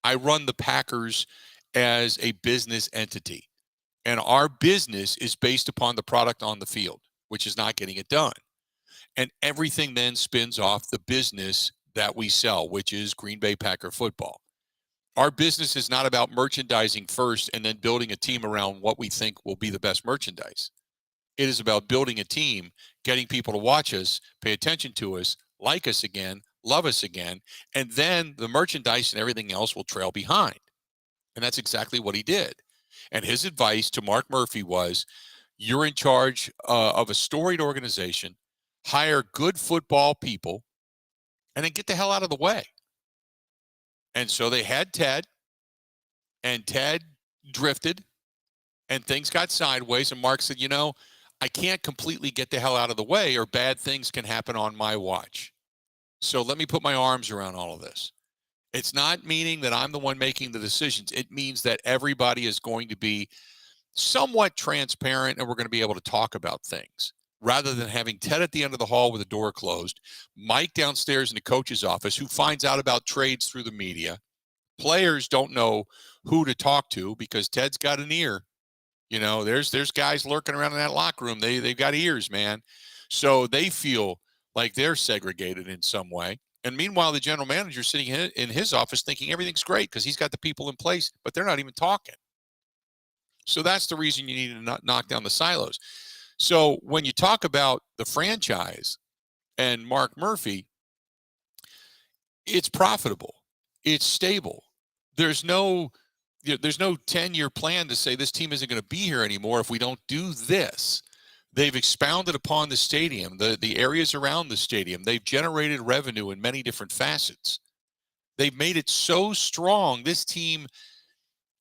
I run the Packers as a business entity. And our business is based upon the product on the field, which is not getting it done. And everything then spins off the business that we sell, which is Green Bay Packer football. Our business is not about merchandising first and then building a team around what we think will be the best merchandise. It is about building a team, getting people to watch us, pay attention to us, like us again, love us again, and then the merchandise and everything else will trail behind. And that's exactly what he did. And his advice to Mark Murphy was, you're in charge of a storied organization, hire good football people, and then get the hell out of the way. And so they had Ted, and Ted drifted, and things got sideways. And Mark said, I can't completely get the hell out of the way, or bad things can happen on my watch. So let me put my arms around all of this. It's not meaning that I'm the one making the decisions. It means that everybody is going to be somewhat transparent, and we're going to be able to talk about things, rather than having Ted at the end of the hall with the door closed, Mike downstairs in the coach's office who finds out about trades through the media. Players don't know who to talk to because Ted's got an ear. There's guys lurking around in that locker room. They've got ears, man. So they feel like they're segregated in some way. And meanwhile, the general manager sitting in his office thinking everything's great because he's got the people in place, but they're not even talking. So that's the reason you need to knock down the silos. So when you talk about the franchise and Mark Murphy, it's profitable. It's stable. There's no 10-year plan to say this team isn't going to be here anymore if we don't do this. They've expounded upon the stadium, the areas around the stadium. They've generated revenue in many different facets. They've made it so strong, this team,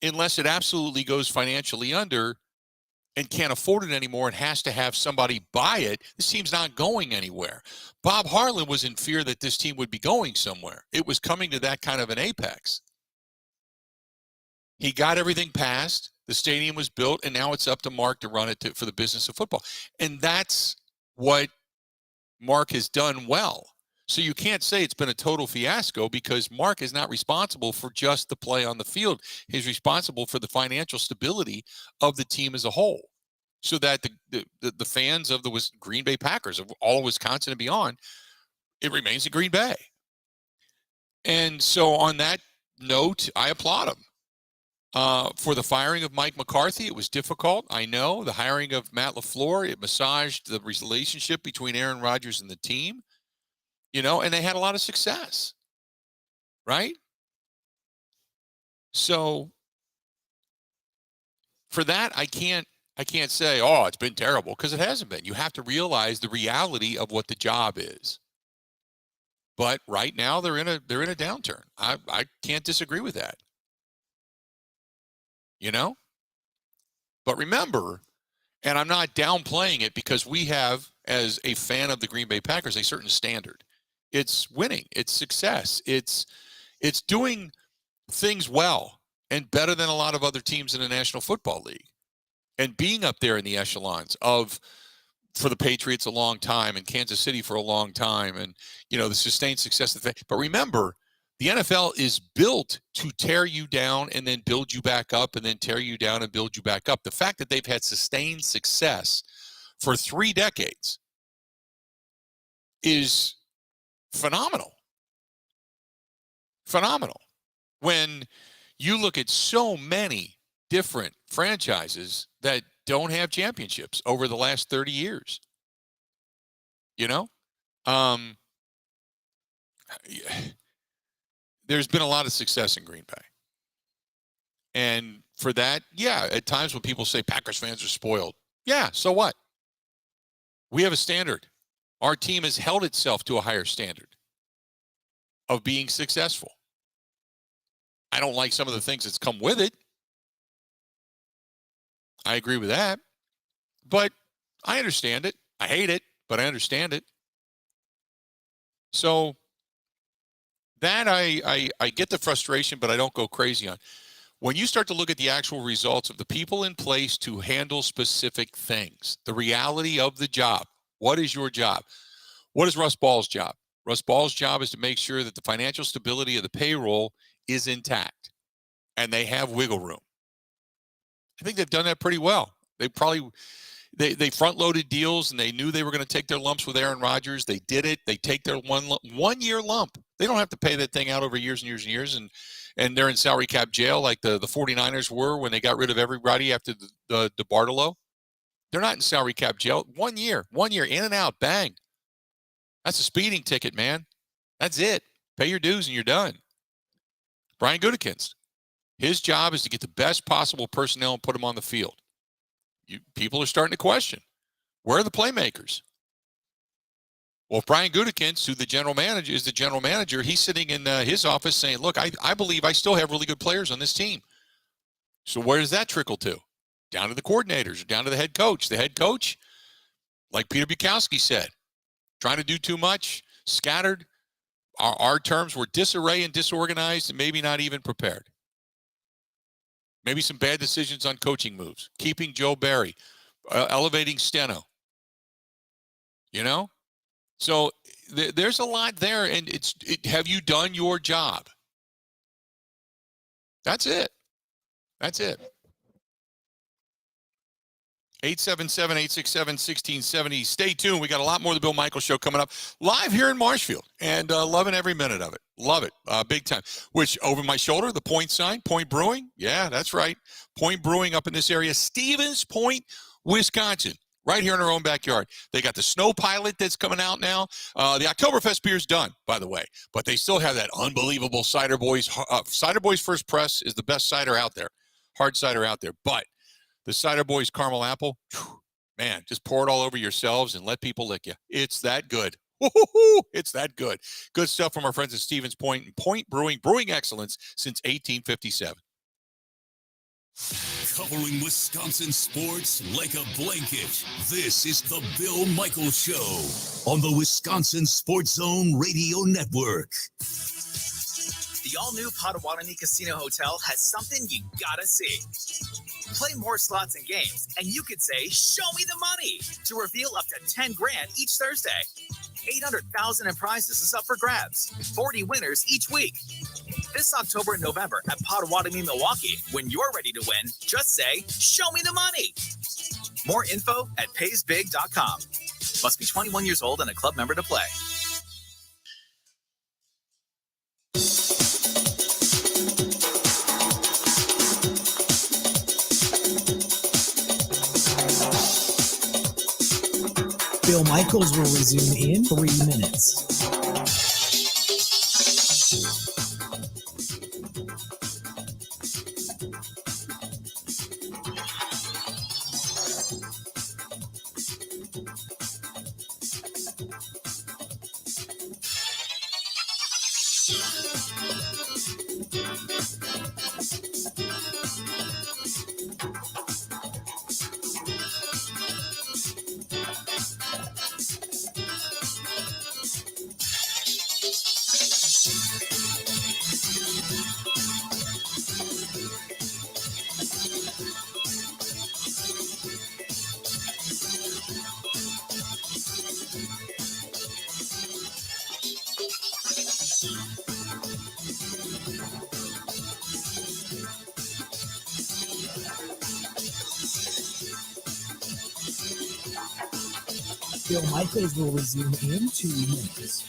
unless it absolutely goes financially under and can't afford it anymore and has to have somebody buy it, this team's not going anywhere. Bob Harlan was in fear that this team would be going somewhere. It was coming to that kind of an apex. He got everything passed. The stadium was built, and now it's up to Mark to run it for the business of football. And that's what Mark has done well. So you can't say it's been a total fiasco because Mark is not responsible for just the play on the field. He's responsible for the financial stability of the team as a whole, so that the fans of the Green Bay Packers, of all of Wisconsin and beyond, it remains in Green Bay. And so on that note, I applaud him. For the firing of Mike McCarthy, it was difficult. I know. The hiring of Matt LaFleur, it massaged the relationship between Aaron Rodgers and the team, and they had a lot of success, right? So for that, I can't say, oh, it's been terrible, because it hasn't been. You have to realize the reality of what the job is. But right now they're in a downturn. I can't disagree with that. But remember, and I'm not downplaying it, because we have, as a fan of the Green Bay Packers, a certain standard. It's winning. It's success. It's doing things well and better than a lot of other teams in the National Football League, and being up there in the echelons for the Patriots a long time, and Kansas City for a long time, and the sustained success of the. But remember, the NFL is built to tear you down and then build you back up, and then tear you down and build you back up. The fact that they've had sustained success for 3 decades is phenomenal. Phenomenal. When you look at so many different franchises that don't have championships over the last 30 years, there's been a lot of success in Green Bay. And for that, yeah, at times when people say Packers fans are spoiled, yeah, so what? We have a standard. Our team has held itself to a higher standard of being successful. I don't like some of the things that's come with it. I agree with that. But I understand it. I hate it, but I understand it. So that I get the frustration, but I don't go crazy on. When you start to look at the actual results of the people in place to handle specific things, the reality of the job, what is your job? What is Russ Ball's job? Russ Ball's job is to make sure that the financial stability of the payroll is intact. and they have wiggle room. I think they've done that pretty well. They front-loaded deals, and they knew they were going to take their lumps with Aaron Rodgers. They did it. They take their one-year lump. They don't have to pay that thing out over years and years and years, and they're in salary cap jail like the 49ers were when they got rid of everybody after the DeBartolo. They're not in salary cap jail. 1 year, in and out, bang. That's a speeding ticket, man. That's it. Pay your dues and you're done. Brian Gutekunst. His job is to get the best possible personnel and put them on the field. People are starting to question, where are the playmakers? Well, if Brian Gutekunst, who is the general manager, he's sitting in his office saying, look, I believe I still have really good players on this team. So where does that trickle to? Down to the coordinators, or down to the head coach. The head coach, like Peter Bukowski said, trying to do too much, scattered. Our terms were disarray and disorganized and maybe not even prepared. Maybe some bad decisions on coaching moves, keeping Joe Barry, elevating Steno. So there's a lot there, and have you done your job? That's it. 877-867-1670. Stay tuned. We got a lot more of the Bill Michaels Show coming up live here in Marshfield, and loving every minute of it. Love it. Big time. Which, over my shoulder, the Point sign, Point Brewing. Yeah, that's right. Point Brewing up in this area. Stevens Point, Wisconsin. Right here in our own backyard. They got the Snow Pilot that's coming out now. The Oktoberfest beer's done, by the way. But they still have that unbelievable Cider Boys. Cider Boys First Press is the best cider out there. Hard cider out there. But the Cider Boys Caramel Apple, man, just pour it all over yourselves and let people lick you. It's that good. It's that good. Good stuff from our friends at Stevens Point and Point Brewing, brewing excellence since 1857. Covering Wisconsin sports like a blanket. This is the Bill Michaels Show on the Wisconsin Sports Zone Radio Network. The all-new Potawatomi Casino Hotel has something you gotta see. Play more slots and games, and you could say, "Show me the money," to reveal up to 10 grand each Thursday. 800,000 in prizes is up for grabs. 40 winners each week. This October and November at Potawatomi, Milwaukee. When you're ready to win, just say, "Show me the money." More info at paysbig.com. Must be 21 years old and a club member to play. Bill Michaels will resume in 3 minutes. Bill Michaels will resume in 2 minutes.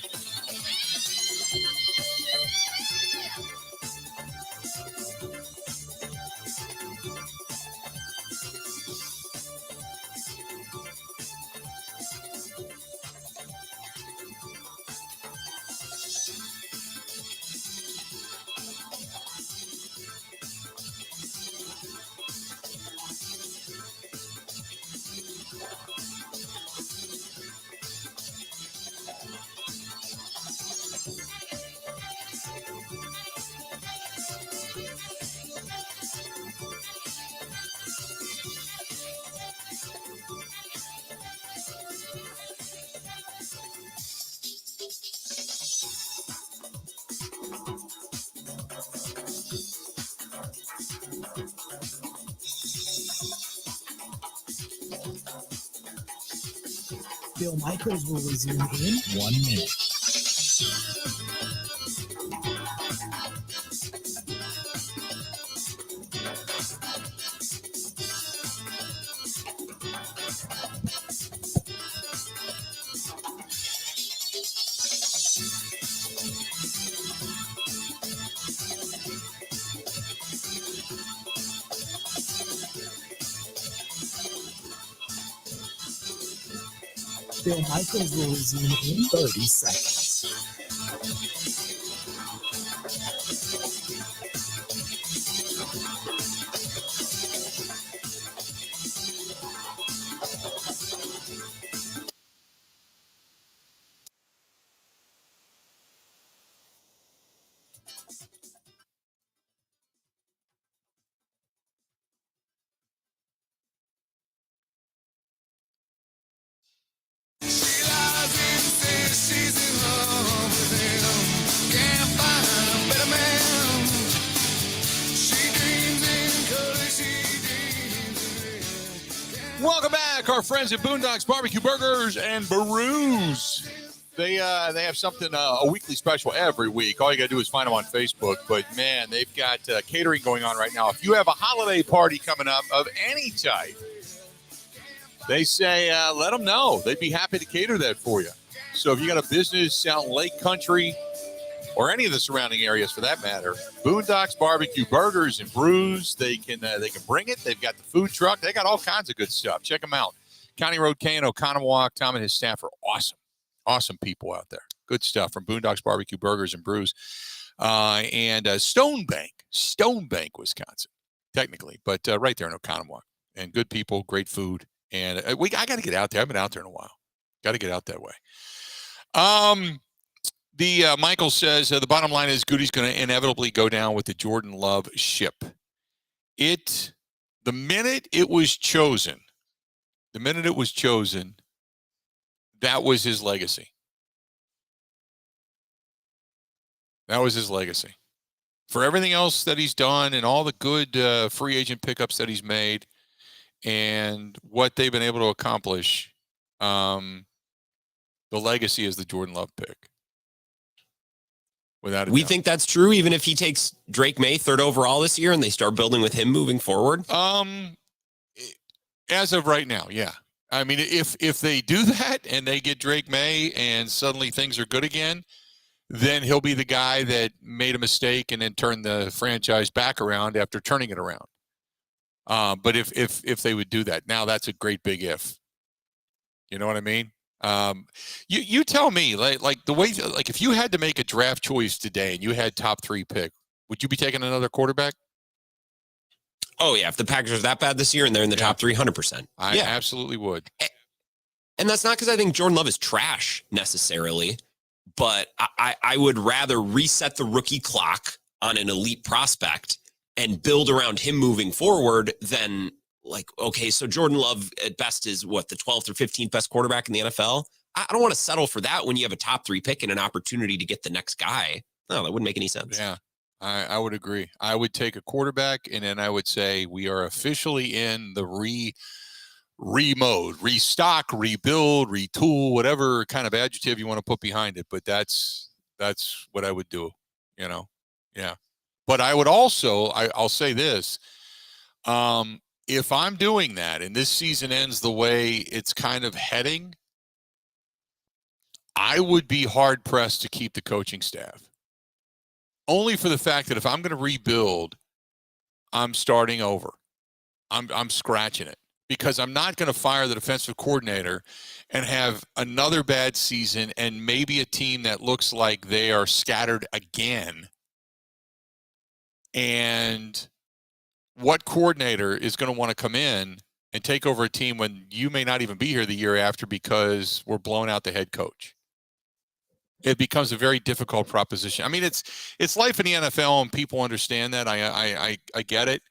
Bill Michaels will resume in 1 minute. Bill Michaels rules in 30 seconds. Welcome back, our friends at Boondocks Barbecue Burgers and Brews. They have something, a weekly special every week. All you got to do is find them on Facebook. But, man, they've got catering going on right now. If you have a holiday party coming up of any type, they say let them know. They'd be happy to cater that for you. So if you got a business out in Lake Country or any of the surrounding areas for that matter, Boondocks Barbecue Burgers and Brews, they can bring it. They've got the food truck. They got all kinds of good stuff. Check them out. County Road K in Oconomowoc. Tom and his staff are awesome. Awesome people out there. Good stuff from Boondocks Barbecue Burgers and Brews. And Stone Bank, Wisconsin, technically, but right there in Oconomowoc. And good people, great food. And I got to get out there. I haven't been out there in a while. Got to get out that way. Michael says the bottom line is Goody's going to inevitably go down with the Jordan Love ship. The minute it was chosen, that was his legacy. That was his legacy. For everything else that he's done and all the good free agent pickups that he's made and what they've been able to accomplish, the legacy is the Jordan Love pick. Without a doubt. Think that's true, even if he takes Drake May 3rd overall this year and they start building with him moving forward? As of right now, yeah. I mean, if they do that and they get Drake May and suddenly things are good again, then he'll be the guy that made a mistake and then turned the franchise back around after turning it around. But if they would do that, now that's a great big if. You know what I mean? You tell me, like the way, like if you had to make a draft choice today and you had top 3 pick, would you be taking another quarterback? Oh, yeah. If the Packers are that bad this year and they're in the top 3, 100%. I absolutely would. And that's not because I think Jordan Love is trash necessarily, but I would rather reset the rookie clock on an elite prospect and build around him moving forward than like, okay, so Jordan Love at best is what, the 12th or 15th best quarterback in the NFL? I don't want to settle for that when you have a top 3 pick and an opportunity to get the next guy. No, that wouldn't make any sense. Yeah. I would agree. I would take a quarterback, and then I would say we are officially in the re-mode, restock, rebuild, retool, whatever kind of adjective you want to put behind it. But that's what I would do, you know? Yeah. But I would also, I'll say this, if I'm doing that and this season ends the way it's kind of heading, I would be hard pressed to keep the coaching staff. Only for the fact that if I'm going to rebuild, I'm starting over. I'm scratching it because I'm not going to fire the defensive coordinator and have another bad season and maybe a team that looks like they are scattered again. And what coordinator is going to want to come in and take over a team when you may not even be here the year after because we're blowing out the head coach? It becomes a very difficult proposition. I mean, it's life in the NFL, and people understand that. I get it.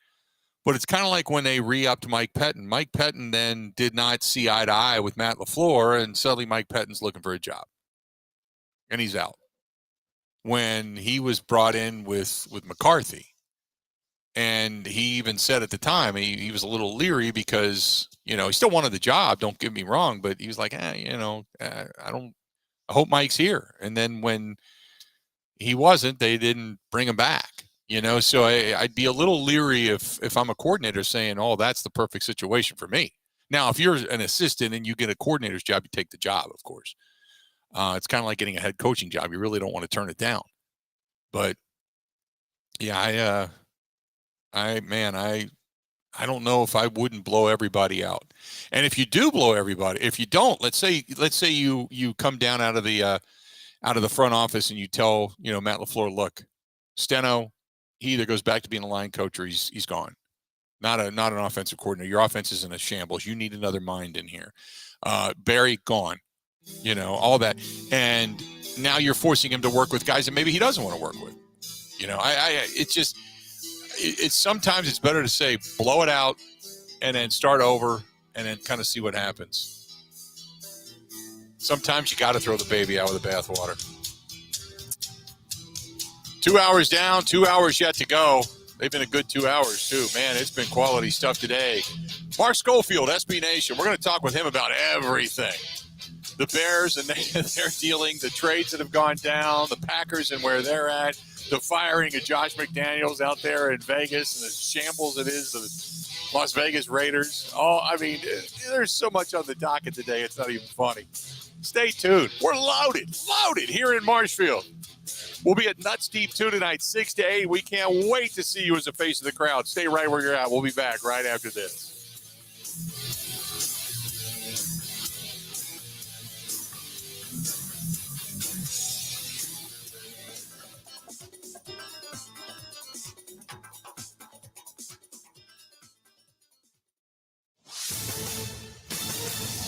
But it's kind of like when they re-upped Mike Pettin. Mike Pettin then did not see eye to eye with Matt LaFleur, and suddenly Mike Pettin's looking for a job. And he's out. When he was brought in with McCarthy, and he even said at the time, he was a little leery because, you know, he still wanted the job, don't get me wrong, but he was like, I hope Mike's here. And then when he wasn't, they didn't bring him back, you know? So I'd be a little leery if I'm a coordinator saying, oh, that's the perfect situation for me. Now, if you're an assistant and you get a coordinator's job, you take the job, of course. It's kind of like getting a head coaching job. You really don't want to turn it down. But yeah, I don't know if I wouldn't blow everybody out. And if you do blow everybody, if you don't, let's say you come down out of the front office and you tell, Matt LaFleur, look, Steno, he either goes back to being a line coach or he's gone. Not an offensive coordinator. Your offense is in a shambles. You need another mind in here. Barry, gone. All that. And now you're forcing him to work with guys that maybe he doesn't want to work with. Sometimes it's better to say blow it out and then start over and then kind of see what happens. Sometimes you got to throw the baby out with the bathwater. 2 hours down, 2 hours yet to go. They've been a good 2 hours, too. Man, it's been quality stuff today. Mark Schofield, SB Nation. We're going to talk with him about everything. The Bears and they're dealing, the trades that have gone down, the Packers and where they're at, the firing of Josh McDaniels out there in Vegas and the shambles it is, the Las Vegas Raiders. There's so much on the docket today, it's not even funny. Stay tuned. We're loaded here in Marshfield. We'll be at Nuts Deep 2 tonight, 6 to 8. We can't wait to see you as the face of the crowd. Stay right where you're at. We'll be back right after this.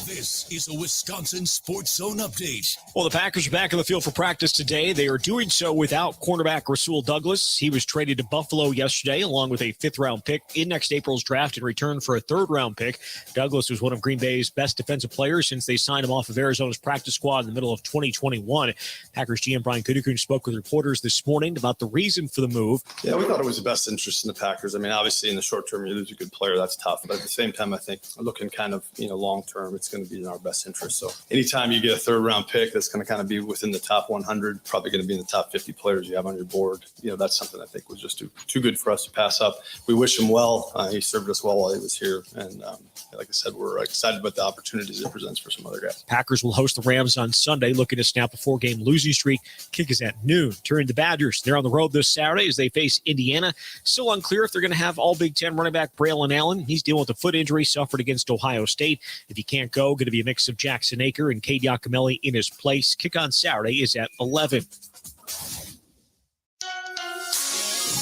This is a Wisconsin Sports Zone update. Well, the Packers are back on the field for practice today. They are doing so without cornerback Rasul Douglas. He was traded to Buffalo yesterday along with a fifth-round pick in next April's draft in return for a third-round pick. Douglas was one of Green Bay's best defensive players since they signed him off of Arizona's practice squad in the middle of 2021. Packers GM Brian Gutekunst spoke with reporters this morning about the reason for the move. Yeah, we thought it was the best interest in the Packers. Obviously in the short term, you lose a good player. That's tough. But at the same time, I think looking kind of, long term, it's going to be in our best interest. So anytime you get a third round pick that's going to kind of be within the top 100, probably going to be in the top 50 players you have on your board, that's something I think was just too good for us to pass up. We wish him well. He served us well while he was here. And like I said, we're excited about the opportunities it presents for some other guys. Packers will host the Rams on Sunday, looking to snap a 4-game losing streak. Kick is at noon. Turn the Badgers. They're on the road this Saturday as they face Indiana. Still unclear if they're going to have all Big Ten running back Braylon Allen. He's dealing with a foot injury suffered against Ohio State. If he can't go, going to be a mix of Jackson Aker and Cade Yakimelli in his place. Kick on Saturday is at 11.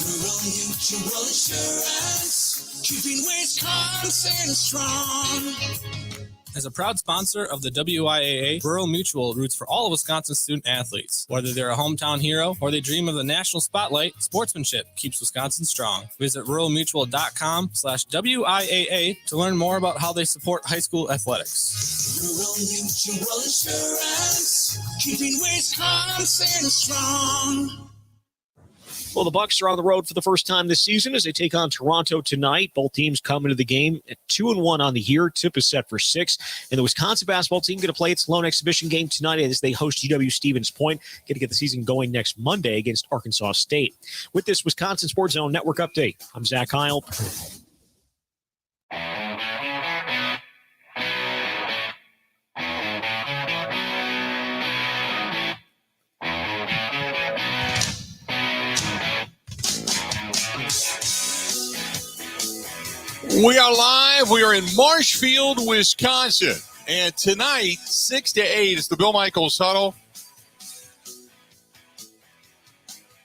Rural Mutual Insurance, keeping Wisconsin strong. As a proud sponsor of the WIAA, Rural Mutual roots for all of Wisconsin student athletes. Whether they're a hometown hero or they dream of the national spotlight, sportsmanship keeps Wisconsin strong. Visit ruralmutual.com/WIAA to learn more about how they support high school athletics. Rural Mutual Insurance, keeping Wisconsin strong. Well, the Bucs are on the road for the first time this season as they take on Toronto tonight. Both teams come into the game at 2-1 on the year. Tip is set for 6. And the Wisconsin basketball team going to play its lone exhibition game tonight as they host UW Stevens Point. Going to get the season going next Monday against Arkansas State. With this Wisconsin Sports Zone Network update, I'm Zach Heil. We are live. We are in Marshfield, Wisconsin. And tonight, 6 to 8, is the Bill Michaels Huddle.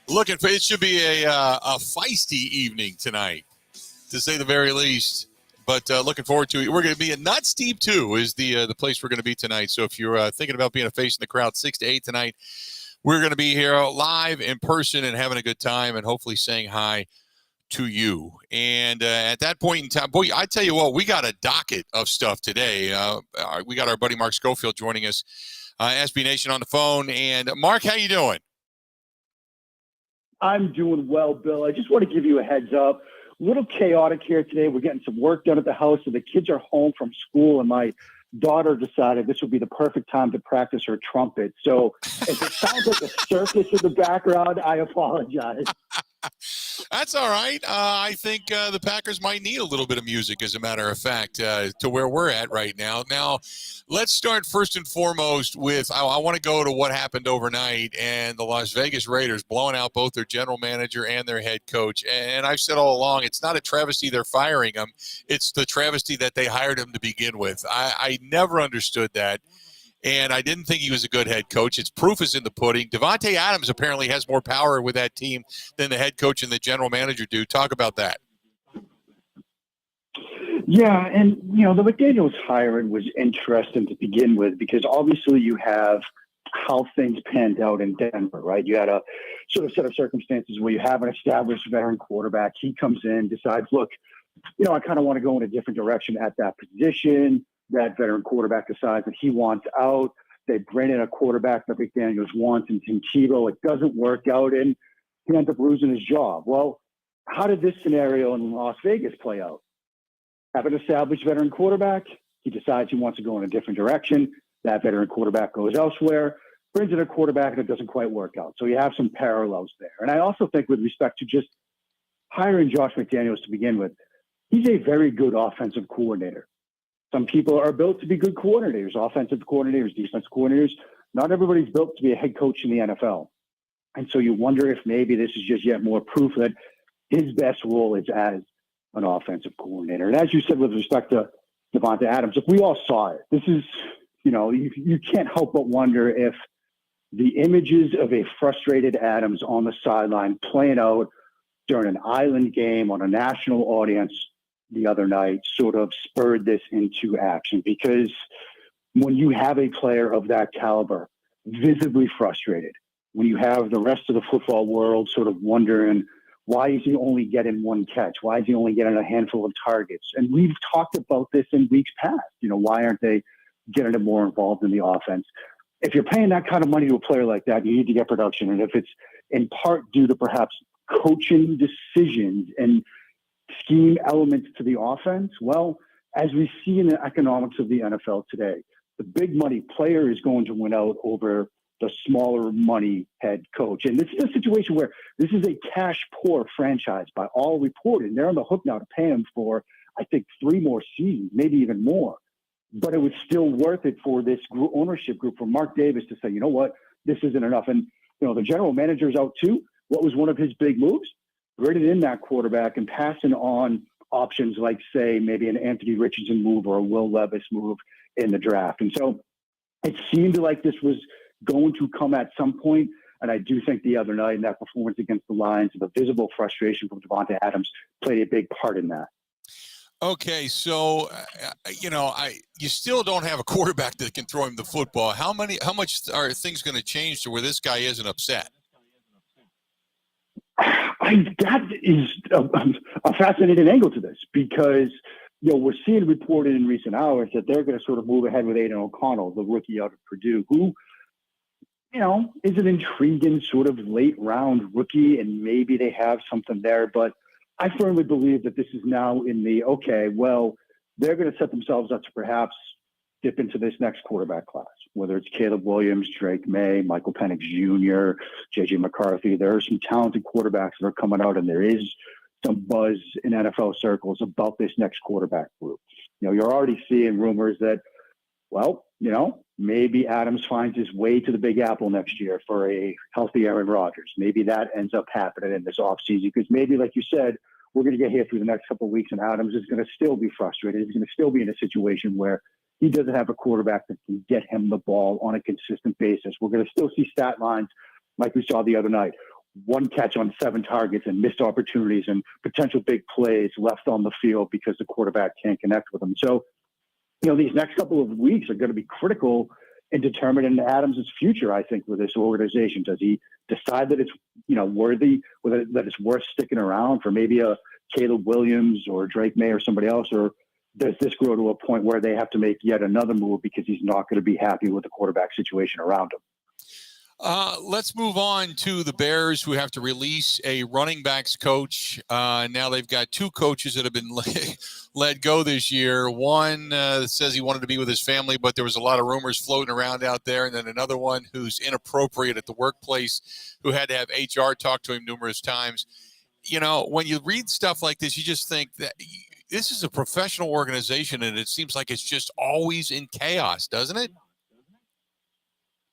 Looking for, it should be a feisty evening tonight, to say the very least. But looking forward to it. We're going to be at Nuts Deep 2 is the place we're going to be tonight. So if you're thinking about being a face in the crowd, 6 to 8 tonight, we're going to be here live in person and having a good time and hopefully saying hi to you. And at that point in time, boy, I tell you what, we got a docket of stuff today. We got our buddy Mark Schofield joining us, SB Nation on the phone. And Mark, how you doing? I'm doing well, Bill. I just want to give you a heads up. A little chaotic here today. We're getting some work done at the house, so the kids are home from school, and my daughter decided this would be the perfect time to practice her trumpet. So if it sounds like a circus in the background, I apologize. That's all right. I think the Packers might need a little bit of music, as a matter of fact, to where we're at right now. Now, let's start first and foremost with I want to go to what happened overnight and the Las Vegas Raiders blowing out both their general manager and their head coach. And I've said all along, it's not a travesty they're firing him. It's the travesty that they hired him to begin with. I never understood that. And I didn't think he was a good head coach. Its proof is in the pudding. Davante Adams apparently has more power with that team than the head coach and the general manager do. Talk about that. Yeah, and, the McDaniels hiring was interesting to begin with because obviously you have how things panned out in Denver, right? You had a sort of set of circumstances where you have an established veteran quarterback. He comes in, decides, look, I kind of want to go in a different direction at that position. That veteran quarterback decides that he wants out. They bring in a quarterback that McDaniels wants in Tim Tebow. It doesn't work out, and he ends up losing his job. Well, how did this scenario in Las Vegas play out? Have an established veteran quarterback. He decides he wants to go in a different direction. That veteran quarterback goes elsewhere, brings in a quarterback, and it doesn't quite work out. So you have some parallels there. And I also think with respect to just hiring Josh McDaniels to begin with, he's a very good offensive coordinator. Some people are built to be good coordinators, offensive coordinators, defensive coordinators. Not everybody's built to be a head coach in the NFL. And so you wonder if maybe this is just yet more proof that his best role is as an offensive coordinator. And as you said with respect to Davante Adams, if we all saw it, this is, you can't help but wonder if the images of a frustrated Adams on the sideline playing out during an island game on a national audience the other night sort of spurred this into action, because when you have a player of that caliber visibly frustrated, when you have the rest of the football world sort of wondering, why is he only getting one catch? Why is he only getting a handful of targets? And we've talked about this in weeks past. Why aren't they getting him more involved in the offense? If you're paying that kind of money to a player like that, you need to get production. And if it's in part due to perhaps coaching decisions and scheme elements to the offense, well, as we see in the economics of the NFL today, the big money player is going to win out over the smaller money head coach. And this is a situation where this is a cash poor franchise by all reported. They're on the hook now to pay him for, I think, 3 more seasons, maybe even more. But it was still worth it for this ownership group, for Mark Davis to say, you know what, this isn't enough. And, the general manager's out too. What was one of his big moves? Bringing in that quarterback and passing on options like, say, maybe an Anthony Richardson move or a Will Levis move in the draft. And so it seemed like this was going to come at some point. And I do think the other night in that performance against the Lions, the visible frustration from Davante Adams played a big part in that. Okay, so you still don't have a quarterback that can throw him the football. How much are things going to change to where this guy isn't upset? That is a fascinating angle to this, because we're seeing reported in recent hours that they're going to sort of move ahead with Aiden O'Connell, the rookie out of Purdue, who is an intriguing sort of late round rookie, and maybe they have something there. But I firmly believe that this is now in the, they're going to set themselves up to perhaps dip into this next quarterback class, whether it's Caleb Williams, Drake May, Michael Penix Jr., J.J. McCarthy. There are some talented quarterbacks that are coming out, and there is some buzz in NFL circles about this next quarterback group. You're already seeing rumors that, maybe Adams finds his way to the Big Apple next year for a healthy Aaron Rodgers. Maybe that ends up happening in this offseason, because maybe, like you said, we're going to get here through the next couple of weeks, and Adams is going to still be frustrated. He's going to still be in a situation where he doesn't have a quarterback that can get him the ball on a consistent basis. We're going to still see stat lines like we saw the other night. 1 catch on 7 targets and missed opportunities and potential big plays left on the field because the quarterback can't connect with them. So, these next couple of weeks are going to be critical in determining Adams' future, I think, with this organization. Does he decide that it's, worthy, that it's worth sticking around for maybe a Caleb Williams or Drake May or somebody else, or does this grow to a point where they have to make yet another move because he's not going to be happy with the quarterback situation around him? Let's move on to the Bears, who have to release a running backs coach. Now they've got 2 coaches that have been let go this year. One says he wanted to be with his family, but there was a lot of rumors floating around out there. And then another one who's inappropriate at the workplace, who had to have HR talk to him numerous times. when you read stuff like this, you just think that this is a professional organization, and it seems like it's just always in chaos, doesn't it?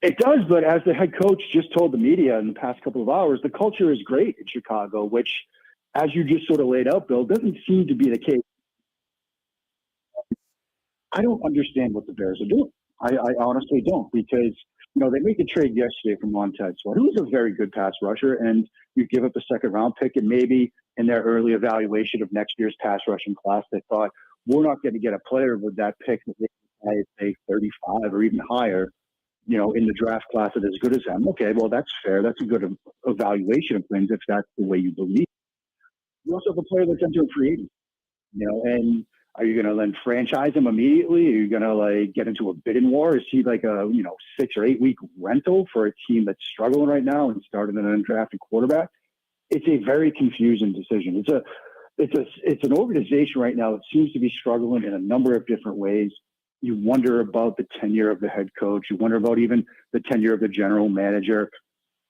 It does, but as the head coach just told the media in the past couple of hours, the culture is great in Chicago, which, as you just sort of laid out, Bill, doesn't seem to be the case. I don't understand what the Bears are doing. I honestly don't, because they make a trade yesterday from Montez Sweat, who's a very good pass rusher, and you give up a second-round pick, and maybe in their early evaluation of next year's pass rushing class, they thought, we're not going to get a player with that pick that they can say 35 or even higher, in the draft class that is as good as them. Okay, well, that's fair. That's a good evaluation of things if that's the way you believe. You also have a player that's entering free agency, and are you going to then franchise him immediately? Are you going to get into a bidding war? Is he like a 6 or 8 week rental for a team that's struggling right now and starting an undrafted quarterback? It's a very confusing decision. It's an organization right now that seems to be struggling in a number of different ways. You wonder about the tenure of the head coach. You wonder about even the tenure of the general manager.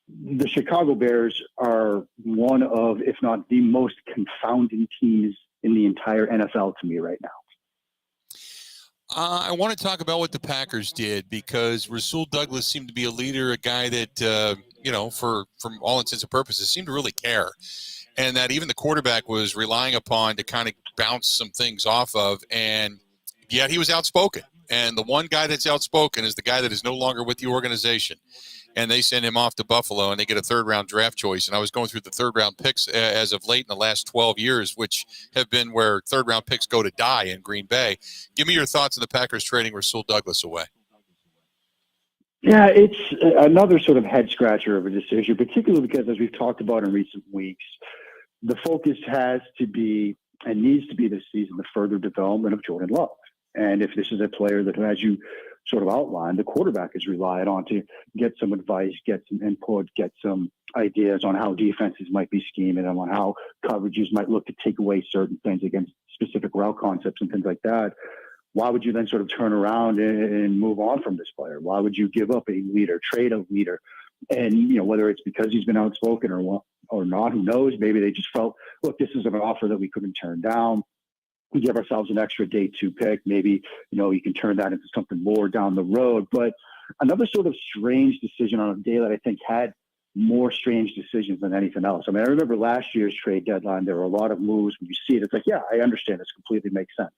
The Chicago Bears are one of, if not the most confounding teams in the entire NFL to me right now. I want to talk about what the Packers did, because Rasul Douglas seemed to be a leader, a guy that, from all intents and purposes, seemed to really care. And that even the quarterback was relying upon to kind of bounce some things off of. And yet he was outspoken. And the one guy that's outspoken is the guy that is no longer with the organization. And they send him off to Buffalo, and they get a third-round draft choice. And I was going through the third-round picks as of late in the last 12 years, which have been where third-round picks go to die in Green Bay. Give me your thoughts on the Packers trading Rasul Douglas away. Yeah, it's another sort of head-scratcher of a decision, particularly because, as we've talked about in recent weeks, the focus has to be and needs to be this season the further development of Jordan Love. And if this is a player that, as you sort of outlined, the quarterback is relied on to get some advice, get some input, get some ideas on how defenses might be scheming and on how coverages might look to take away certain things against specific route concepts and things like that, why would you then sort of turn around and move on from this player? Why would you give up a leader, trade a leader? And, whether it's because he's been outspoken or not, who knows? Maybe they just felt, look, this is an offer that we couldn't turn down. We give ourselves an extra day 2 pick. Maybe, you can turn that into something more down the road. But another sort of strange decision on a day that I think had more strange decisions than anything else. I mean, I remember last year's trade deadline, there were a lot of moves. When you see it, it's like, yeah, I understand. This completely makes sense.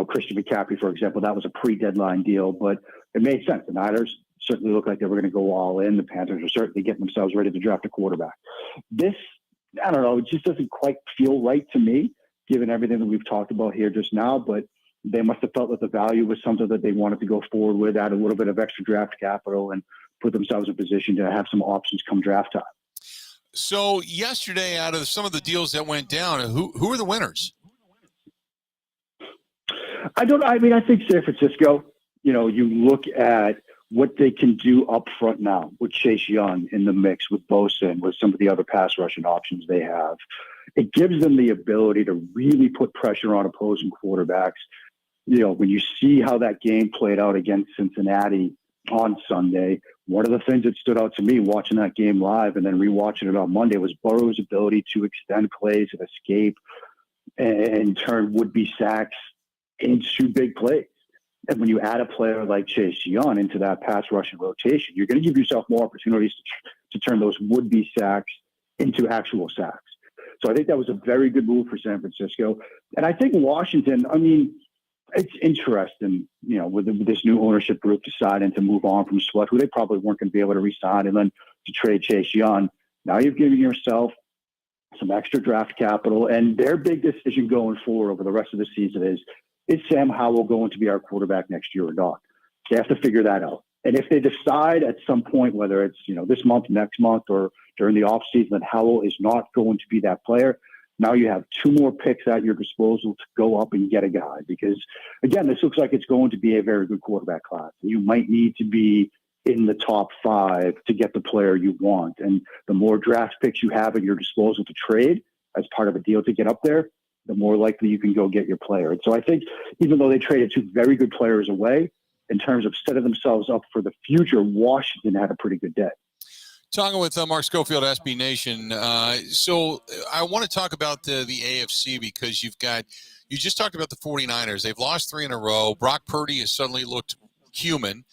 Christian McCaffrey, for example, that was a pre-deadline deal, but it made sense. The Niners certainly looked like they were going to go all in. The Panthers were certainly getting themselves ready to draft a quarterback. This, I don't know, it just doesn't quite feel right to me, given everything that we've talked about here just now, but they must have felt that the value was something that they wanted to go forward with, add a little bit of extra draft capital and put themselves in position to have some options come draft time. So yesterday, out of some of the deals that went down, who are the winners? I think San Francisco, you look at what they can do up front now with Chase Young in the mix, with Bosa and with some of the other pass rushing options they have. It gives them the ability to really put pressure on opposing quarterbacks. When you see how that game played out against Cincinnati on Sunday, one of the things that stood out to me watching that game live and then rewatching it on Monday was Burrow's ability to extend plays and escape and turn would-be sacks into big plays. And when you add a player like Chase Young into that pass rushing rotation, you're going to give yourself more opportunities to turn those would-be sacks into actual sacks. So I think that was a very good move for San Francisco. And I think Washington, it's interesting, with this new ownership group deciding to move on from Sweat, who they probably weren't going to be able to re-sign, and then to trade Chase Young. Now you've given yourself some extra draft capital, and their big decision going forward over the rest of the season is Sam Howell going to be our quarterback next year or not? They have to figure that out. And if they decide at some point, whether it's this month, next month, or during the offseason, that Howell is not going to be that player, now you have 2 more picks at your disposal to go up and get a guy. Because, again, this looks like it's going to be a very good quarterback class. You might need to be in the top 5 to get the player you want. And the more draft picks you have at your disposal to trade as part of a deal to get up there, the more likely you can go get your player. And so I think even though they traded 2 very good players away, in terms of setting themselves up for the future, Washington had a pretty good day. Talking with Mark Schofield, SB Nation. So I want to talk about the AFC because you just talked about the 49ers. They've lost 3 in a row. Brock Purdy has suddenly looked human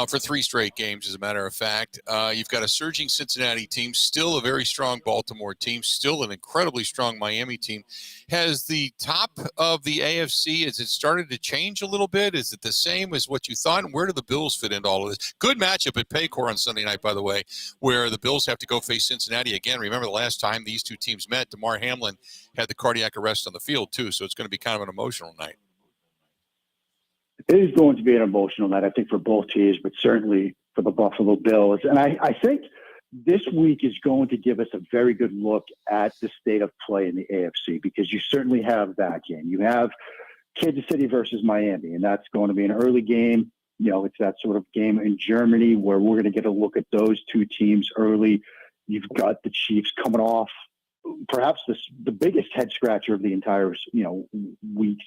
for 3 straight games, as a matter of fact. You've got a surging Cincinnati team, still a very strong Baltimore team, still an incredibly strong Miami team. Has the top of the AFC, has it started to change a little bit? Is it the same as what you thought? And where do the Bills fit into all of this? Good matchup at Paycor on Sunday night, by the way, where the Bills have to go face Cincinnati again. Remember the last time these two teams met, DeMar Hamlin had the cardiac arrest on the field, too, so it's going to be kind of an emotional night. It is going to be an emotional night, I think, for both teams, but certainly for the Buffalo Bills. And I think this week is going to give us a very good look at the state of play in the AFC, because you certainly have that game. You have Kansas City versus Miami, and that's going to be an early game. You know, it's that sort of game in Germany where we're going to get a look at those two teams early. You've got the Chiefs coming off perhaps the biggest head scratcher of the entire, week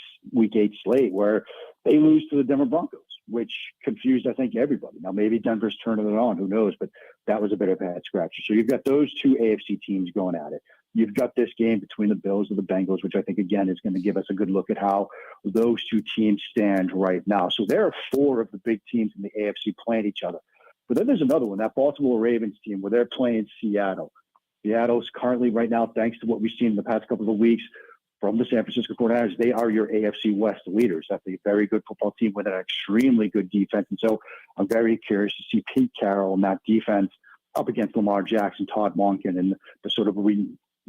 8 slate, where they lose to the Denver Broncos, which confused, I think, everybody. Now, maybe Denver's turning it on, who knows, but that was a bit of a head scratcher. So you've got those two AFC teams going at it. You've got this game between the Bills and the Bengals, which I think, again, is going to give us a good look at how those two teams stand right now. So there are 4 of the big teams in the AFC playing each other. But then there's another one, that Baltimore Ravens team, where they're playing Seattle. Seattle's currently right now, thanks to what we've seen in the past couple of weeks from the San Francisco 49ers, they are your AFC West leaders. That's a very good football team with an extremely good defense. And so I'm very curious to see Pete Carroll and that defense up against Lamar Jackson, Todd Monken, and the sort of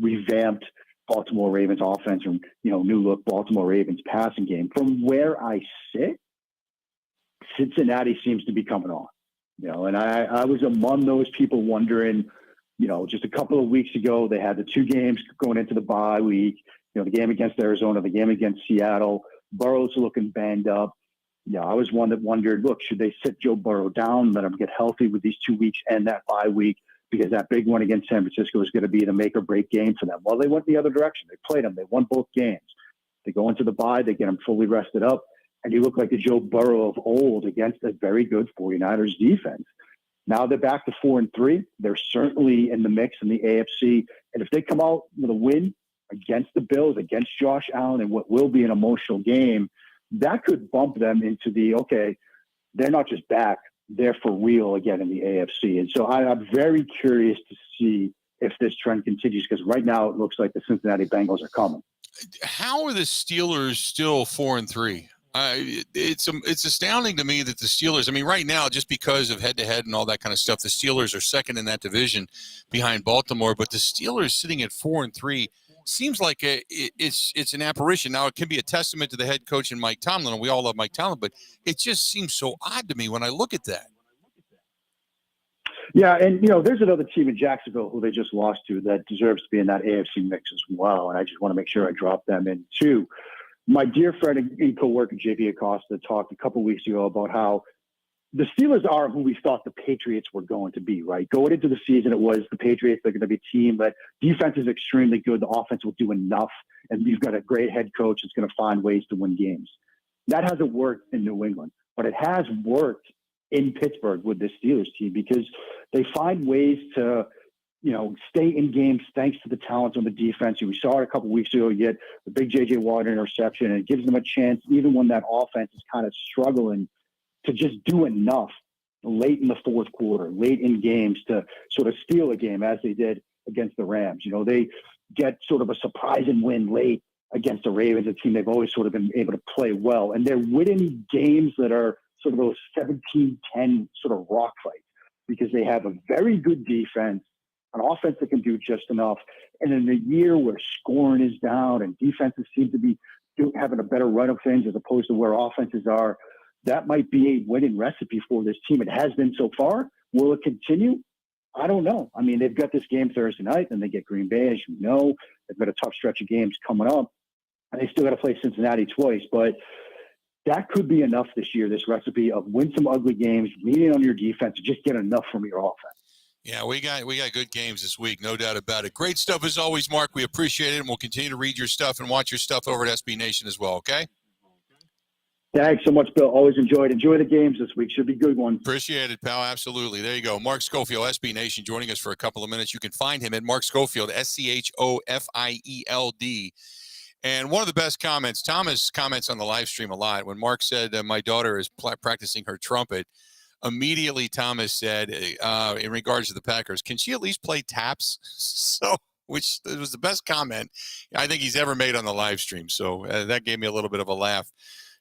revamped Baltimore Ravens offense and, new look Baltimore Ravens passing game. From where I sit, Cincinnati seems to be coming on. And I was among those people wondering, just a couple of weeks ago, they had the 2 games going into the bye week, the game against Arizona, the game against Seattle. Burrow's looking banged up. I was one that wondered, look, should they sit Joe Burrow down, let him get healthy with these 2 weeks and that bye week, because that big one against San Francisco is going to be the make or break game for them. Well, they went the other direction. They played them. They won both games. They go into the bye. They get them fully rested up. And you look like the Joe Burrow of old against a very good 49ers defense. Now they're back to 4-3. They're certainly in the mix in the AFC. And if they come out with a win against the Bills, against Josh Allen, in what will be an emotional game, that could bump them into they're not just back, they're for real again in the AFC. And so I'm very curious to see if this trend continues, because right now it looks like the Cincinnati Bengals are coming. How are the Steelers still 4-3? It's astounding to me that the Steelers, right now, just because of head-to-head and all that kind of stuff, the Steelers are second in that division behind Baltimore, but the Steelers sitting at 4-3 seems like it's an apparition. Now, it can be a testament to the head coach and Mike Tomlin, and we all love Mike Tomlin, but it just seems so odd to me when I look at that. Yeah, and, there's another team in Jacksonville who they just lost to that deserves to be in that AFC mix as well, and I just want to make sure I drop them in too. My dear friend and co-worker, JP Acosta, talked a couple weeks ago about how the Steelers are who we thought the Patriots were going to be, right? Going into the season, it was the Patriots. They're going to be a team that defense is extremely good. The offense will do enough, and you've got a great head coach that's going to find ways to win games. That hasn't worked in New England, but it has worked in Pittsburgh with this Steelers team, because they find ways to stay in games thanks to the talent on the defense. We saw it a couple weeks ago. You get the big J.J. Watt interception, and it gives them a chance, even when that offense is kind of struggling, to just do enough late in the fourth quarter, late in games, to sort of steal a game, as they did against the Rams. They get sort of a surprising win late against the Ravens, a team they've always sort of been able to play well. And they're winning games that are sort of those 17-10 sort of rock fights, because they have a very good defense, an offense that can do just enough. And in a year where scoring is down and defenses seem to be having a better run of things as opposed to where offenses are, that might be a winning recipe for this team. It has been so far. Will it continue? I don't know. They've got this game Thursday night, and they get Green Bay, as you know. They've got a tough stretch of games coming up, and they still got to play Cincinnati twice. But that could be enough this year, this recipe of win some ugly games, leaning on your defense, and just get enough from your offense. Yeah, we got good games this week, no doubt about it. Great stuff as always, Mark. We appreciate it, and we'll continue to read your stuff and watch your stuff over at SB Nation as well, okay? Thanks so much, Bill. Always enjoyed. Enjoy the games this week. Should be good ones. Appreciate it, pal. Absolutely. There you go. Mark Schofield, SB Nation, joining us for a couple of minutes. You can find him at Mark Schofield, SCHOFIELD. And one of the best comments, Thomas comments on the live stream a lot. When Mark said, my daughter is practicing her trumpet, immediately Thomas said, in regards to the Packers, can she at least play taps? So, which was the best comment I think he's ever made on the live stream. So that gave me a little bit of a laugh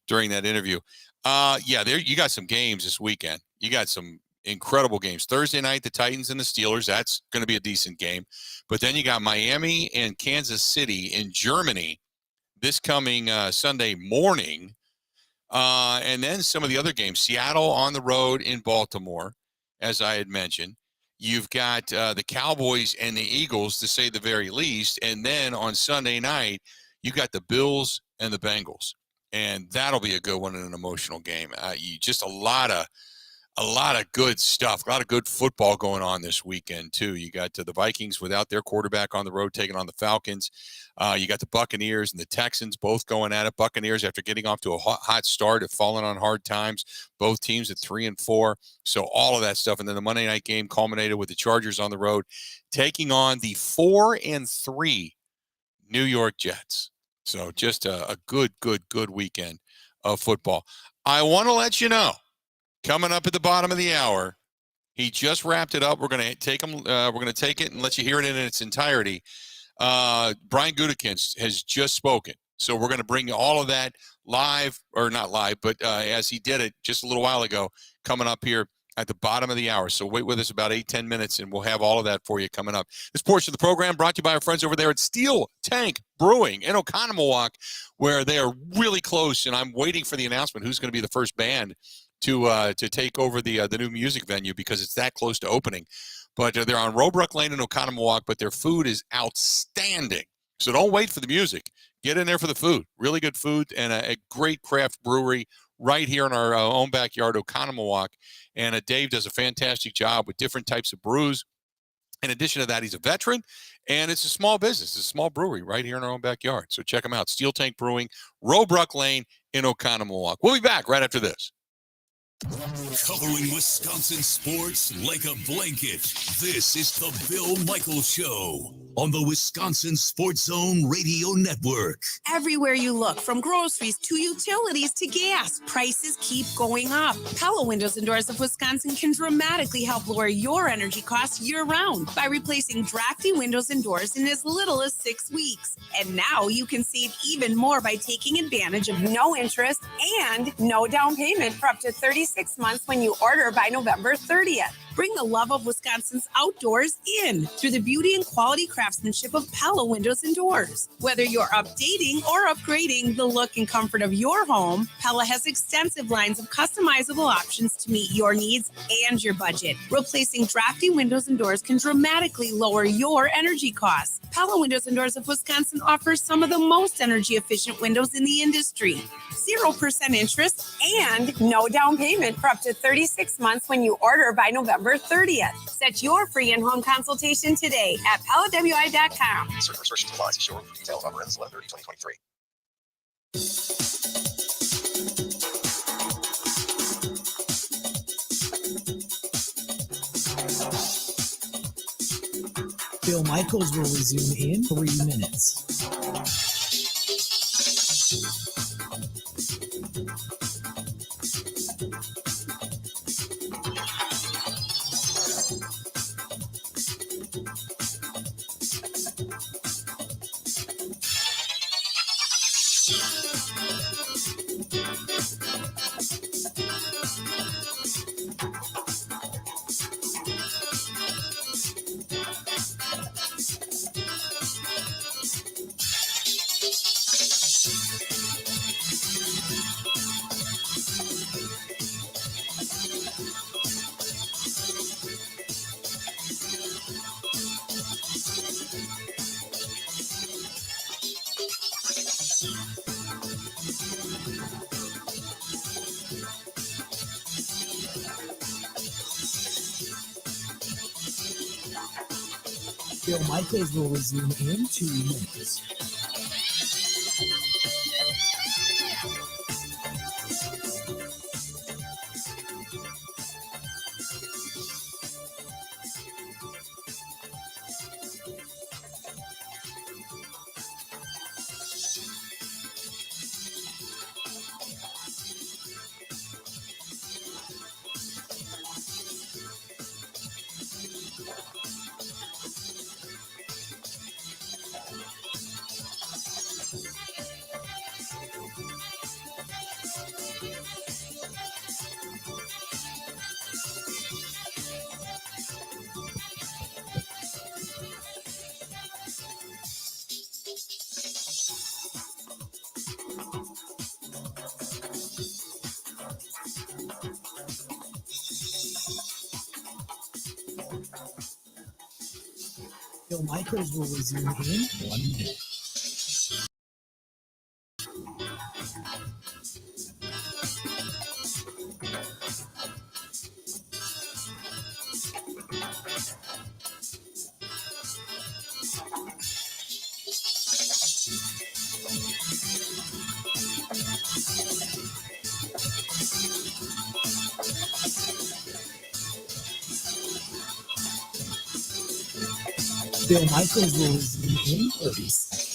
during that interview. You got some games this weekend. You got some incredible games. Thursday night, the Titans and the Steelers. That's going to be a decent game. But then you got Miami and Kansas City in Germany this coming Sunday morning. And then some of the other games. Seattle on the road in Baltimore, as I had mentioned. You've got the Cowboys and the Eagles, to say the very least. And then on Sunday night, you got the Bills and the Bengals. And that'll be a good one and an emotional game. Just a lot of good stuff, a lot of good football going on this weekend, too. You got the Vikings without their quarterback on the road taking on the Falcons. You got the Buccaneers and the Texans both going at it. Buccaneers, after getting off to a hot start, have fallen on hard times. Both teams at 3-4. So all of that stuff. And then the Monday night game culminated with the Chargers on the road taking on the 4-3 New York Jets. So just a good weekend of football. I want to let you know, coming up at the bottom of the hour, he just wrapped it up. We're going to take him. We're going to take it and let you hear it in its entirety. Brian Gutekunst has just spoken. So we're going to bring you all of that live, or not live, but as he did it just a little while ago, coming up here at the bottom of the hour. So wait with us about 8-10 minutes, and we'll have all of that for you coming up. This portion of the program brought to you by our friends over there at Steel Tank Brewing in Oconomowoc, where they are really close, and I'm waiting for the announcement who's going to be the first band to take over the new music venue, because it's that close to opening. But they're on Robrook Lane in Oconomowoc, but their food is outstanding. So don't wait for the music. Get in there for the food. Really good food and a great craft brewery right here in our own backyard, Oconomowoc. And Dave does a fantastic job with different types of brews. In addition to that, he's a veteran, and it's a small business. It's a small brewery right here in our own backyard. So check them out. Steel Tank Brewing, Robrook Lane in Oconomowoc. We'll be back right after this. Covering Wisconsin sports like a blanket. This is the Bill Michaels Show on the Wisconsin Sports Zone Radio Network. Everywhere you look, from groceries to utilities to gas, prices keep going up. Pella Windows and Doors of Wisconsin can dramatically help lower your energy costs year-round by replacing drafty windows and doors in as little as 6 weeks. And now you can save even more by taking advantage of no interest and no down payment for up to 36 months when you order by November 30th. Bring the love of Wisconsin's outdoors in through the beauty and quality craftsmanship of Pella Windows and Doors. Whether you're updating or upgrading the look and comfort of your home, Pella has extensive lines of customizable options to meet your needs and your budget. Replacing drafty windows and doors can dramatically lower your energy costs. Pella Windows and Doors of Wisconsin offers some of the most energy efficient windows in the industry. 0% interest and no down payment for up to 36 months when you order by November 30th. Set your free in-home consultation today at PellaWI.com. Certain restrictions apply. See showroom for details. Offer ends 11/30/2023. Bill Michaels will resume in 3 minutes. Bill Michaels will resume in 2 minutes. Bill Michaels will resume in 1 minute. Bill Michaels will resume in 30 seconds.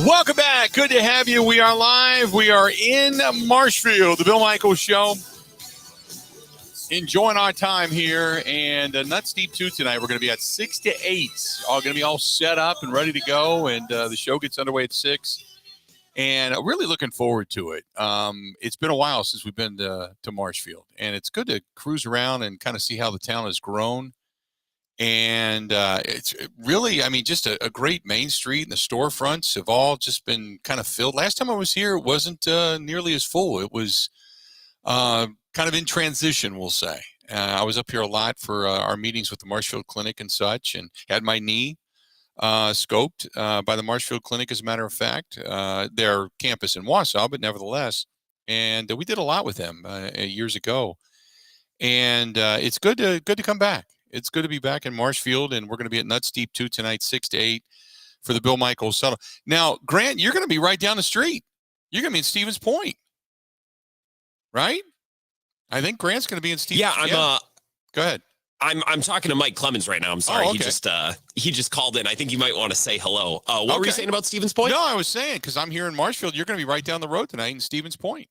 Welcome back. Good to have you. We are live. We are in Marshfield, the Bill Michaels Show. Enjoying our time here. And Nuts Deep 2 tonight. We're going to be at 6 to 8. All going to be all set up and ready to go. And the show gets underway at 6. And really looking forward to it. It's been a while since we've been to Marshfield. And it's good to cruise around and kind of see how the town has grown. And it's really, I mean, just a great main street, and the storefronts have all just been kind of filled. Last time I was here, it wasn't nearly as full. It was kind of in transition, we'll say. I was up here a lot for our meetings with the Marshfield Clinic and such, and had my knee scoped by the Marshfield Clinic, as a matter of fact. Their campus in Wausau, but nevertheless. And we did a lot with them years ago. And it's good to come back. It's good to be back in Marshfield, and we're going to be at Nuts Deep 2 tonight, 6 to 8 for the Bill Michaels Subtle. Now, Grant, you're going to be right down the street. You're going to be in Stevens Point, right? I think Grant's going to be in Stevens. Yeah, Go ahead. I'm talking to Mike Clemens right now. I'm sorry. Oh, okay. He just called in. I think you might want to say hello. What were you saying about Stevens Point? No, I was saying, because I'm here in Marshfield, you're going to be right down the road tonight in Stevens Point.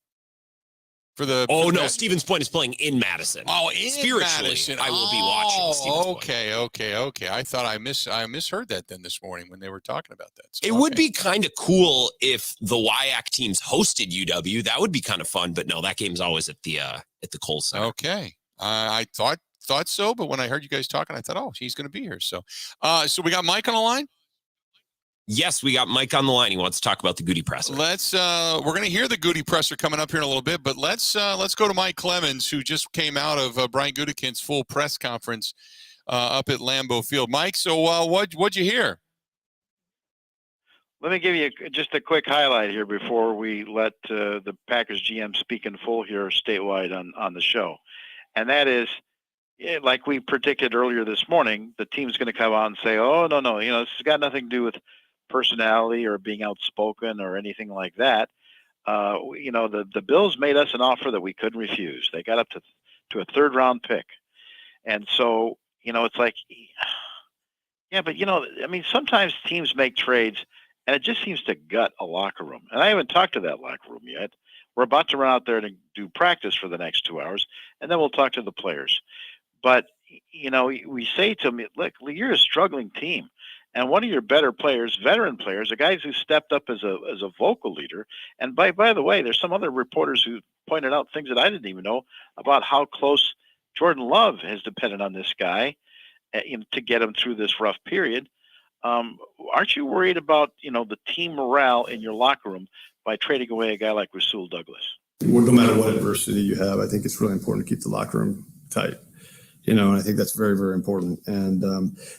Stevens Point is playing in Madison. Oh, in Spiritually, Madison. I will be watching Stevens Point. Okay. I thought I misheard that then this morning when they were talking about that. So, it would be kind of cool if the WIAC teams hosted UW. That would be kind of fun. But no, that game's always at the Kohl Center. Okay, I thought so, but when I heard you guys talking, I thought, oh, he's going to be here. So we got Mike on the line. Yes, we got Mike on the line. He wants to talk about the Goody Presser. We're going to hear the Goody Presser coming up here in a little bit, but let's go to Mike Clemens, who just came out of Brian Gutekunst's full press conference up at Lambeau Field. Mike, so what'd you hear? Let me give you just a quick highlight here before we let the Packers GM speak in full here statewide on the show. And that is, like we predicted earlier this morning, the team's going to come out and say, oh, no, this has got nothing to do with personality or being outspoken or anything like that. The Bills made us an offer that we couldn't refuse. They got up to a third round pick. And so, it's like, yeah, but sometimes teams make trades and it just seems to gut a locker room. And I haven't talked to that locker room yet. We're about to run out there to do practice for the next 2 hours, and then we'll talk to the players. But, we say to them, look, you're a struggling team. And one of your better players, veteran players, are guys who stepped up as a vocal leader. And by the way, there's some other reporters who pointed out things that I didn't even know about how close Jordan Love has depended on this guy to get him through this rough period. Aren't you worried about, the team morale in your locker room by trading away a guy like Rasul Douglas? No matter what adversity you have, I think it's really important to keep the locker room tight. And I think that's very, very important. And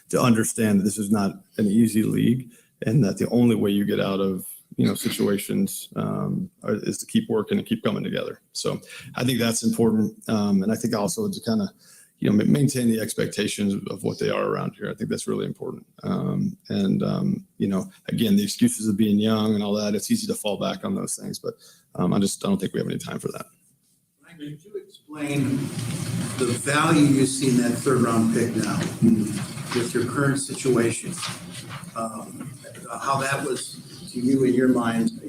to understand that this is not an easy league and that the only way you get out of, situations is to keep working and keep coming together. So I think that's important. And I think also to kind of, maintain the expectations of what they are around here. I think that's really important. Again, the excuses of being young and all that, it's easy to fall back on those things, but I don't think we have any time for that. Could you explain the value you see in that third round pick now with your current situation? How that was to you in your mind,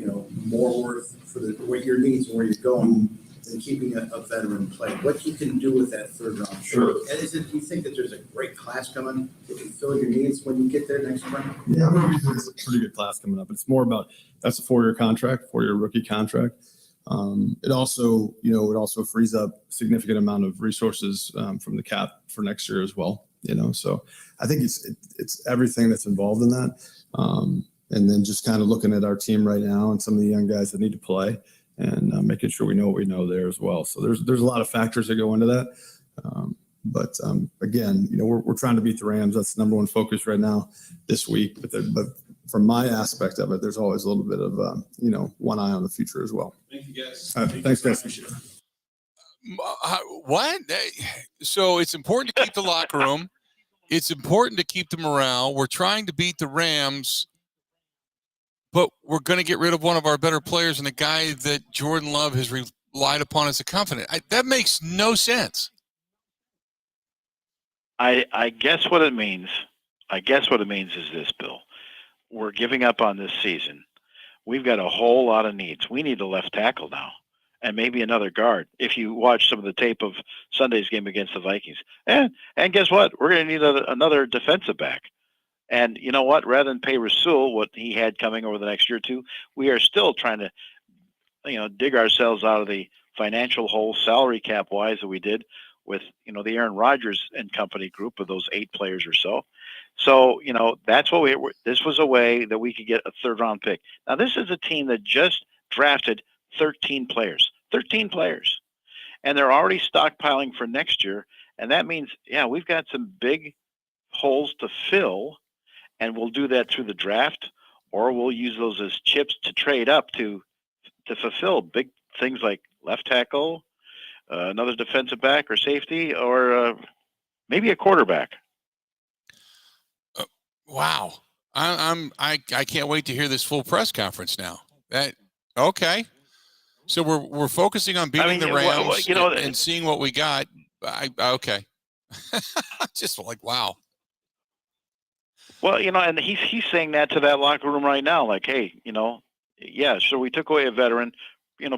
more worth for what your needs and where you're going than keeping a veteran player. What you can do with that third round pick? Sure. Do you think that there's a great class coming that can fill your needs when you get there next spring? Yeah, there's a pretty good class coming up. It's more about that's a 4-year contract, 4-year rookie contract. It also frees up a significant amount of resources from the cap for next year as well. So I think it's everything that's involved in that. And then just kind of looking at our team right now and some of the young guys that need to play and making sure we know what we know there as well. So there's a lot of factors that go into that. But again, we're trying to beat the Rams. That's the number one focus right now this week. But from my aspect of it, there's always a little bit of, one eye on the future as well. Thank you, guys. Thanks, guys. What? So it's important to keep the locker room. It's important to keep the morale. We're trying to beat the Rams, but we're going to get rid of one of our better players and a guy that Jordan Love has relied upon as a confidant. That makes no sense. I guess what it means is this, Bill. We're giving up on this season. We've got a whole lot of needs. We need a left tackle now and maybe another guard. If you watch some of the tape of Sunday's game against the Vikings. And guess what? We're going to need another defensive back. And you know what? Rather than pay Rasul what he had coming over the next year or two, we are still trying to, dig ourselves out of the financial hole, salary cap wise, that we did with, the Aaron Rodgers and company group of those 8 players or so. So, that's what this was a way that we could get a third round pick. Now, this is a team that just drafted 13 players, and they're already stockpiling for next year. And that means, we've got some big holes to fill, and we'll do that through the draft, or we'll use those as chips to trade up to fulfill big things like left tackle, another defensive back or safety, or maybe a quarterback. Wow. I can't wait to hear this full press conference now. Okay. So we're focusing on beating the Rams and seeing what we got. Okay. Just like, wow. Well, and he's saying that to that locker room right now, like, hey, so we took away a veteran,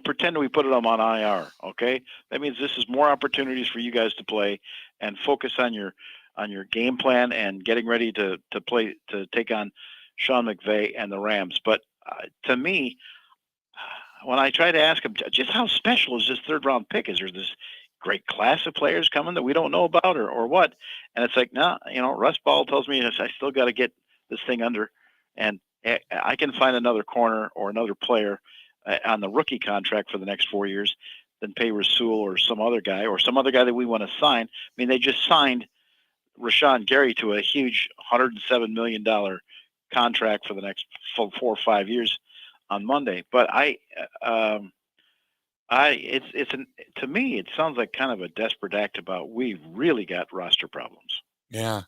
pretend we put them on IR. Okay. That means this is more opportunities for you guys to play and focus on your game plan and getting ready to play, to take on Sean McVay and the Rams. But to me, when I try to ask him just how special is this third round pick, is there this great class of players coming that we don't know about or what? And it's like, no, Russ Ball tells me I still got to get this thing under, and I can find another corner or another player on the rookie contract for the next 4 years than pay Rasul or some other guy that we want to sign. I mean, they just signed Rashawn Gary to a huge $107 million contract for the next 4 or 5 years on Monday. But to me, it sounds like kind of a desperate act about we've really got roster problems. Yeah.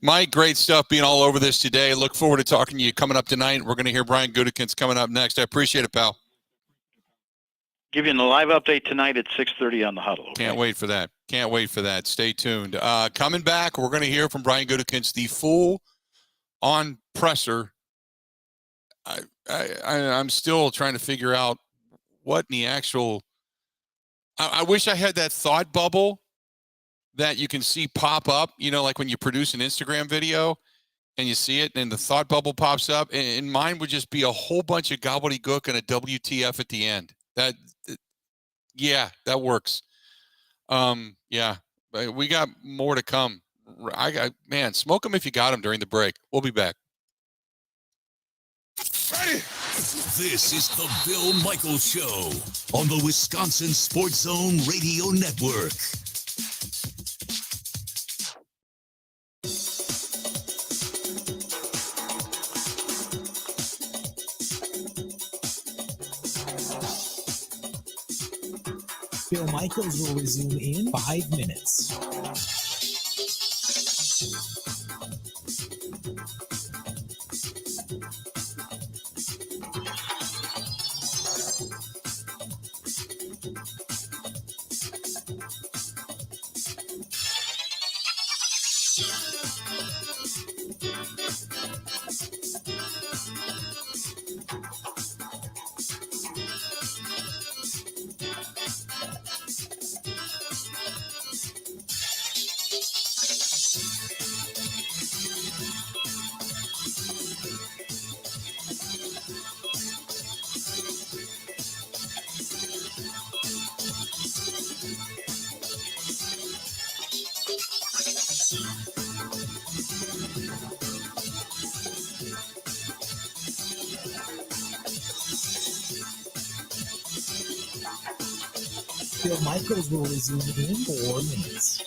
Mike, great stuff being all over this today. Look forward to talking to you coming up tonight. We're going to hear Brian Gutekunst coming up next. I appreciate it, pal. Give you a live update tonight at 6:30 on the Huddle. Okay? Can't wait for that. Stay tuned. Coming back, we're going to hear from Brian Gutekunst, the full-on presser. I'm still trying to figure out what in the actual – I wish I had that thought bubble that you can see pop up, like when you produce an Instagram video and you see it and the thought bubble pops up. And mine would just be a whole bunch of gobbledygook and a WTF at the end. That works. We got more to come. Smoke them if you got them during the break. We'll be back. Ready? This is the Bill Michaels Show on the Wisconsin Sports Zone Radio Network. Bill Michaels will resume in 5 minutes. Bill Michaels will resume in 4 minutes.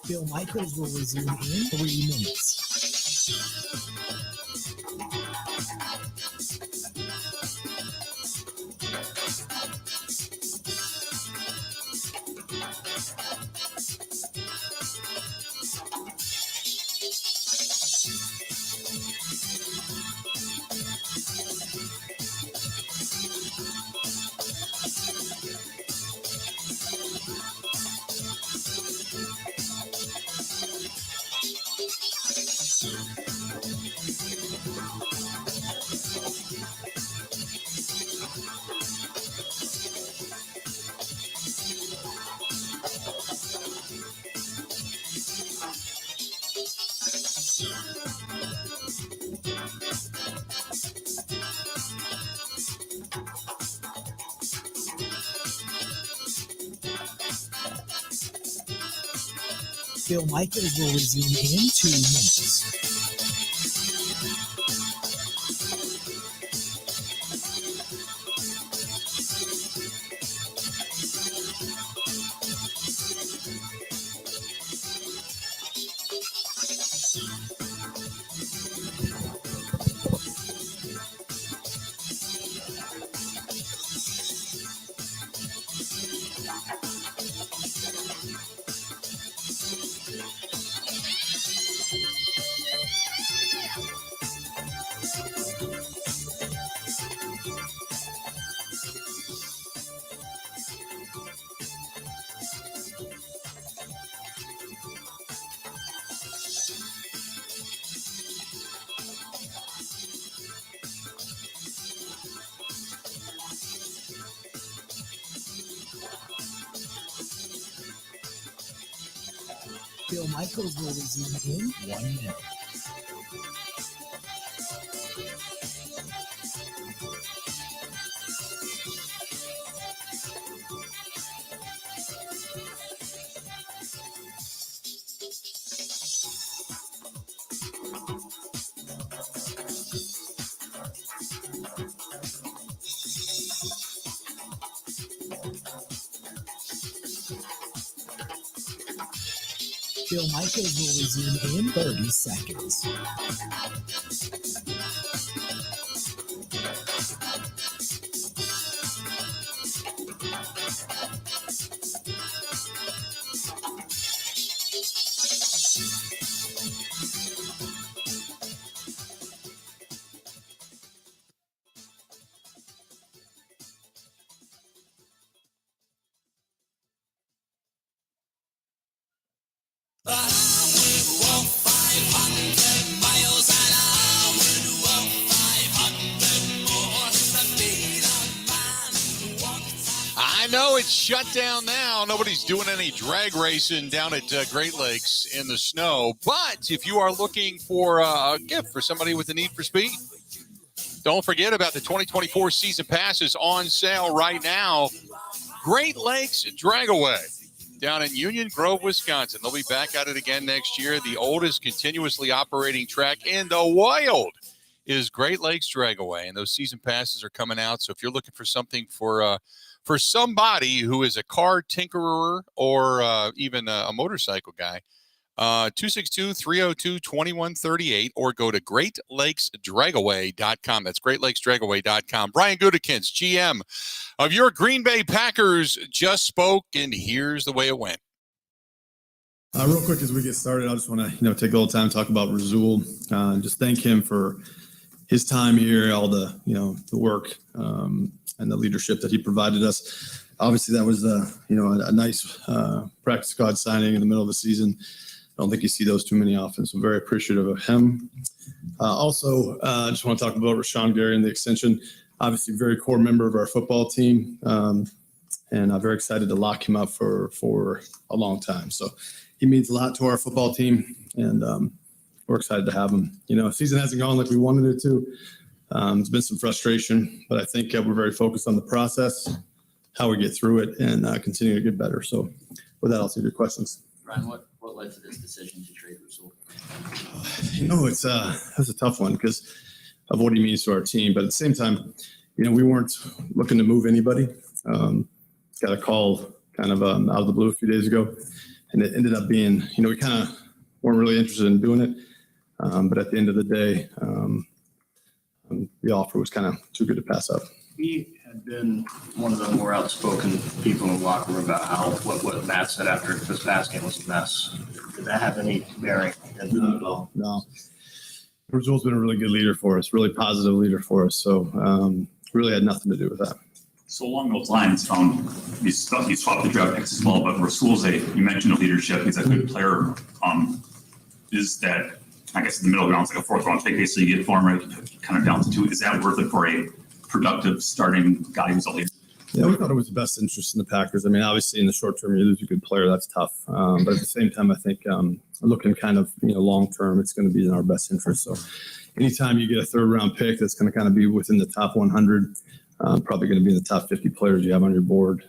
Bill Michaels will resume in 3 minutes. Bill Michaels will resume in 2 minutes. Bill Michaels will resume in 1 minute. Bill Michaels will resume in 30 seconds. I know it's shut down now. Nobody's doing any drag racing down at Great Lakes in the snow. But if you are looking for a gift for somebody with a need for speed, don't forget about the 2024 season passes on sale right now. Great Lakes Dragaway down in Union Grove, Wisconsin. They'll be back at it again next year. The oldest continuously operating track in the wild is Great Lakes Dragaway, and those season passes are coming out. So if you're looking for something for somebody who is a car tinkerer or even a motorcycle guy, 262-302-2138, or go to GreatLakesDragaway.com. That's GreatLakesDragaway.com. Brian Gutekunst, GM of your Green Bay Packers, just spoke, and here's the way it went. Real quick as we get started, I just want to take a little time to talk about Rasul. Just thank him for his time here, all the the work and the leadership that he provided us. Obviously, that was a nice practice squad signing in the middle of the season. I don't think you see those too many often, so very appreciative of him. Also, I just want to talk about Rashawn Gary and the extension. Obviously, very core member of our football team, and I'm very excited to lock him up for a long time. So he means a lot to our football team, and we're excited to have him. The season hasn't gone like we wanted it to. There's been some frustration, but I think we're very focused on the process, how we get through it, and continue to get better. So with that, I'll see your questions. Ryan, what led to this decision to trade Rasul? That's a tough one because of what he means to our team. But at the same time, we weren't looking to move anybody. Got a call kind of out of the blue a few days ago, and it ended up being, we kind of weren't really interested in doing it. But at the end of the day, the offer was kind of too good to pass up. He had been one of the more outspoken people in the locker room about how what Matt said after this past game was a mess. Did that have any bearing? Not at all. No. Rasul's been a really good leader for us, really positive leader for us. So really had nothing to do with that. So along those lines, you swapped the draft picks as well, but Rasul's you mentioned the leadership. He's a good player. Is that, I guess, in the middle ground, it's like a fourth round pick, so you get for him right kind of down to 2. Is that worth it for a productive starting guy who's a leader? Yeah, we thought it was the best interest in the Packers. I mean, obviously in the short term, you lose a good player. That's tough. But at the same time, I think looking kind of, long term, it's going to be in our best interest. So anytime you get a third round pick that's going to kind of be within the top 100, probably going to be in the top 50 players you have on your board.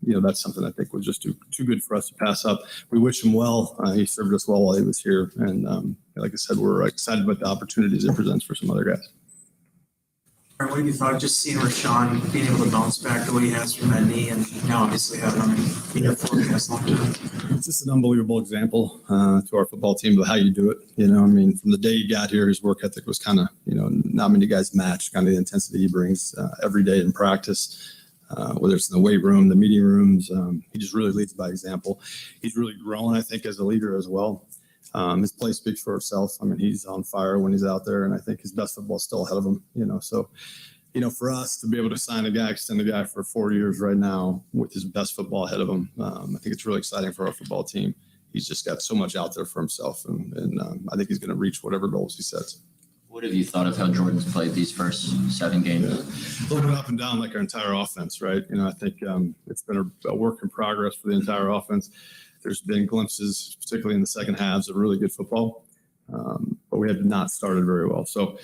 That's something I think was just too good for us to pass up. We wish him well. He served us well while he was here. And like I said, we're excited about the opportunities it presents for some other guys. What have you thought of just seeing Rashawn being able to bounce back the way he has from that knee, and now obviously having him in your forecast long term? It's just an unbelievable example to our football team of how you do it. From the day he got here, his work ethic was kind of, not many guys match kind of the intensity he brings every day in practice, whether it's in the weight room, the meeting rooms. He just really leads by example. He's really grown, I think, as a leader as well. His play speaks for itself. I mean, he's on fire when he's out there, and I think his best football is still ahead of him. So, for us to be able to extend a guy for 4 years right now with his best football ahead of him, I think it's really exciting for our football team. He's just got so much out there for himself, and I think he's going to reach whatever goals he sets. What have you thought of how Jordan's played these first 7 games? Yeah. A little bit up and down like our entire offense, right? I think it's been a work in progress for the entire offense. There's been glimpses, particularly in the second halves, of really good football, but we have not started very well. So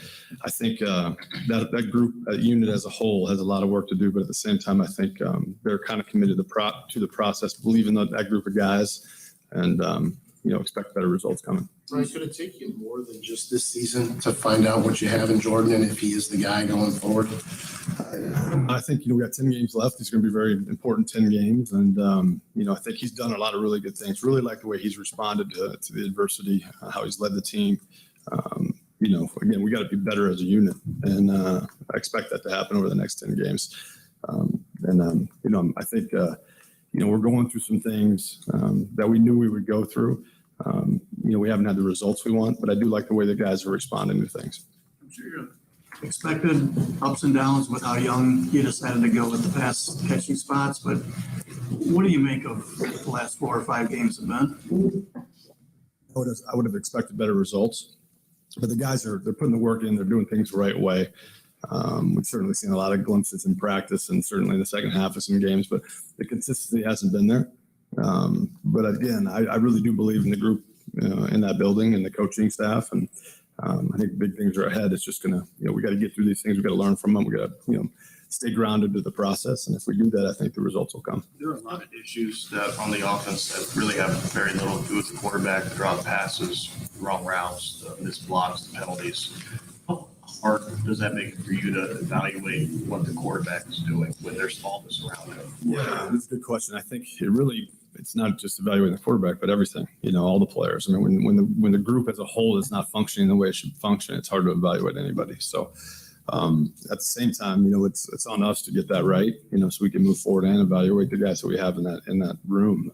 I think that group, that unit as a whole, has a lot of work to do. But at the same time, I think they're kind of committed to the process, believe in that group of guys, and expect better results coming. Right, could it take you more than just this season to find out what you have in Jordan and if he is the guy going forward? I think, we got 10 games left. It's going to be very important 10 games. And, I think he's done a lot of really good things. Really like the way he's responded to the adversity, how he's led the team. Again, we got to be better as a unit. And I expect that to happen over the next 10 games. I think, we're going through some things that we knew we would go through. We haven't had the results we want, but I do like the way the guys are responding to things. I'm sure you expected ups and downs with how young you decided to go with the pass catching spots, but what do you make of the last 4 or 5 games have been? I would have expected better results, but the guys they're putting the work in, they're doing things the right way. We've certainly seen a lot of glimpses in practice and certainly in the second half of some games, but the consistency hasn't been there. But again, I really do believe in the group in that building and the coaching staff. And I think big things are ahead. It's just going to, we got to get through these things. We got to learn from them. We got to, stay grounded to the process. And if we do that, I think the results will come. There are a lot of issues that on the offense that really have very little to do with the quarterback, the drop passes, the wrong routes, the missed blocks, the penalties. How hard does that make it for you to evaluate what the quarterback is doing when there's smallness around him? Yeah, that's a good question. I think it's not just evaluating the quarterback, but everything, all the players. I mean, when the group as a whole is not functioning the way it should function, it's hard to evaluate anybody. So at the same time, it's on us to get that right, so we can move forward and evaluate the guys that we have in that room.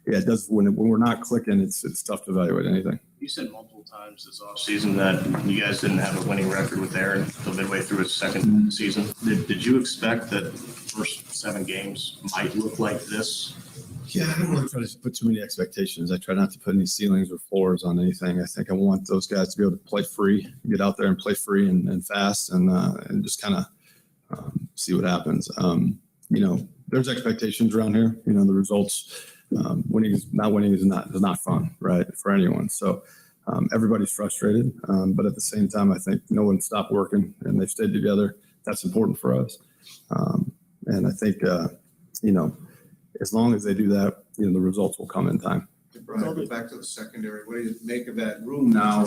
It does, when we're not clicking, it's tough to evaluate anything. You said multiple times this offseason that you guys didn't have a winning record with Aaron until midway through his second season. Did you expect that first 7 games might look like this? Yeah, I don't really try to put too many expectations. I try not to put any ceilings or floors on anything. I think I want those guys to be able to play free, get out there and play free and fast and just kind of see what happens. There's expectations around here. The results. Not winning is not fun, right, for anyone. So everybody's frustrated, but at the same time, I think no one stopped working and they've stayed together. That's important for us, and I think as long as they do that, the results will come in time. I'll get back to the secondary. What do you make of that room now?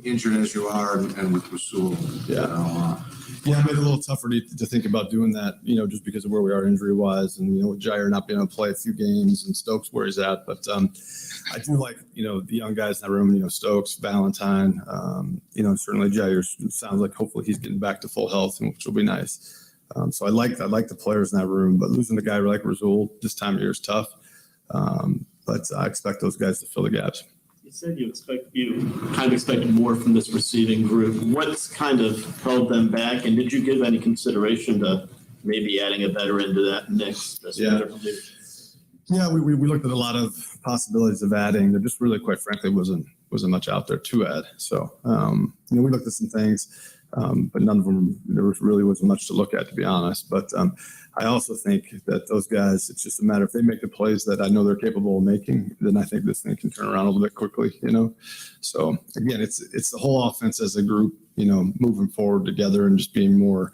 Injured as you are, and with Rasul. Yeah, it made it a little tougher to think about doing that, just because of where we are injury-wise and, with Jair not being able to play a few games and Stokes where he's at. But I do like, the young guys in that room, Stokes, Valentine, certainly Jair sounds like hopefully he's getting back to full health, which will be nice. So I like the players in that room, but losing a guy like Rasul this time of year is tough. But I expect those guys to fill the gaps. You said you kind of expected more from this receiving group. What's kind of held them back, and did you give any consideration to maybe adding a veteran to that mix? Yeah, we looked at a lot of possibilities of adding. There just really, quite frankly, wasn't much out there to add. So we looked at some things, but none of them really wasn't much to look at, to be honest. But I also think that those guys, it's just a matter if they make the plays that I know they're capable of making, then I think this thing can turn around a little bit quickly, So again, it's the whole offense as a group, moving forward together and just being more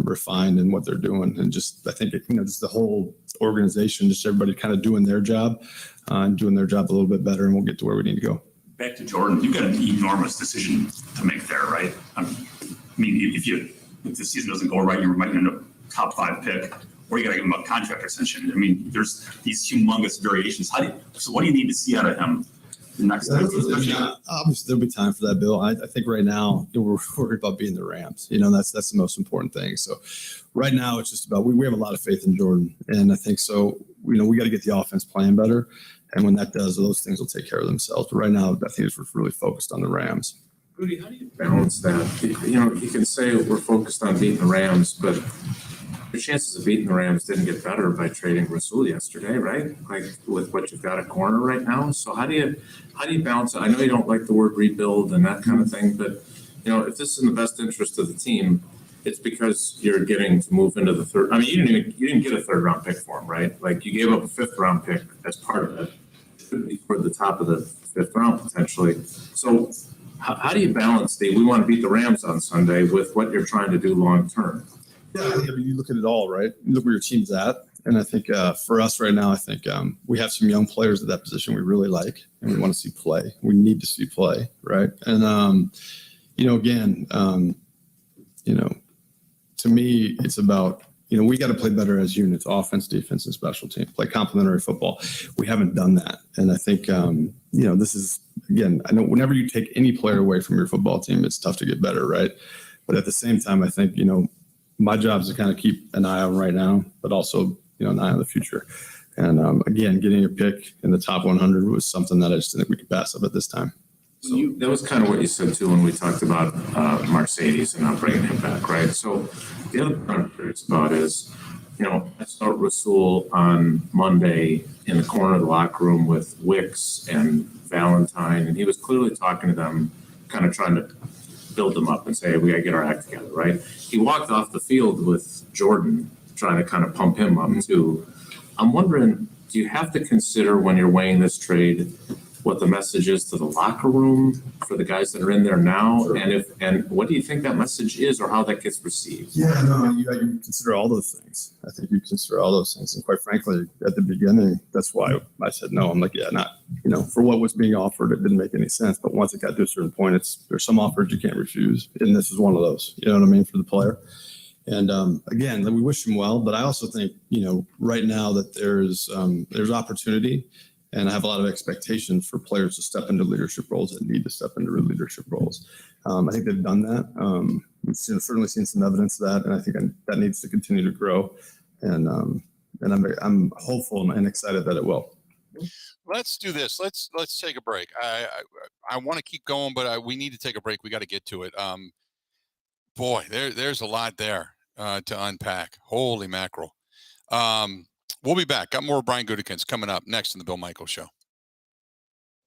refined in what they're doing, and just I think just the whole organization, just everybody kind of doing their job and doing their job a little bit better, and we'll get to where we need to go. Back to Jordan, you've got an enormous decision to make there, right? I mean, if the season doesn't go right, you might end up top 5 pick, or you got to give him a contract extension. I mean, there's these humongous variations. So what do you need to see out of him the next time? Obviously, there'll be time for that, Bill. I think right now we're worried about beating the Rams. That's the most important thing. So right now it's just about we have a lot of faith in Jordan, and I think so. We got to get the offense playing better, and when that does, those things will take care of themselves. But right now, I think we're really focused on the Rams. Rudy, how do you balance that? You can say we're focused on beating the Rams, but your chances of beating the Rams didn't get better by trading Rasul yesterday, right? Like with what you've got at corner right now. So how do you balance it? I know you don't like the word rebuild and that kind of thing, but if this is in the best interest of the team, it's because you're getting to move into the third. I mean, you didn't get a 3rd round pick for him, right? Like you gave up a 5th round pick as part of it. Should be toward the top of the 5th round potentially. So how do you balance we want to beat the Rams on Sunday with what you're trying to do long term? Yeah, I mean, you look at it all, right? You look where your team's at. And I think for us right now, I think we have some young players at that position we really like, and we want to see play. We need to see play, right? And, again, to me, it's about, we got to play better as units, offense, defense, and special team, play complementary football. We haven't done that. And I think, this is, again, I know whenever you take any player away from your football team, it's tough to get better, right? But at the same time, I think, my job is to kind of keep an eye on right now, but also, an eye on the future. And again, getting a pick in the top 100 was something that I just didn't think we could pass up at this time. So that was kind of what you said too when we talked about Mercedes and not bringing him back, right? So the other part I'm curious about is, I saw Rasul on Monday in the corner of the locker room with Wicks and Valentine, and he was clearly talking to them, kind of trying to build them up and say, hey, we got to get our act together, right? He walked off the field with Jordan, trying to kind of pump him up too. I'm wondering, do you have to consider when you're weighing this trade what the message is to the locker room for the guys that are in there now? Sure. And what do you think that message is, or how that gets received? Yeah, no, you consider all those things. I think you consider all those things. And quite frankly, at the beginning, that's why I said no. I'm like, yeah, not, for what was being offered, it didn't make any sense. But once it got to a certain point, there's some offers you can't refuse. And this is one of those, you know what I mean, for the player. And again, we wish him well, but I also think, right now that there's opportunity, and I have a lot of expectations for players to step into leadership roles that need to step into leadership roles. I think they've done that. We've certainly seen some evidence of that, and I think that needs to continue to grow. And I'm hopeful and excited that it will. Let's do this. Let's take a break. I want to keep going, but we need to take a break. We got to get to it. Boy, there's a lot there to unpack. Holy mackerel. We'll be back. Got more Brian Gutekunst coming up next on the Bill Michaels Show.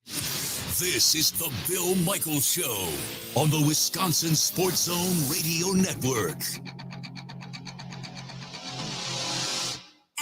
This is the Bill Michaels Show on the Wisconsin Sports Zone Radio Network.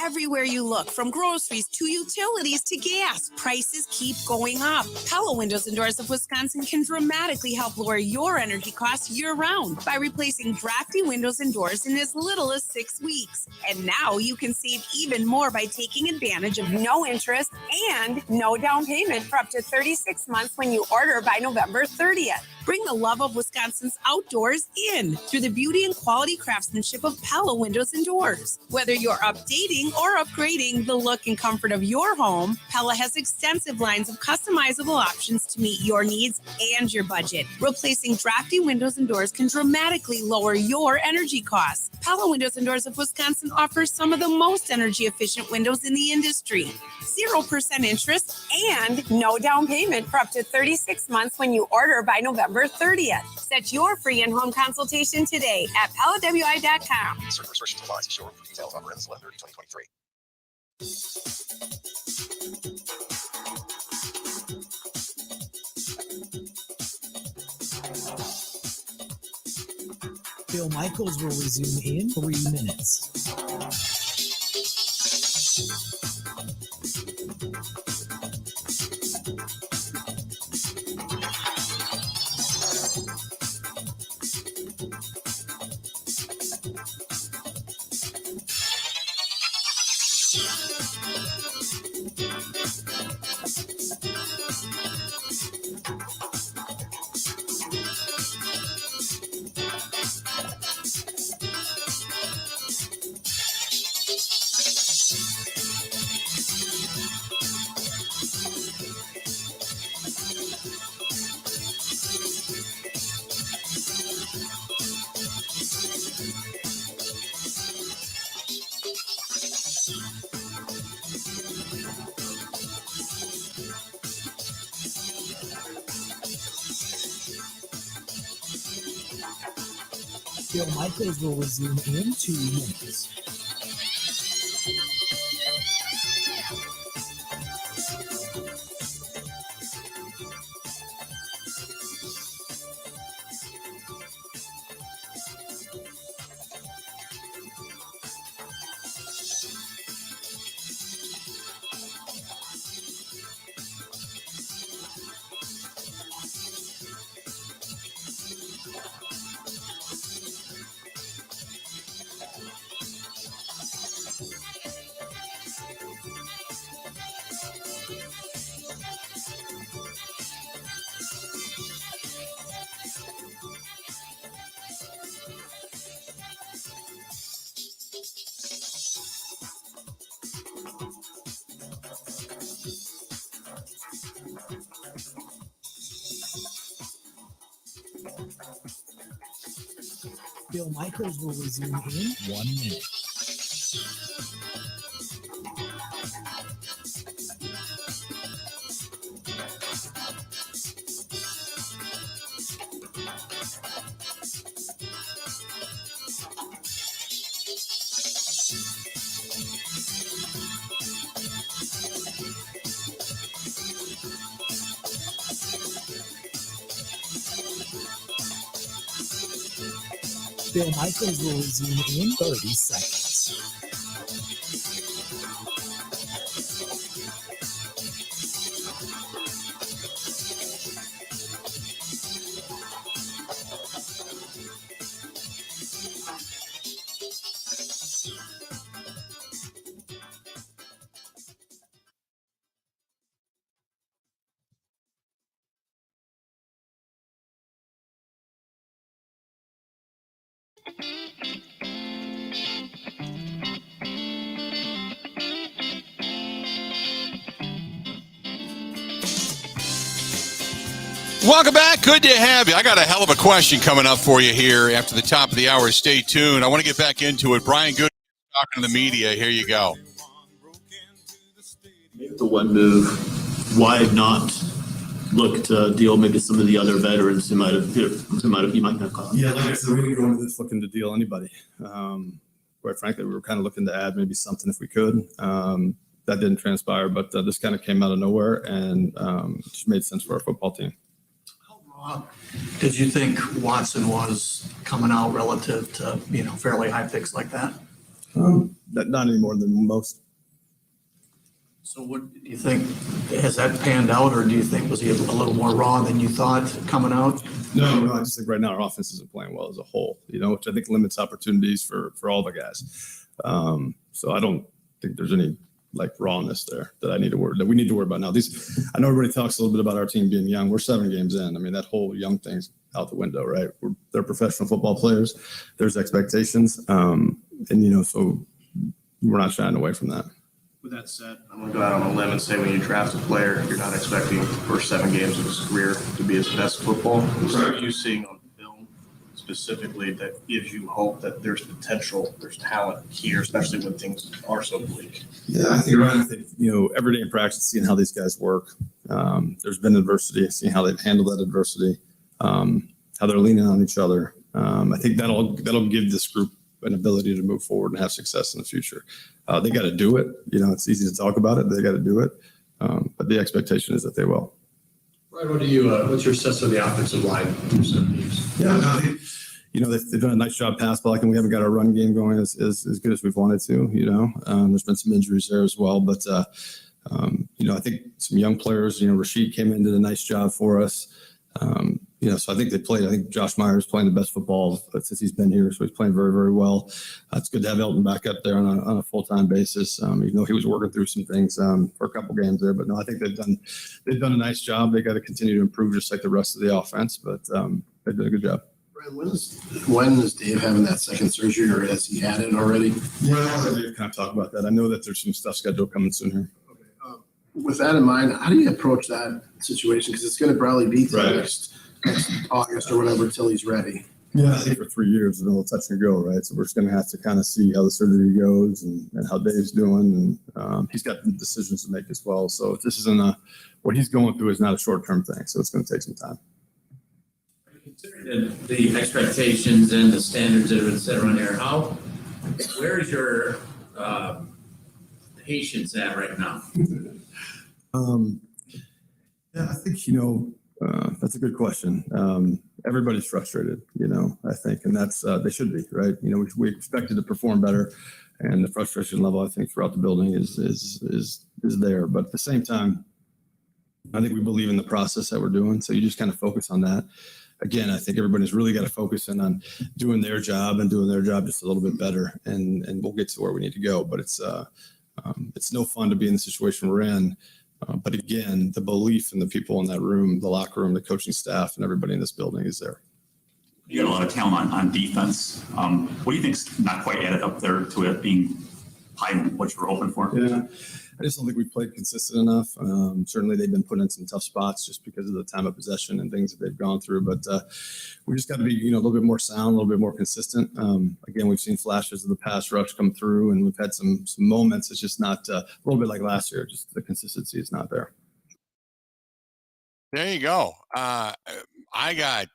Everywhere you look, from groceries to utilities to gas, prices keep going up. Pella Windows and Doors of Wisconsin can dramatically help lower your energy costs year-round by replacing drafty windows and doors in as little as 6 weeks. And now you can save even more by taking advantage of no interest and no down payment for up to 36 months when you order by November 30th. Bring the love of Wisconsin's outdoors in through the beauty and quality craftsmanship of Pella Windows and Doors. Whether you're updating or upgrading the look and comfort of your home, Pella has extensive lines of customizable options to meet your needs and your budget. Replacing drafty windows and doors can dramatically lower your energy costs. Pella Windows and Doors of Wisconsin offers some of the most energy efficient windows in the industry. 0% interest and no down payment for up to 36 months when you order by November 30th. Set your free in-home consultation today at PellaWI.com. Certain restrictions apply. See showroom for details. Offer ends 11/30/2023. Bill Michaels will resume in 3 minutes. Bill Michaels will resume in 2 minutes. Bill Michaels will resume in 1 minute. Bill Michaels will resume in 30 seconds. Welcome back. Good to have you. I got a hell of a question coming up for you here after the top of the hour. Stay tuned. I want to get back into it. Brian Gutekunst talking to the media. Here you go. Make the one move. Why not look to deal maybe some of the other veterans who might have you might not call? Yeah, like I said, we didn't go into this looking to deal anybody. Quite frankly, we were kind of looking to add maybe something if we could. That didn't transpire, but this kind of came out of nowhere and just made sense for our football team. Did you think Watson was coming out relative to, fairly high picks like that? Not any more than most. So what do you think, has that panned out, or do you think, was he a little more raw than you thought coming out? No, I just think right now our offense isn't playing well as a whole, which I think limits opportunities for all the guys. So I don't think there's any rawness there that we need to worry about now. I know everybody talks a little bit about our team being young. We're 7 games in. I mean, that whole young thing's out the window, right? They're professional football players. There's expectations. So we're not shying away from that. With that said, I'm going to go out on a limb and say when you draft a player, you're not expecting the first 7 games of his career to be his best football. What are you seeing on film specifically that gives you hope that there's potential, there's talent here, especially when things are so bleak? Yeah, I think every day in practice, seeing how these guys work. There's been adversity, seeing how they've handled that adversity, how they're leaning on each other. I think that'll give this group an ability to move forward and have success in the future. They got to do it. It's easy to talk about it. They got to do it. But the expectation is that they will. Right. What's your assessment of the offensive line? Yeah, they've done a nice job pass blocking. We haven't got our run game going as good as we've wanted to. There's been some injuries there as well, but I think some young players. Rashid came in, did a nice job for us. So I think they played. I think Josh Myers playing the best football since he's been here, so he's playing very, very well. It's good to have Elton back up there on a full-time basis. Even though he was working through some things for a couple games there, but no, I think they've done a nice job. They got to continue to improve just like the rest of the offense, but they did a good job. When is Dave having that second surgery, or has he had it already? Yeah, Dave kind of talk about that. I know that there's some stuff scheduled coming soon here. With that in mind, how do you approach that situation? Because it's going to probably be next August or whatever until he's ready. Yeah, I think for 3 years it'll touch and go, right? So we're just going to have to kind of see how the surgery goes and how Dave's doing, and he's got decisions to make as well. So this isn't what he's going through is not a short-term thing, so it's going to take some time. Considering the expectations and the standards that have been set around here, where is your patience at right now? Yeah, I think that's a good question. Everybody's frustrated, I think, and that's they should be, right? We expected to perform better, and the frustration level I think throughout the building is there. But at the same time, I think we believe in the process that we're doing, so you just kind of focus on that. Again, I think everybody's really got to focus in on doing their job and doing their job just a little bit better, and we'll get to where we need to go. But it's no fun to be in the situation we're in. But again, the belief in the people in that room, the locker room, the coaching staff, and everybody in this building is there. You got a lot of talent on defense. What do you think's not quite added up there to it being high what you were hoping for? Yeah, I just don't think we've played consistent enough. Certainly, they've been put in some tough spots just because of the time of possession and things that they've gone through. But we just got to be, a little bit more sound, a little bit more consistent. Again, we've seen flashes of the pass rush come through, and we've had some moments. It's just not a little bit like last year. Just the consistency is not there. There you go. I got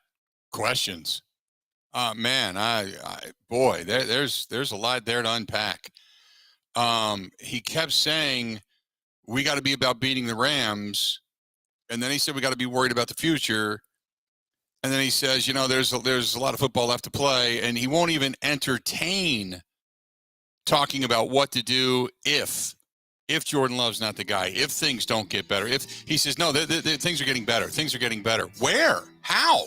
questions. Man, there's a lot there to unpack. He kept saying, we got to be about beating the Rams. And then he said, we got to be worried about the future. And then he says, there's a lot of football left to play. And he won't even entertain talking about what to do if Jordan Love's not the guy, if things don't get better. If he says, no, things are getting better. Things are getting better. Where? How?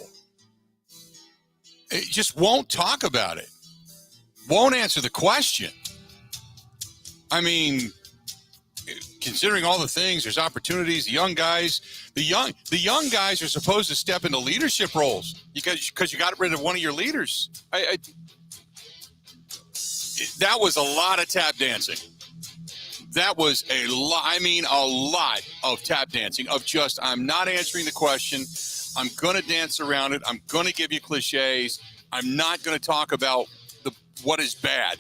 It just won't talk about it. Won't answer the question. I mean, considering all the things, there's opportunities. The young guys are supposed to step into leadership roles because you got rid of one of your leaders. That was a lot of tap dancing. That was a lot of tap dancing of just, I'm not answering the question. I'm going to dance around it. I'm going to give you cliches. I'm not going to talk about what is bad.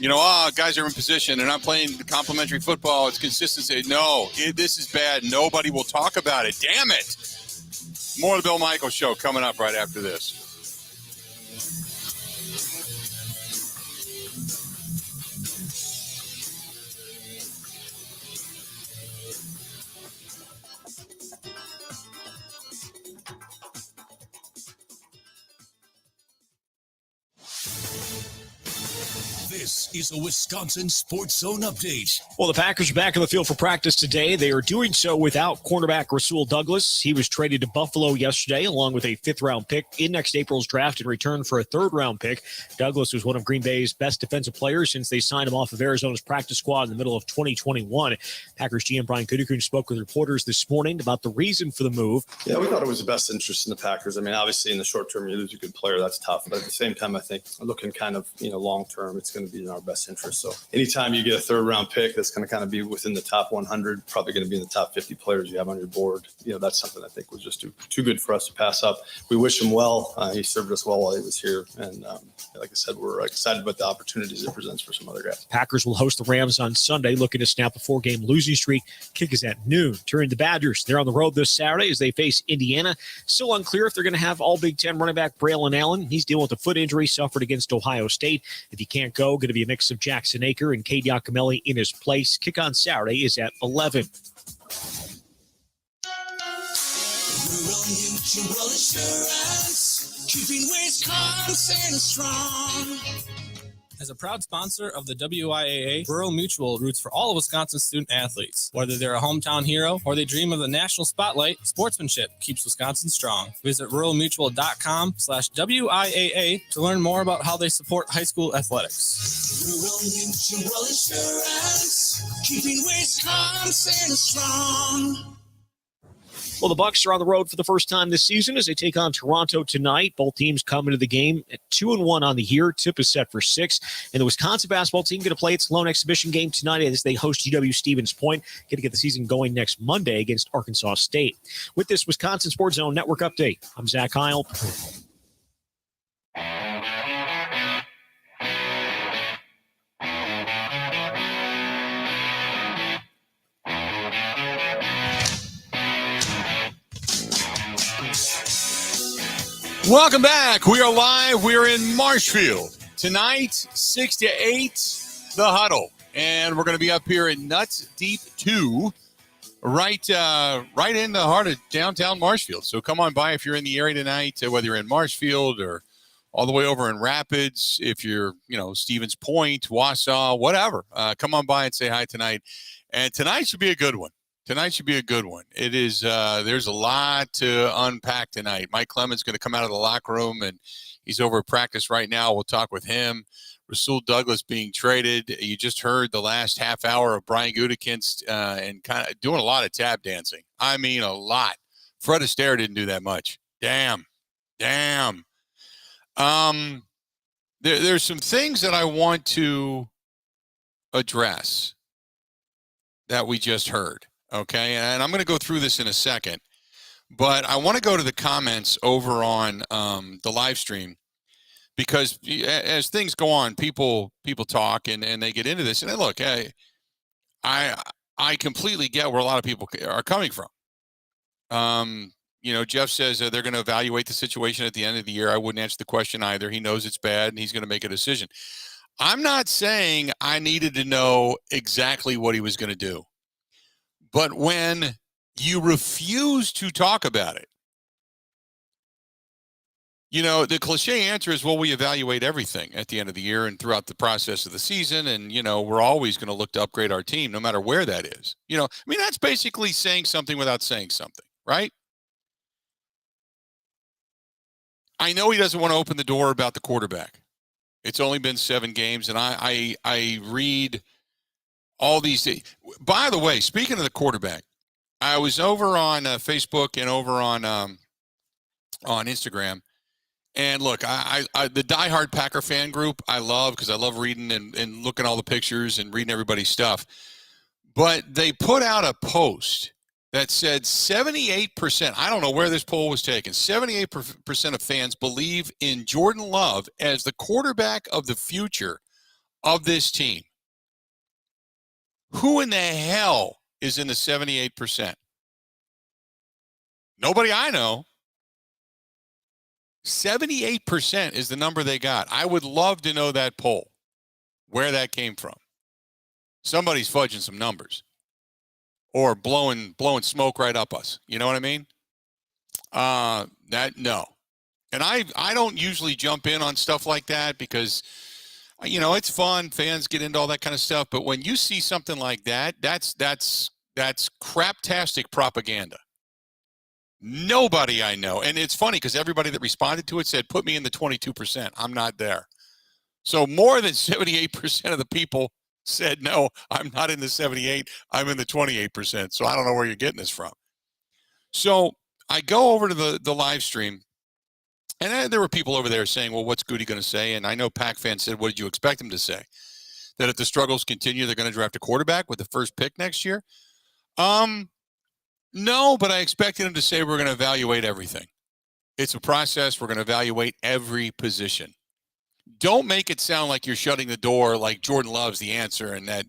Guys are in position. They're not playing complimentary football. It's consistency. No, this is bad. Nobody will talk about it. Damn it. More of the Bill Michaels Show coming up right after this. This is a Wisconsin Sports Zone update. Well, the Packers are back on the field for practice today. They are doing so without cornerback Rasul Douglas. He was traded to Buffalo yesterday along with a fifth-round pick in next April's draft in return for a third-round pick. Douglas was one of Green Bay's best defensive players since they signed him off of Arizona's practice squad in the middle of 2021. Packers GM Brian Gutekunst spoke with reporters this morning about the reason for the move. Yeah, we thought it was the best interest in the Packers. I mean, obviously in the short term, you lose a good player. That's tough. But at the same time, I think looking kind of, long term, it's going to be in our best interest. So anytime you get a third round pick that's going to kind of be within the top 100, probably going to be in the top 50 players you have on your board, that's something I think was just too good for us to pass up. We wish him well. He served us well while he was here. And like I said, we're excited about the opportunities it presents for some other guys. Packers will host the Rams on Sunday, looking to snap a 4-game losing streak. Kick is at noon. Turning the Badgers, they're on the road this Saturday as they face Indiana. Still unclear if they're going to have all Big Ten running back Braylon Allen. He's dealing with a foot injury suffered against Ohio State. If he can't go, going to be a mix of Jackson Aker and Cade Yakimelli in his place. Kick on Saturday is at 11. Rural Mutual Insurance, keeping Wisconsin strong. As a proud sponsor of the WIAA, Rural Mutual roots for all of Wisconsin's student athletes. Whether they're a hometown hero or they dream of the national spotlight, sportsmanship keeps Wisconsin strong. Visit ruralmutual.com/WIAA to learn more about how they support high school athletics. Rural Mutual Insurance, keeping Wisconsin strong. Well, the Bucs are on the road for the first time this season as they take on Toronto tonight. Both teams come into the game at 2-1 on the year. Tip is set for 6. And the Wisconsin basketball team going to play its lone exhibition game tonight as they host GW Stevens Point. Going to get the season going next Monday against Arkansas State. With this Wisconsin Sports Zone Network update, I'm Zach Heil. Welcome back. We are live. We're in Marshfield. Tonight, 6 to 8, the huddle. And we're going to be up here in Nuts Deep 2, right in the heart of downtown Marshfield. So come on by if you're in the area tonight, whether you're in Marshfield or all the way over in Rapids, if you're, Stevens Point, Wausau, whatever. Come on by and say hi tonight. And tonight should be a good one. Tonight should be a good one. It is. There's a lot to unpack tonight. Mike Clemens is going to come out of the locker room, and he's over at practice right now. We'll talk with him. Rasul Douglas being traded. You just heard the last half hour of Brian Gutekunst and kind of doing a lot of tap dancing. I mean, a lot. Fred Astaire didn't do that much. Damn. There's some things that I want to address that we just heard. Okay, and I'm going to go through this in a second, but I want to go to the comments over on the live stream because as things go on, people talk and they get into this. And look, I completely get where a lot of people are coming from. Jeff says they're going to evaluate the situation at the end of the year. I wouldn't answer the question either. He knows it's bad and he's going to make a decision. I'm not saying I needed to know exactly what he was going to do. But when you refuse to talk about it, the cliche answer is, well, we evaluate everything at the end of the year and throughout the process of the season. And, we're always going to look to upgrade our team, no matter where that is. That's basically saying something without saying something, right? I know he doesn't want to open the door about the quarterback. It's only been 7 games, and I read all these things. By the way, speaking of the quarterback, I was over on Facebook and over on Instagram. And look, I the diehard Packer fan group I love because I love reading and looking at all the pictures and reading everybody's stuff. But they put out a post that said 78%, I don't know where this poll was taken, 78% of fans believe in Jordan Love as the quarterback of the future of this team. Who in the hell is in the 78%? Nobody I know. 78% is the number they got. I would love to know that poll, where that came from. Somebody's fudging some numbers or blowing smoke right up us. You know what I mean? No. And I don't usually jump in on stuff like that because, you know, it's fun. Fans get into all that kind of stuff. But when you see something like that, that's craptastic propaganda. Nobody I know. And it's funny because everybody that responded to it said, put me in the 22%. I'm not there. So more than 78% of the people said, no, I'm not in the 78. I'm in the 28%. So I don't know where you're getting this from. So I go over to the live stream, and there were people over there saying, well, what's Goody going to say? And I know Pac fans said, what did you expect him to say? That if the struggles continue, they're going to draft a quarterback with the first pick next year? No, but I expected him to say we're going to evaluate everything. It's a process. We're going to evaluate every position. Don't make it sound like you're shutting the door like Jordan Love's the answer and that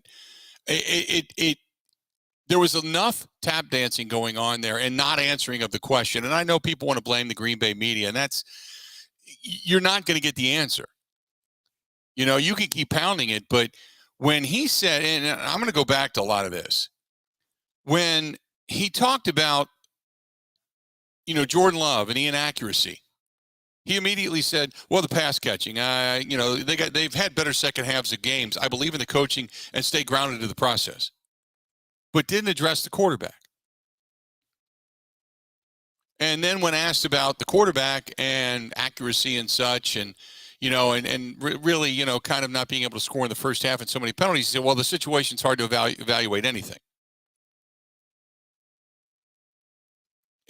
there was enough tap dancing going on there and not answering of the question. And I know people want to blame the Green Bay media, and you're not going to get the answer. You know, you can keep pounding it, but when he said, and I'm going to go back to a lot of this, when he talked about, you know, Jordan Love and the inaccuracy, he immediately said, well, the pass catching, you know, they've had better second halves of games. I believe in the coaching and stay grounded to the process, but didn't address the quarterback. And then when asked about the quarterback and accuracy and such, and, you know, and really, you know, kind of not being able to score in the first half and so many penalties, he said, well, the situation's hard to evaluate anything.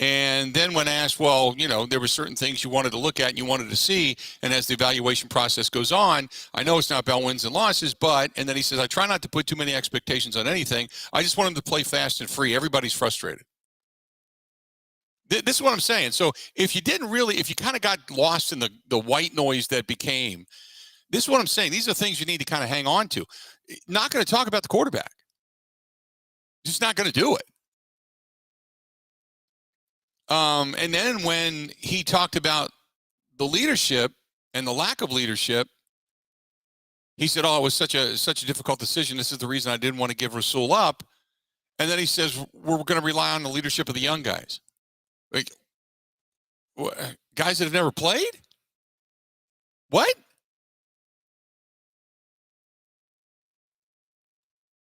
And then when asked, well, you know, there were certain things you wanted to look at and you wanted to see, and as the evaluation process goes on, I know it's not about wins and losses, but, and then he says, I try not to put too many expectations on anything. I just want him to play fast and free. Everybody's frustrated. This is what I'm saying. So if you kind of got lost in the white noise that became, this is what I'm saying. These are things you need to kind of hang on to. Not going to talk about the quarterback. Just not going to do it. And then when he talked about the leadership and the lack of leadership, he said, oh, it was such a difficult decision. This is the reason I didn't want to give Rasul up. And then he says, we're going to rely on the leadership of the young guys. Like, guys that have never played? What?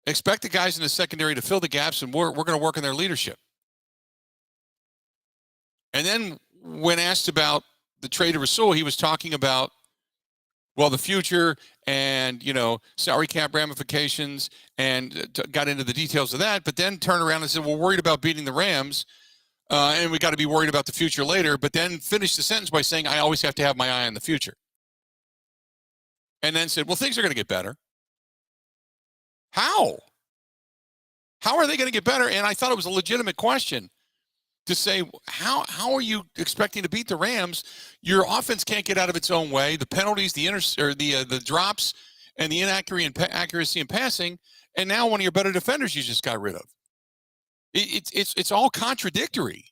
Expect the guys in the secondary to fill the gaps, and we're going to work on their leadership. And then when asked about the trade of Rasul, he was talking about, well, the future and, you know, salary cap ramifications, and got into the details of that, but then turned around and said, we're worried about beating the Rams, and we got to be worried about the future later, but then finished the sentence by saying, I always have to have my eye on the future. And then said, well, things are going to get better. How? How are they going to get better? And I thought it was a legitimate question. To say, how are you expecting to beat the Rams? Your offense can't get out of its own way. The penalties, the drops, and the inaccuracy in passing, and now one of your better defenders you just got rid of. It's all contradictory.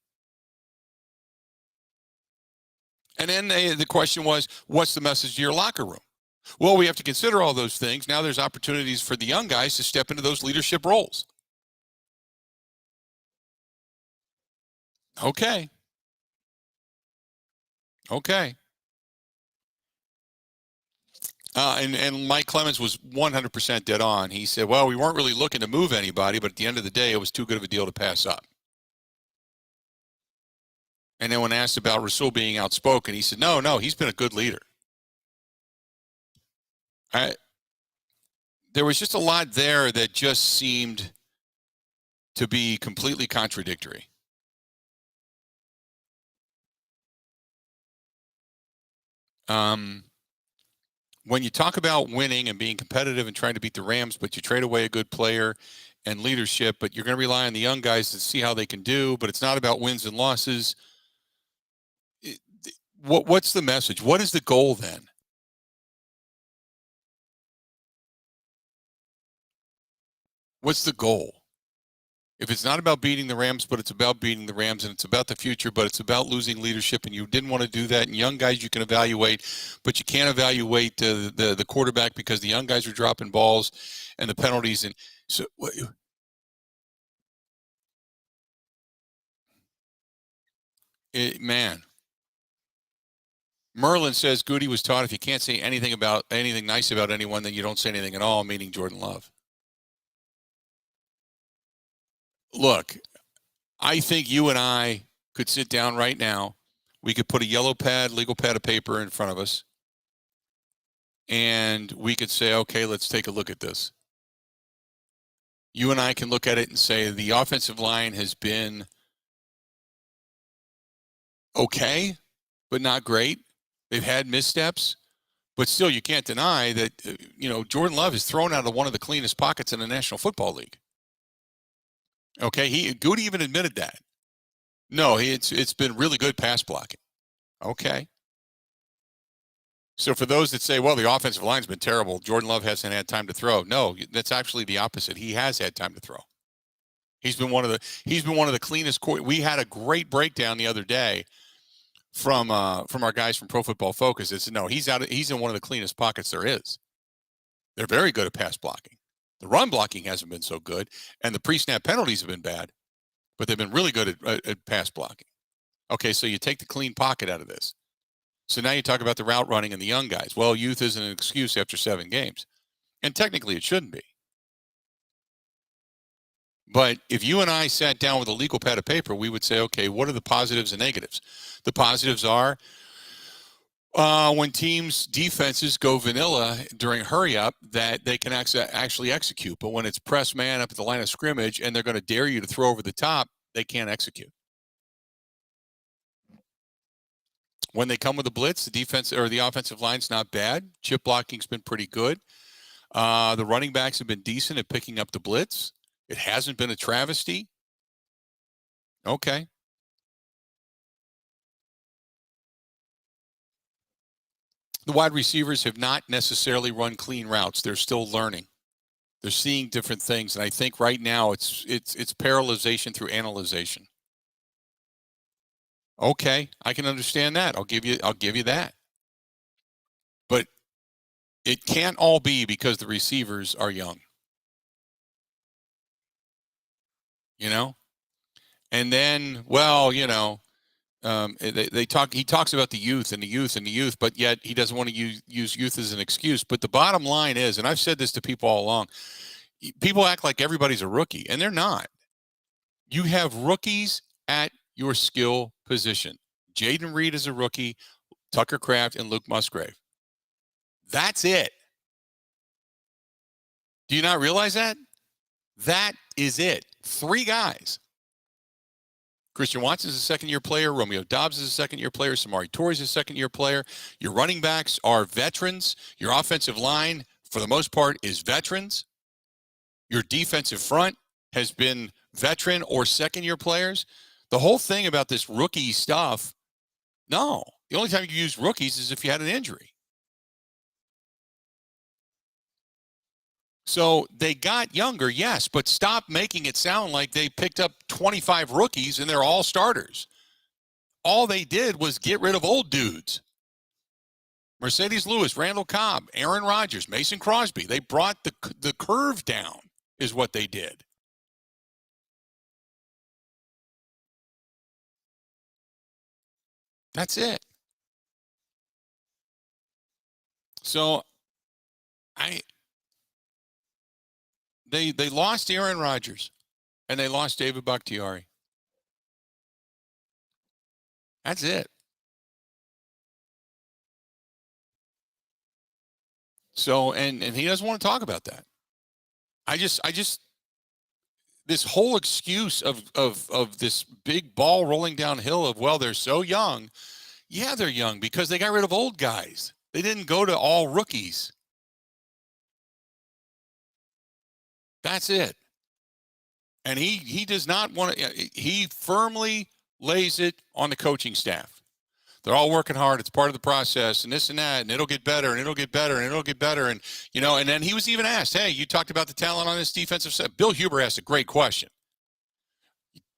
And then the question was, what's the message to your locker room? Well, we have to consider all those things. Now there's opportunities for the young guys to step into those leadership roles. Okay. And Mike Clemens was 100% dead on. He said, well, we weren't really looking to move anybody, but at the end of the day, it was too good of a deal to pass up. And then when asked about Rasul being outspoken, he said, no, he's been a good leader. There was just a lot there that just seemed to be completely contradictory. When you talk about winning and being competitive and trying to beat the Rams, but you trade away a good player and leadership, but you're going to rely on the young guys to see how they can do, but it's not about wins and losses. What's the message? What is the goal then? What's the goal? If it's not about beating the Rams, but it's about beating the Rams, and it's about the future, but it's about losing leadership, and you didn't want to do that, and young guys you can evaluate, but you can't evaluate the quarterback because the young guys are dropping balls and the penalties. And so, man. Merlin says Goody was taught if you can't say anything nice about anyone, then you don't say anything at all, meaning Jordan Love. Look, I think you and I could sit down right now. We could put a yellow pad, legal pad of paper in front of us, and we could say, okay, let's take a look at this. You and I can look at it and say the offensive line has been okay, but not great. They've had missteps, but still you can't deny that, Jordan Love is thrown out of one of the cleanest pockets in the National Football League. Okay, Goody even admitted that. No, it's been really good pass blocking. Okay. So for those that say, well, the offensive line's been terrible, Jordan Love hasn't had time to throw. No, that's actually the opposite. He has had time to throw. He's been one of the cleanest. We had a great breakdown the other day from our guys from Pro Football Focus. It's no, he's in one of the cleanest pockets there is. They're very good at pass blocking. The run blocking hasn't been so good, and the pre-snap penalties have been bad, but they've been really good at pass blocking. Okay, so you take the clean pocket out of this. So now you talk about the route running and the young guys. Well, youth isn't an excuse after 7 games, and technically it shouldn't be. But if you and I sat down with a legal pad of paper, we would say, okay, what are the positives and negatives? The positives are when teams' defenses go vanilla during hurry up, that they can actually execute. But when it's press man up at the line of scrimmage and they're going to dare you to throw over the top, they can't execute. When they come with a blitz, the defense or the offensive line's not bad. Chip blocking's been pretty good. The running backs have been decent at picking up the blitz. It hasn't been a travesty. Okay. The wide receivers have not necessarily run clean routes. They're still learning. They're seeing different things, and I think right now it's parallelization through analyzation. Okay, I can understand that. I'll give you that. But it can't all be because the receivers are young. And then, well, he talks about the youth, but yet he doesn't want to use youth as an excuse. But the bottom line is, and I've said this to people all along, people act like everybody's a rookie, and they're not. You have rookies at your skill position. Jaden Reed is a rookie, Tucker Kraft, and Luke Musgrave. That's it. Do you not realize that? That is it. 3 guys. Christian Watson is a second-year player. Romeo Dobbs is a second-year player. Samari Torres is a second-year player. Your running backs are veterans. Your offensive line, for the most part, is veterans. Your defensive front has been veteran or second-year players. The whole thing about this rookie stuff, no. The only time you use rookies is if you had an injury. So they got younger, yes, but stop making it sound like they picked up 25 rookies and they're all starters. All they did was get rid of old dudes. Mercedes Lewis, Randall Cobb, Aaron Rodgers, Mason Crosby. They brought the curve down is what they did. That's it. So They lost Aaron Rodgers, and they lost David Bakhtiari. That's it. So, and he doesn't want to talk about that. I just this whole excuse of this big ball rolling downhill of, well, they're so young. Yeah, they're young because they got rid of old guys. They didn't go to all rookies. That's it. And he does not want to. He firmly lays it on the coaching staff. They're all working hard. It's part of the process, and this and that, and it'll get better, and it'll get better, and it'll get better. And, and then he was even asked, hey, you talked about the talent on this defensive side. Bill Huber asked a great question.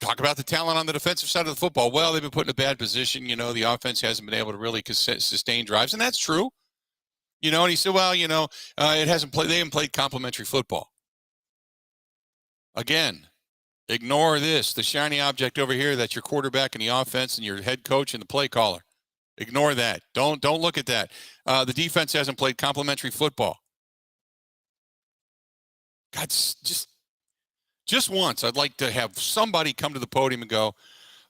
Talk about the talent on the defensive side of the football. Well, they've been put in a bad position. The offense hasn't been able to really sustain drives, and that's true. And he said, well, it hasn't played. They haven't played complementary football. Again, ignore this, the shiny object over here that's your quarterback and the offense and your head coach and the play caller. Ignore that. Don't look at that. The defense hasn't played complementary football. God, just once, I'd like to have somebody come to the podium and go,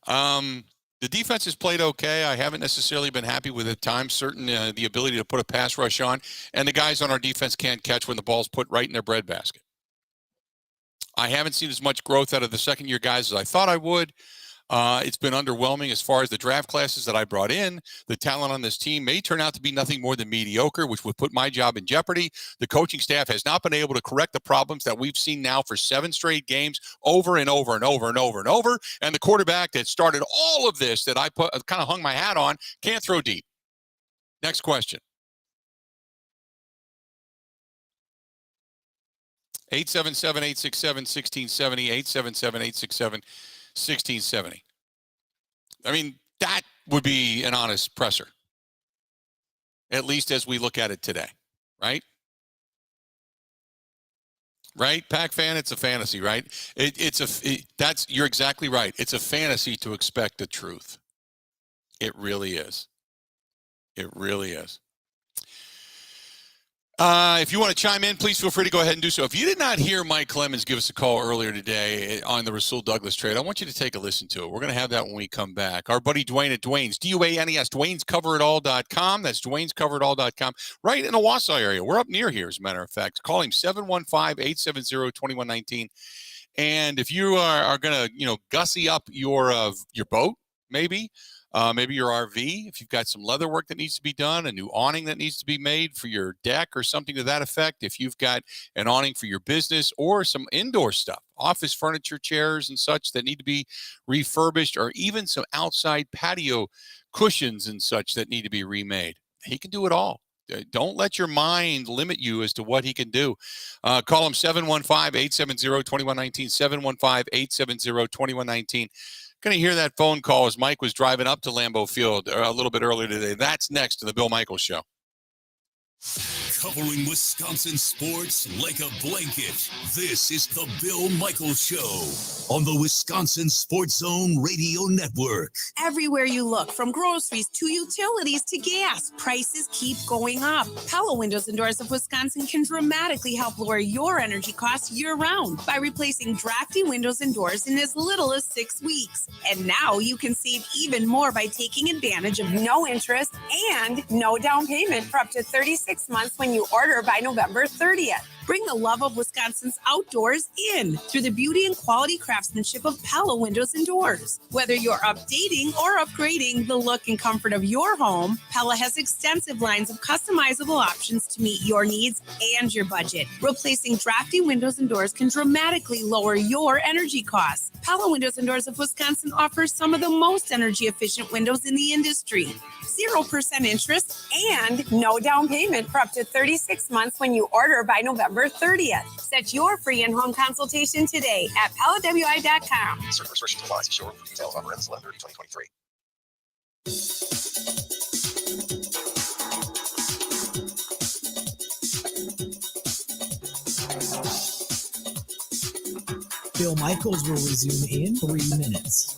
the defense has played okay. I haven't necessarily been happy with at times, certain the ability to put a pass rush on, and the guys on our defense can't catch when the ball's put right in their breadbasket. I haven't seen as much growth out of the second-year guys as I thought I would. It's been underwhelming as far as the draft classes that I brought in. The talent on this team may turn out to be nothing more than mediocre, which would put my job in jeopardy. The coaching staff has not been able to correct the problems that we've seen now for 7 straight games over and over and over and over and over. And the quarterback that started all of this that I kind of hung my hat on can't throw deep. Next question. 877-867-1670, 877-867-1670. I mean, that would be an honest presser, at least as we look at it today, right? Right, Pack fan, it's a fantasy, right? You're exactly right. It's a fantasy to expect the truth. It really is. It really is. If you want to chime in, please feel free to go ahead and do so. If you did not hear Mike Clemens give us a call earlier today on the Rasul Douglas trade, I want you to take a listen to it. We're going to have that when we come back. Our buddy Dwayne at Dwayne's, DUANES, Dwayne'sCoverItAll.com. That's Dwayne'sCoverItAll.com. Right in the Wausau area. We're up near here, as a matter of fact. Call him 715-870-2119. And if you are going to, gussy up your boat, maybe your RV, if you've got some leather work that needs to be done, a new awning that needs to be made for your deck or something to that effect, if you've got an awning for your business or some indoor stuff, office furniture, chairs and such that need to be refurbished, or even some outside patio cushions and such that need to be remade, he can do it all. Don't let your mind limit you as to what he can do. Call him 715-870-2119, 715-870-2119. Going to hear that phone call as Mike was driving up to Lambeau Field a little bit earlier today. That's next to the Bill Michaels Show. Covering Wisconsin sports like a blanket. This is the Bill Michaels Show on the Wisconsin Sports Zone Radio Network. Everywhere you look, from groceries to utilities to gas, prices keep going up. Pella Windows and Doors of Wisconsin can dramatically help lower your energy costs year-round by replacing drafty windows and doors in as little as 6 weeks. And now you can save even more by taking advantage of no interest and no down payment for up to 36 months when you order by November 30th. Bring the love of Wisconsin's outdoors in through the beauty and quality craftsmanship of Pella Windows and Doors. Whether you're updating or upgrading the look and comfort of your home, Pella has extensive lines of customizable options to meet your needs and your budget. Replacing drafty windows and doors can dramatically lower your energy costs. Pella Windows and Doors of Wisconsin offers some of the most energy efficient windows in the industry. 0% interest and no down payment for up to 36 months when you order by November 30th. Set your free in-home consultation today at PellaWI.com. Certain restrictions apply. See showroom for details. Offer ends 11/30/2023. Bill Michaels will resume in 3 minutes.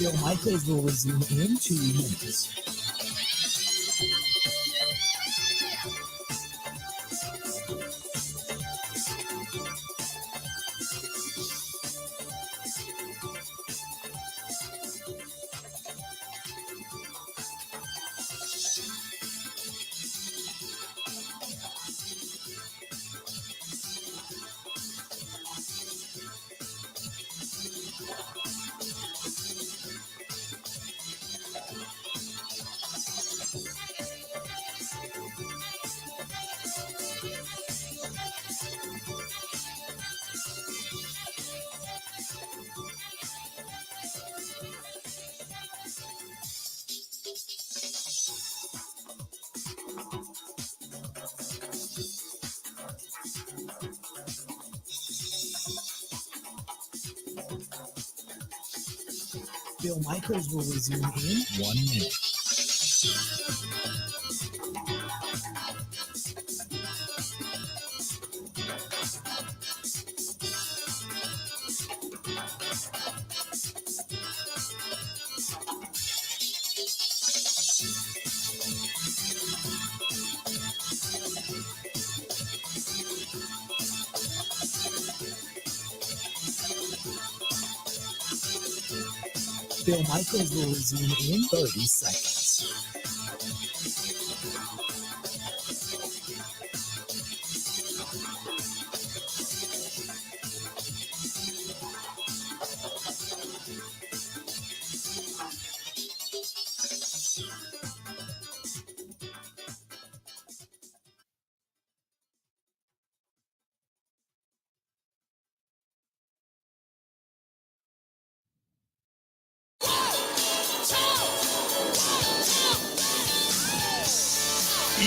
Bill Michaels will resume in 2 minutes. Bill Michaels will resume in 1 minute. Bill Michaels will resume in 30 seconds.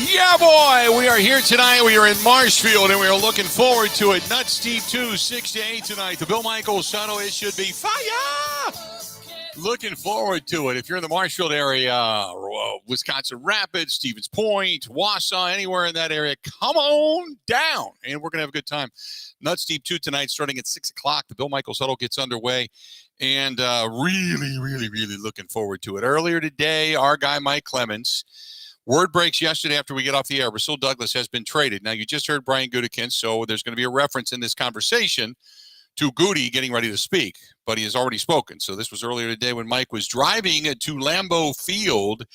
Yeah, boy, we are here tonight. We are in Marshfield, and we are looking forward to it. Nuts Deep 2, 6 to 8 tonight. The Bill Michaels Shuttle, it should be fire. Looking forward to it. If you're in the Marshfield area, Wisconsin Rapids, Stevens Point, Wausau, anywhere in that area, come on down, and we're going to have a good time. Nuts Deep 2 tonight, starting at 6 o'clock. The Bill Michaels Shuttle gets underway, and really looking forward to it. Earlier today, our guy Mike Clemens, word breaks yesterday after we get off the air. Rasul Douglas has been traded. Now, you just heard Brian Gutekunst, so there's going to be a reference in this conversation to Goody getting ready to speak, but he has already spoken. So this was earlier today when Mike was driving to Lambeau Field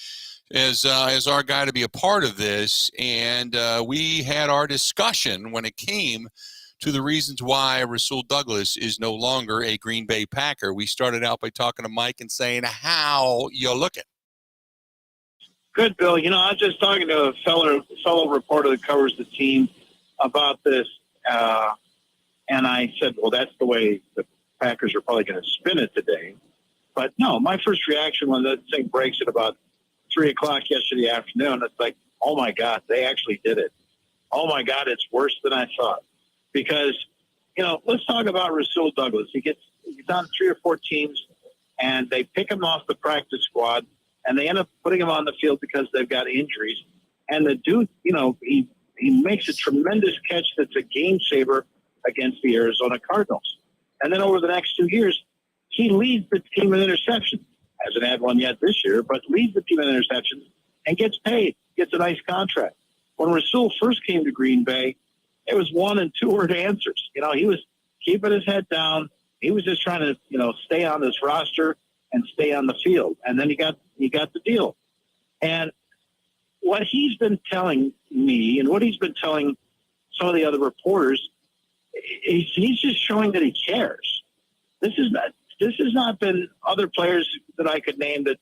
as our guy to be a part of this, and we had our discussion when it came to the reasons why Rasul Douglas is no longer a Green Bay Packer. We started out by talking to Mike and saying, how you looking? Good, Bill. You know, I was just talking to a fellow reporter that covers the team about this, and I said, well, that's the way the Packers are probably going to spin it today. But no, my first reaction when that thing breaks at about 3 o'clock yesterday afternoon, it's like, oh, my God, they actually did it. Oh, my God, it's worse than I thought. Because, you know, let's talk about Rasul Douglas. He's on 3 or 4 teams, and they pick him off the practice squad, and they end up putting him on the field because they've got injuries. And the dude, you know, he makes a tremendous catch that's a game saver against the Arizona Cardinals. And then over the next 2 years, he leads the team in interceptions. Hasn't had one yet this year, but leads the team in interceptions and gets paid, gets a nice contract. When Rasul first came to Green Bay, it was 1- and 2-word answers. You know, he was keeping his head down. He was just trying to, you know, stay on this roster and stay on the field. And then he got the deal. And what he's been telling me and what he's been telling some of the other reporters, he's just showing that he cares. This has not been other players that I could name that,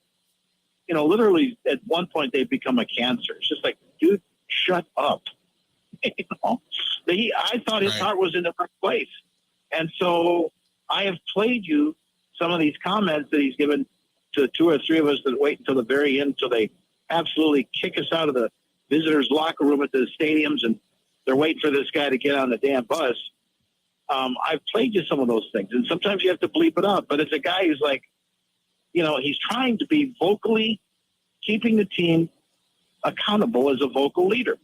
you know, literally at one point they've become a cancer. It's just like, dude, shut up. You know? I thought his heart was in the right place. And so I have played you some of these comments that he's given to 2 or 3 of us that wait until the very end until they absolutely kick us out of the visitors' locker room at the stadiums, and they're waiting for this guy to get on the damn bus. I've played you some of those things, and sometimes you have to bleep it up. But it's a guy who's like, you know, he's trying to be vocally keeping the team accountable as a vocal leader.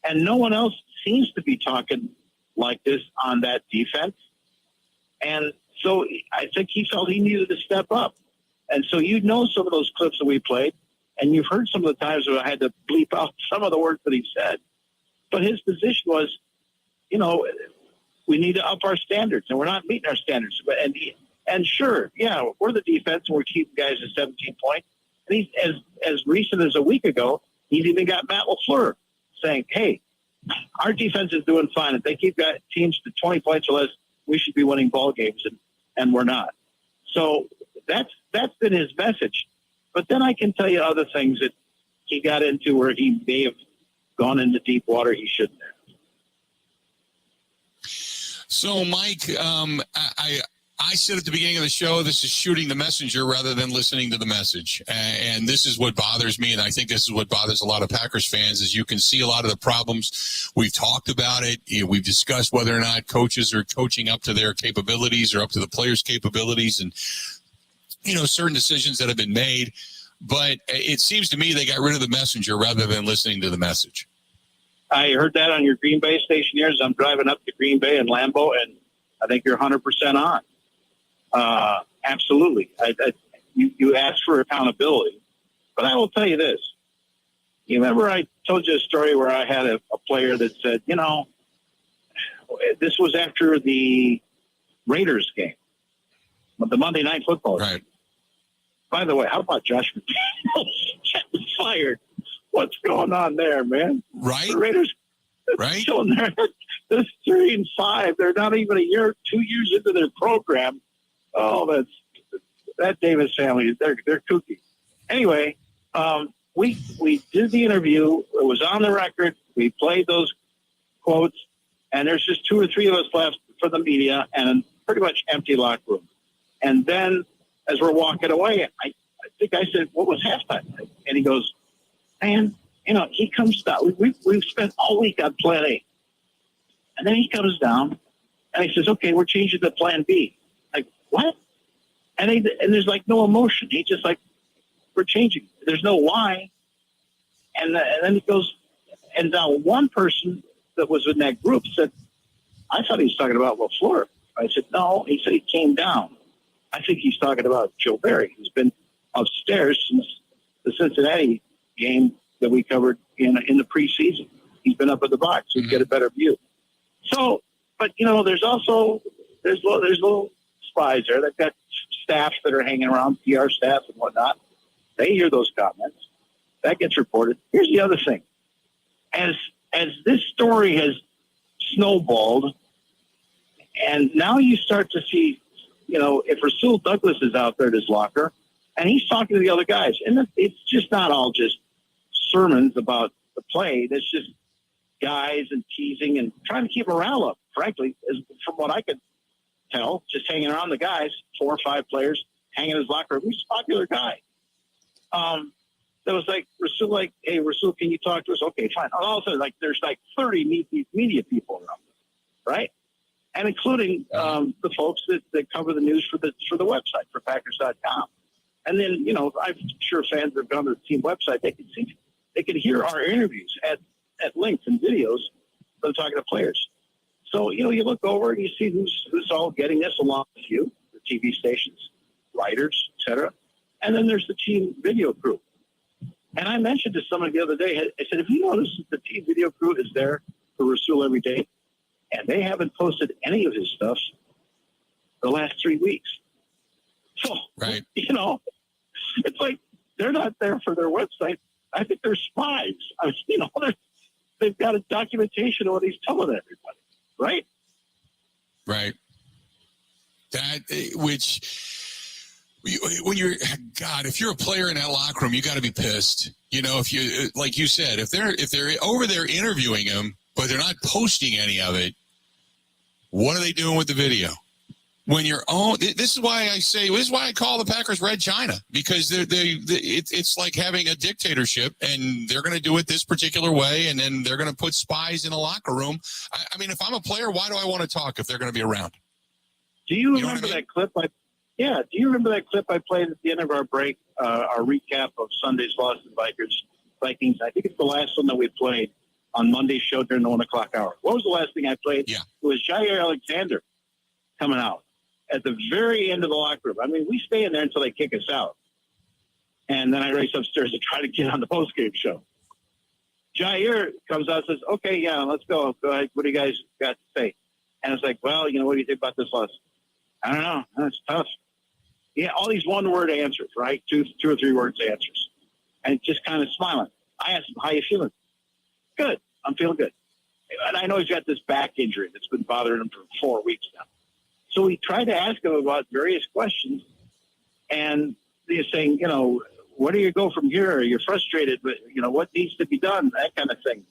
And no one else seems to be talking like this on that defense. And so I think he felt he needed to step up. And so you know some of those clips that we played, and you've heard some of the times where I had to bleep out some of the words that he said. But his position was, we need to up our standards, and we're not meeting our standards. And sure, yeah, we're the defense, and we're keeping guys at 17 points. And he's, as recent as a week ago, he's even got Matt LaFleur saying, hey, our defense is doing fine. If they keep teams to 20 points or less, we should be winning ball games, and we're not. So that's been his message. But then I can tell you other things that he got into where he may have gone into deep water he shouldn't have. So, Mike, I said at the beginning of the show, this is shooting the messenger rather than listening to the message. And this is what bothers me, and I think this is what bothers a lot of Packers fans, is you can see a lot of the problems. We've talked about it. We've discussed whether or not coaches are coaching up to their capabilities or up to the players' capabilities and, certain decisions that have been made. But it seems to me they got rid of the messenger rather than listening to the message. I heard that on your Green Bay station here as I'm driving up to Green Bay and Lambeau, and I think you're 100% on. Absolutely. You asked for accountability, but I will tell you this. You remember I told you a story where I had a player that said, this was after the Raiders game, the Monday Night Football game. By the way, how about Josh McDaniels getting fired? What's going on there, man? Right. The Raiders, right? They're 3-5. They're not even 2 years into their program. Oh, that Davis family. They're kooky. Anyway, we did the interview. It was on the record. We played those quotes, and there's just 2 or 3 of us left for the media, and pretty much empty locker room. And then, as we're walking away, I think I said, "What was halftime?" And he goes, "Man, he comes down. We've spent all week on Plan A, and then he comes down, and he says, "Okay, we're changing to Plan B." Like, what? And there's like no emotion. He just like, we're changing. There's no why. And then he goes, and now one person that was in that group said, "I thought he was talking about LaFleur." I said, "No." He said he came down. I think he's talking about Joe Barry, who's been upstairs since the Cincinnati game that we covered in the preseason. He's been up at the box to get a better view. So, but there's little spies there. They've got staffs that are hanging around, PR staff and whatnot. They hear those comments. That gets reported. Here's the other thing: as this story has snowballed, and now you start to see, if Rasul Douglas is out there at his locker, and he's talking to the other guys, and it's just not all just sermons about the play. There's just guys and teasing and trying to keep morale up, frankly, from what I could tell, just hanging around the guys, 4 or 5 players hanging in his locker room. He's a popular guy. That was like, Rasul, hey, Rasul, can you talk to us? Okay, fine. And all of a sudden, there's 30 media people around, right? And including the folks that cover the news for the website, for Packers.com. And then, I'm sure fans that have gone to the team website, they can hear our interviews at length and videos of talking to players. So, you look over and you see who's all getting this along with you, the TV stations, writers, et cetera. And then there's the team video crew. And I mentioned to someone the other day, I said, if you notice that the team video crew is there for Rasul every day, and they haven't posted any of his stuff the last 3 weeks. So, right. It's like they're not there for their website. I think they're spies. They've got a documentation of what he's telling everybody, right? Right. If you're a player in that locker room, you got to be pissed. If you, like you said, if they're over there interviewing him, but they're not posting any of it, what are they doing with the video? When you're this is why I call the Packers Red China, because it's like having a dictatorship, and they're going to do it this particular way, and then they're going to put spies in a locker room. I mean, if I'm a player, why do I want to talk if they're going to be around? Do you remember that clip? Do you remember that clip I played at the end of our break, our recap of Sunday's loss to the Vikings? I think it's the last one that we played on Monday's show during the 1 o'clock hour. What was the last thing I played? Yeah. It was Jair Alexander coming out at the very end of the locker room. I mean, we stay in there until they kick us out. And then I race upstairs to try to get on the postgame show. Jair comes out and says, okay, yeah, let's go. Go ahead. What do you guys got to say? And it's like, well, what do you think about this loss? I don't know. That's tough. Yeah, all these one-word answers, right? Two or three words answers. And just kind of smiling. I asked him, how you feeling? Good. I'm feeling good. And I know he's got this back injury that's been bothering him for 4 weeks now. So we tried to ask him about various questions. And he's saying, where do you go from here? You're frustrated, but, what needs to be done? That kind of thing.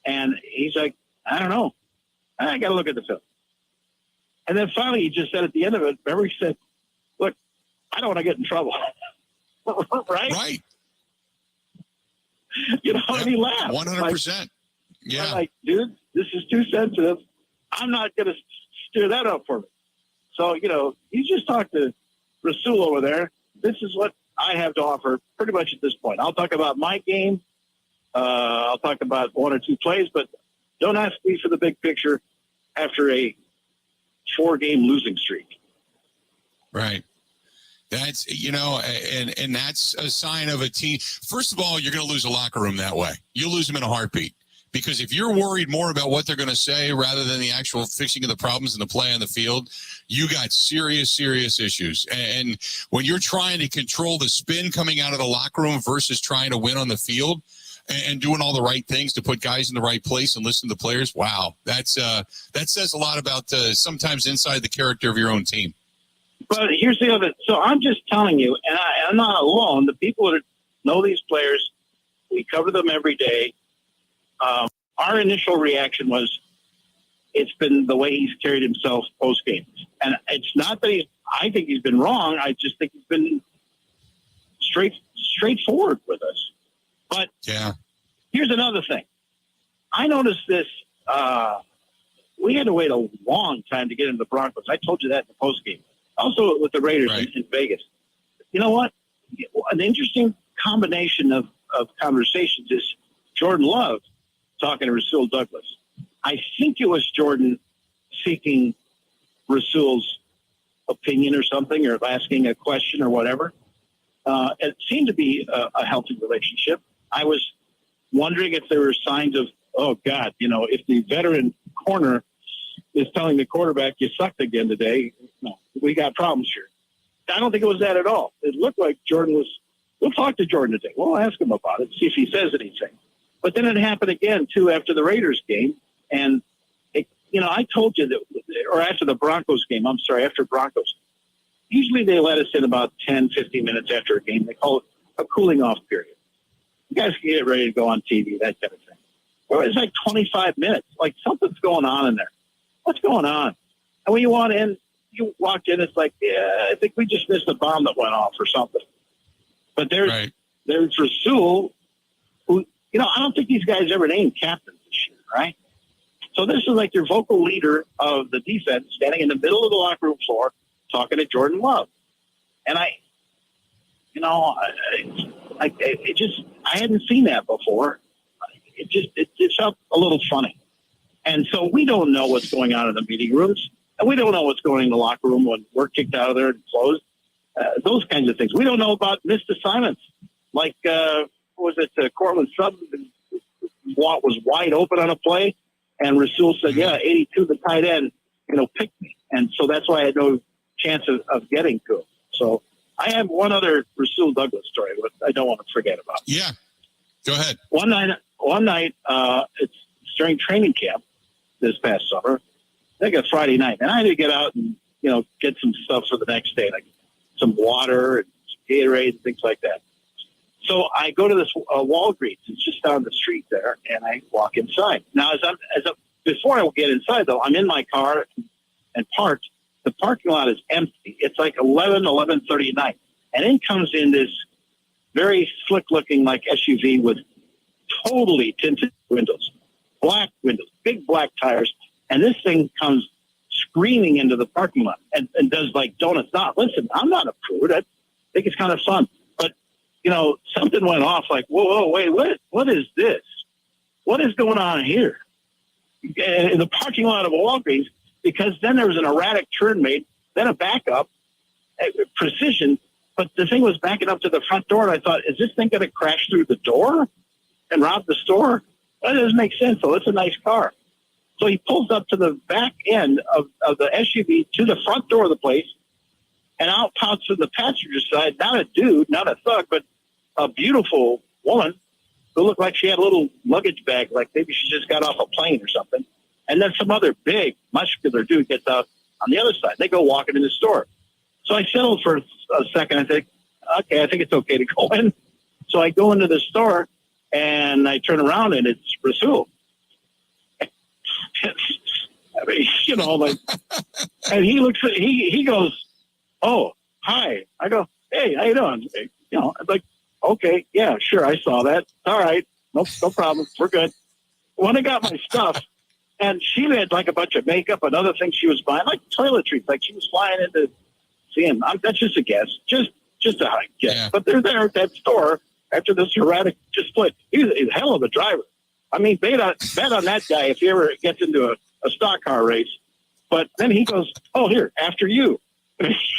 And he's like, I don't know. I got to look at the film. And then finally he just said at the end of it, remember he said, look, I don't want to get in trouble. Right? Right. And he laughed. 100%. Yeah. I'm like, dude, this is too sensitive. I'm not going to stir that up for me. So, you just talked to Rasul over there. This is what I have to offer pretty much at this point. I'll talk about my game. I'll talk about one or two plays, but don't ask me for the big picture after a 4-game losing streak. Right. That's, and that's a sign of a team. First of all, you're going to lose a locker room that way. You'll lose them in a heartbeat. Because if you're worried more about what they're going to say rather than the actual fixing of the problems in the play on the field, you got serious, serious issues. And when you're trying to control the spin coming out of the locker room versus trying to win on the field and doing all the right things to put guys in the right place and listen to players, wow, that says a lot about sometimes inside the character of your own team. But here's the other. So I'm just telling you, and I'm not alone. The people that know these players, we cover them every day. Our initial reaction was, it's been the way he's carried himself post-game. And it's not that I think he's been wrong. I just think he's been straightforward with us. But yeah, here's another thing. I noticed this. We had to wait a long time to get into the Broncos. I told you that in the post-game. Also with the Raiders in Vegas. You know what? An interesting combination of conversations is Jordan Love talking to Rasul Douglas. I think it was Jordan seeking Rasul's opinion or something, or asking a question or whatever. It seemed to be a healthy relationship. I was wondering if there were signs of, oh, God, if the veteran corner is telling the quarterback, you sucked again today, we got problems here. I don't think it was that at all. It looked like Jordan was, we'll talk to Jordan today. We'll ask him about it, see if he says anything. But then it happened again, too, after the Raiders game. And, I told you that, or after the Broncos game, after Broncos. Usually they let us in about 10, 15 minutes after a game. They call it a cooling off period. You guys can get ready to go on TV, that kind of thing. Well, it's like 25 minutes. Like something's going on in there. What's going on? And when you you walk in, it's like, yeah, I think we just missed a bomb that went off or something. But there's Rasul, who, I don't think these guys ever named captains this year, right? So this is like your vocal leader of the defense standing in the middle of the locker room floor talking to Jordan Love. And I hadn't seen that before. It felt a little funny. And so we don't know what's going on in the meeting rooms, and we don't know what's going in the locker room when we're kicked out of there and closed. Those kinds of things. We don't know about missed assignments. Like, Cortland Sutton was wide open on a play, and Rasul said, 82, the tight end, picked me. And so that's why I had no chance of getting to him. So I have one other Rasul Douglas story, which I don't want to forget about. Yeah, go ahead. One night, it's during training camp this past summer. I think a Friday night, and I had to get out and get some stuff for the next day, like some water and some Gatorade and things like that. So I go to this Walgreens. It's just down the street there, and I walk inside. Now, before I get inside, though, I'm in my car and parked. The parking lot is empty. It's like 11:30 at night, and in comes in this very slick-looking like SUV with totally tinted windows, black windows, big black tires, and this thing comes screaming into the parking lot and does like donuts. Not listen, I'm not a prude. I think it's kind of fun, but something went off. Like, whoa, wait, what is this? What is going on here in the parking lot of Walgreens? Because then there was an erratic turn made, then a backup, precision, But the thing was backing up to the front door, and I thought, is this thing going to crash through the door and rob the store? That doesn't make sense. So it's a nice car. So he pulls up to the back end of the SUV to the front door of the place, and out pounces from the passenger side, not a dude, not a thug, but a beautiful woman who looked like she had a little luggage bag, like maybe she just got off a plane or something. And then some other big, muscular dude gets out on the other side. They go walking in the store. So I settled for a second. I think, okay, I think it's okay to go in. So I go into the store, and I turn around, and it's Rasul. I mean, you know, like, and he looks at, he goes, oh, hi. I go, hey, how you doing? You know, I'm like, okay, yeah, sure, I saw that. All right, no problem. We're good. When I got my stuff, and she had like a bunch of makeup and other things she was buying, like toiletries, like she was flying into seeing. That's just a guess, just a high guess. Yeah. But they're there at that store after this erratic split. He's a hell of a driver. I mean, bet on that guy if he ever gets into a stock car race. But then he goes, oh, here, after you.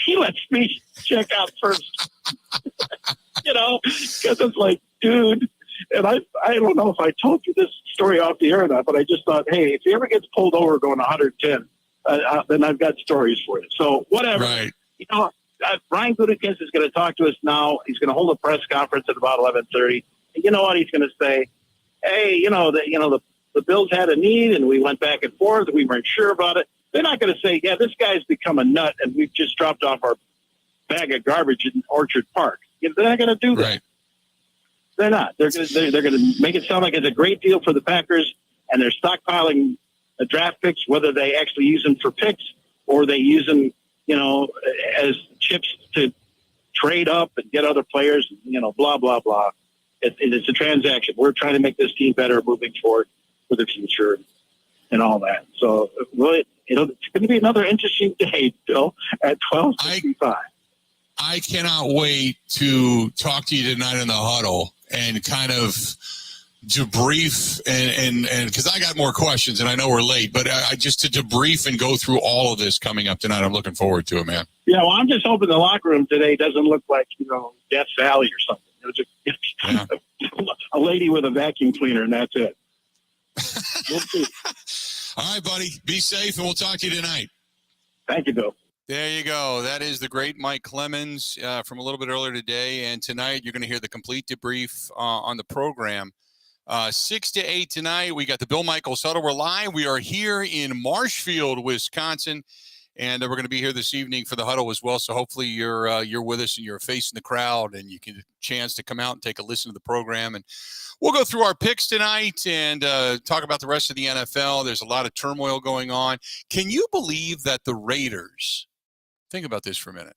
He lets me check out first. You know, because it's like, dude, and I don't know if I told you this story off the air or not, but I just thought, hey, if he ever gets pulled over going 110, then I've got stories for you. So whatever. Right. You know, Brian Gutekunst is going to talk to us now. He's going to hold a press conference at about 11:30. And you know what he's going to say? Hey, the Bills had a need, and we went back and forth, and we weren't sure about it. They're not going to say, yeah, this guy's become a nut, and we've just dropped off our bag of garbage in Orchard Park. They're not going to do that. Right. They're not. They're going to make it sound like it's a great deal for the Packers, and they're stockpiling the draft picks, whether they actually use them for picks or they use them, as chips to trade up and get other players, blah, blah, blah. It's a transaction. We're trying to make this team better moving forward for the future and all that. So, really, it's going to be another interesting day, Bill, at 12:55. I cannot wait to talk to you tonight in the huddle and kind of debrief and because I got more questions and I know we're late, but I just to debrief and go through all of this coming up tonight. I'm looking forward to it, man. Yeah, well, I'm just hoping the locker room today doesn't look like, Death Valley or something. It was a lady with a vacuum cleaner, and that's it. We'll see. All right, buddy. Be safe, and we'll talk to you tonight. Thank you, Bill. There you go. That is the great Mike Clemens from a little bit earlier today. And tonight you're going to hear the complete debrief on the program. 6 to 8 tonight. We got the Bill Michaels Huddle. We're live. We are here in Marshfield, Wisconsin. And we're going to be here this evening for the huddle as well. So hopefully you're with us and you're facing the crowd and you get a chance to come out and take a listen to the program. And we'll go through our picks tonight and talk about the rest of the NFL. There's a lot of turmoil going on. Can you believe that the Raiders, think about this for a minute.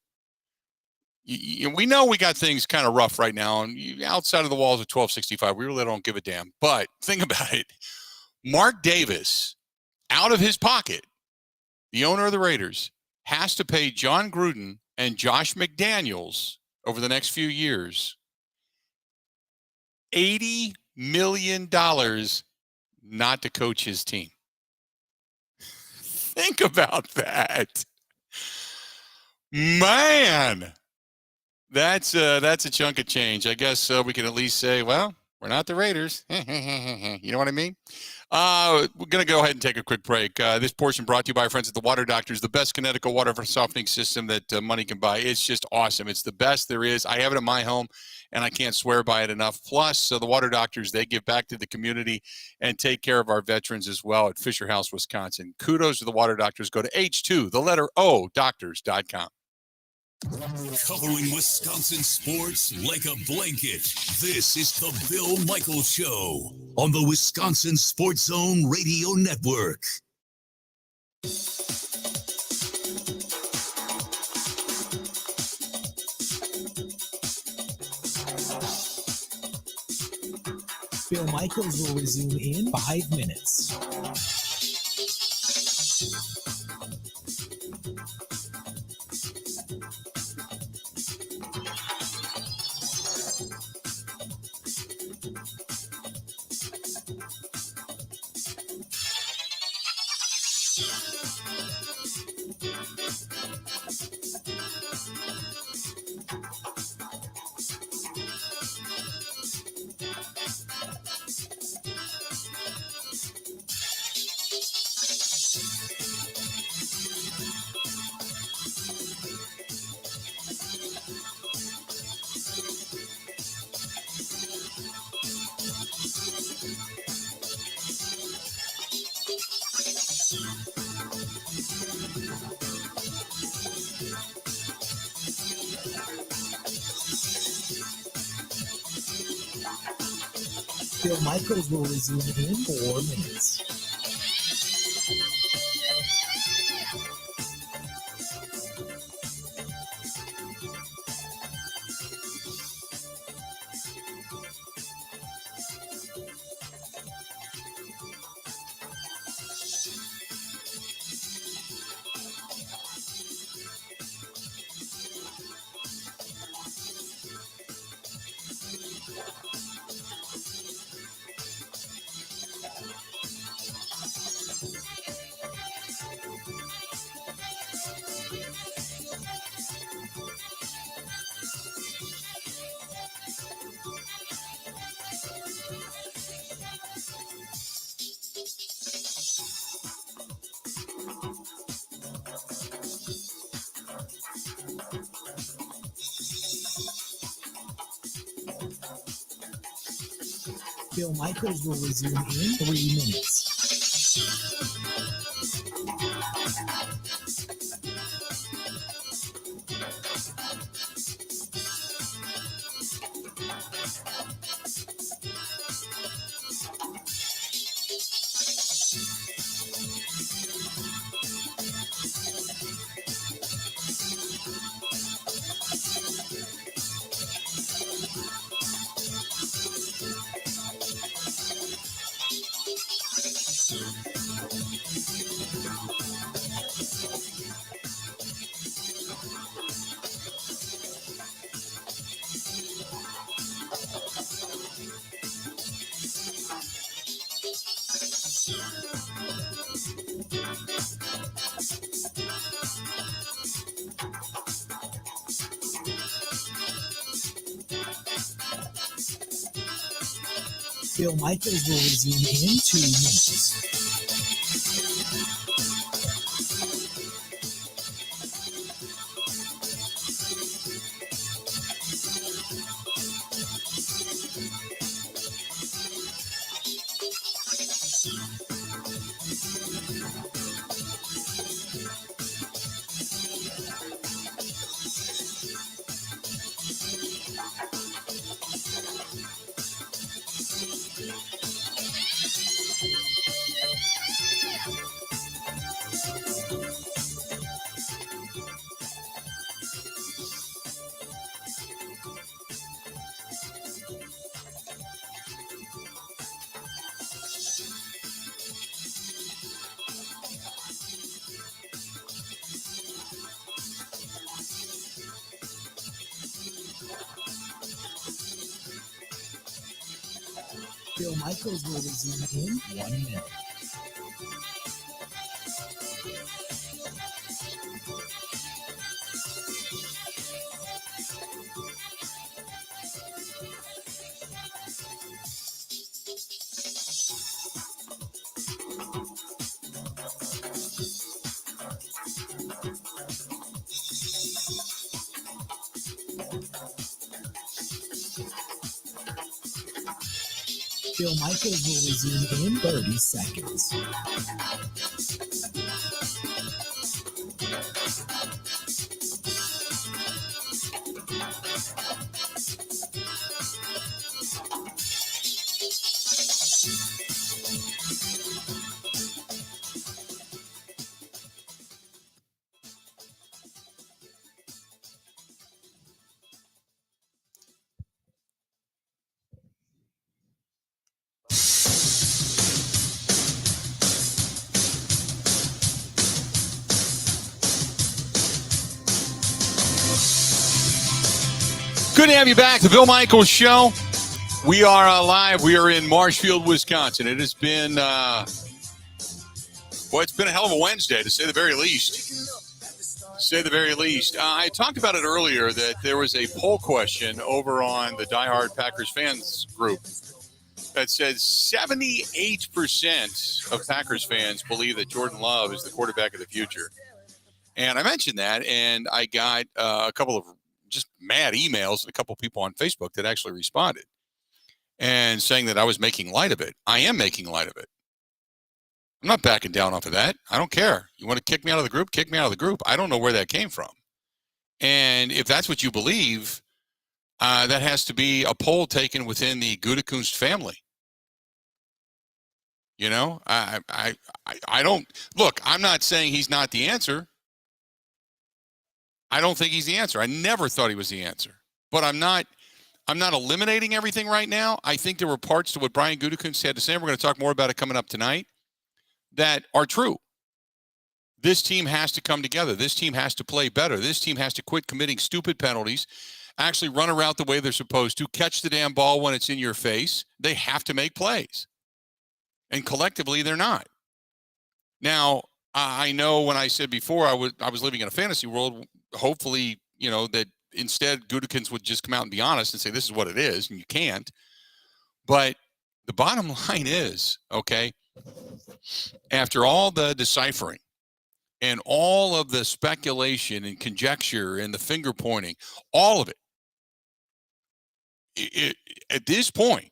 We know we got things kind of rough right now. And outside of the walls of 1265, we really don't give a damn. But think about it. Mark Davis, out of his pocket, the owner of the Raiders, has to pay John Gruden and Josh McDaniels over the next few years $80 million not to coach his team. Think about that. Man, that's a chunk of change. I guess we can at least say, well, we're not the Raiders. You know what I mean? We're going to go ahead and take a quick break. This portion brought to you by our friends at the Water Doctors, the best Connecticut water softening system that money can buy. It's just awesome. It's the best there is. I have it in my home, and I can't swear by it enough. Plus, the Water Doctors, they give back to the community and take care of our veterans as well at Fisher House, Wisconsin. Kudos to the Water Doctors. Go to H2, the letter O, doctors.com. Covering Wisconsin sports like a blanket. This is the Bill Michaels Show on the Wisconsin Sports Zone Radio Network. Bill Michaels will resume in 5 minutes. Bill Michaels will resume in 4 minutes. Bill Michaels will resume in 3 minutes. Bill Michaels will resume in 2 minutes. Bill Michaels will resume in 1 minute. Bill Michaels will resume in 30 seconds. Good to have you back. The Bill Michaels Show. We are live. We are in Marshfield, Wisconsin. It has been, it's been a hell of a Wednesday, to say the very least. I talked about it earlier that there was a poll question over on the Diehard Packers fans group that said 78% of Packers fans believe that Jordan Love is the quarterback of the future. And I mentioned that, and I got a couple of just mad emails and a couple of people on Facebook that actually responded and saying that I was making light of it. I am making light of it. I'm not backing down off of that. I don't care. You want to kick me out of the group? Kick me out of the group. I don't know where that came from. And if that's what you believe, that has to be a poll taken within the Gutekunst family. You know, I don't look. I'm not saying he's not the answer. I don't think he's the answer. I never thought he was the answer. But I'm not eliminating everything right now. I think there were parts to what Brian Gutekunst had to say. We're going to talk more about it coming up tonight. That are true. This team has to come together. This team has to play better. This team has to quit committing stupid penalties, actually run a route the way they're supposed to, catch the damn ball when it's in your face. They have to make plays. And collectively, they're not. Now, I know when I said before I was living in a fantasy world, hopefully, you know, that instead Gutekunst would just come out and be honest and say this is what it is, and you can't. But the bottom line is, okay, after all the deciphering and all of the speculation and conjecture and the finger pointing, all of it at this point,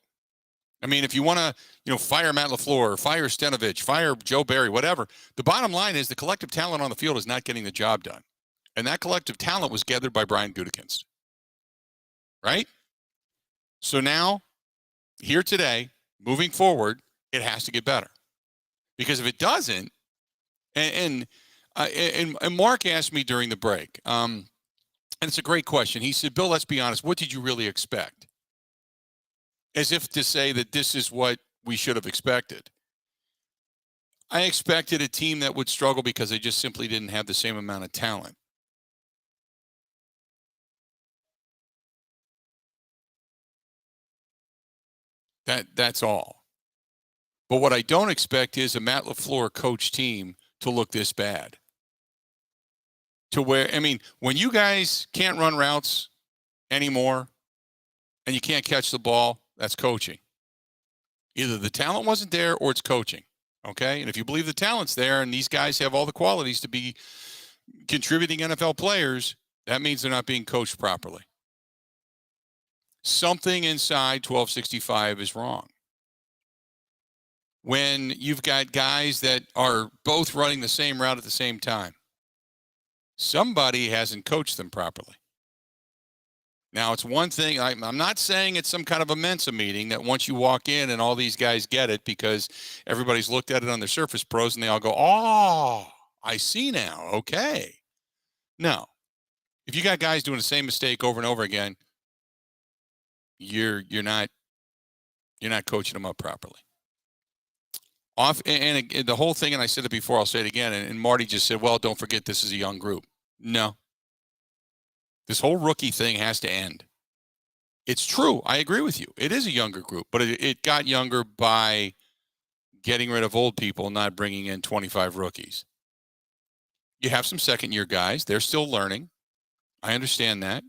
I mean, if you want to, you know, fire Matt LaFleur, fire Stenovich, fire Joe Barry, whatever, the bottom line is the collective talent on the field is not getting the job done. And that collective talent was gathered by Brian Gutekunst. Right? So now, here today, moving forward, it has to get better. Because if it doesn't, and Mark asked me during the break, and it's a great question. He said, Bill, let's be honest, what did you really expect? As if to say that this is what we should have expected. I expected a team that would struggle because they just simply didn't have the same amount of talent. That's all. But what I don't expect is a Matt LaFleur coach team to look this bad. To where, I mean, when you guys can't run routes anymore and you can't catch the ball, that's coaching. Either the talent wasn't there or it's coaching. Okay? And if you believe the talent's there and these guys have all the qualities to be contributing NFL players, that means they're not being coached properly. Something inside 1265 is wrong. When you've got guys that are both running the same route at the same time, somebody hasn't coached them properly. Now, it's one thing, I'm not saying it's some kind of a Mensa meeting that once you walk in and all these guys get it because everybody's looked at it on their Surface Pros and they all go, oh, I see now, okay. No. If you got guys doing the same mistake over and over again, you're not coaching them up properly. And the whole thing, and I said it before, I'll say it again, and Marty just said, well, don't forget this is a young group. No. This whole rookie thing has to end. It's true. I agree with you. It is a younger group, but it got younger by getting rid of old people, not bringing in 25 rookies. You have some second-year guys. They're still learning. I understand that.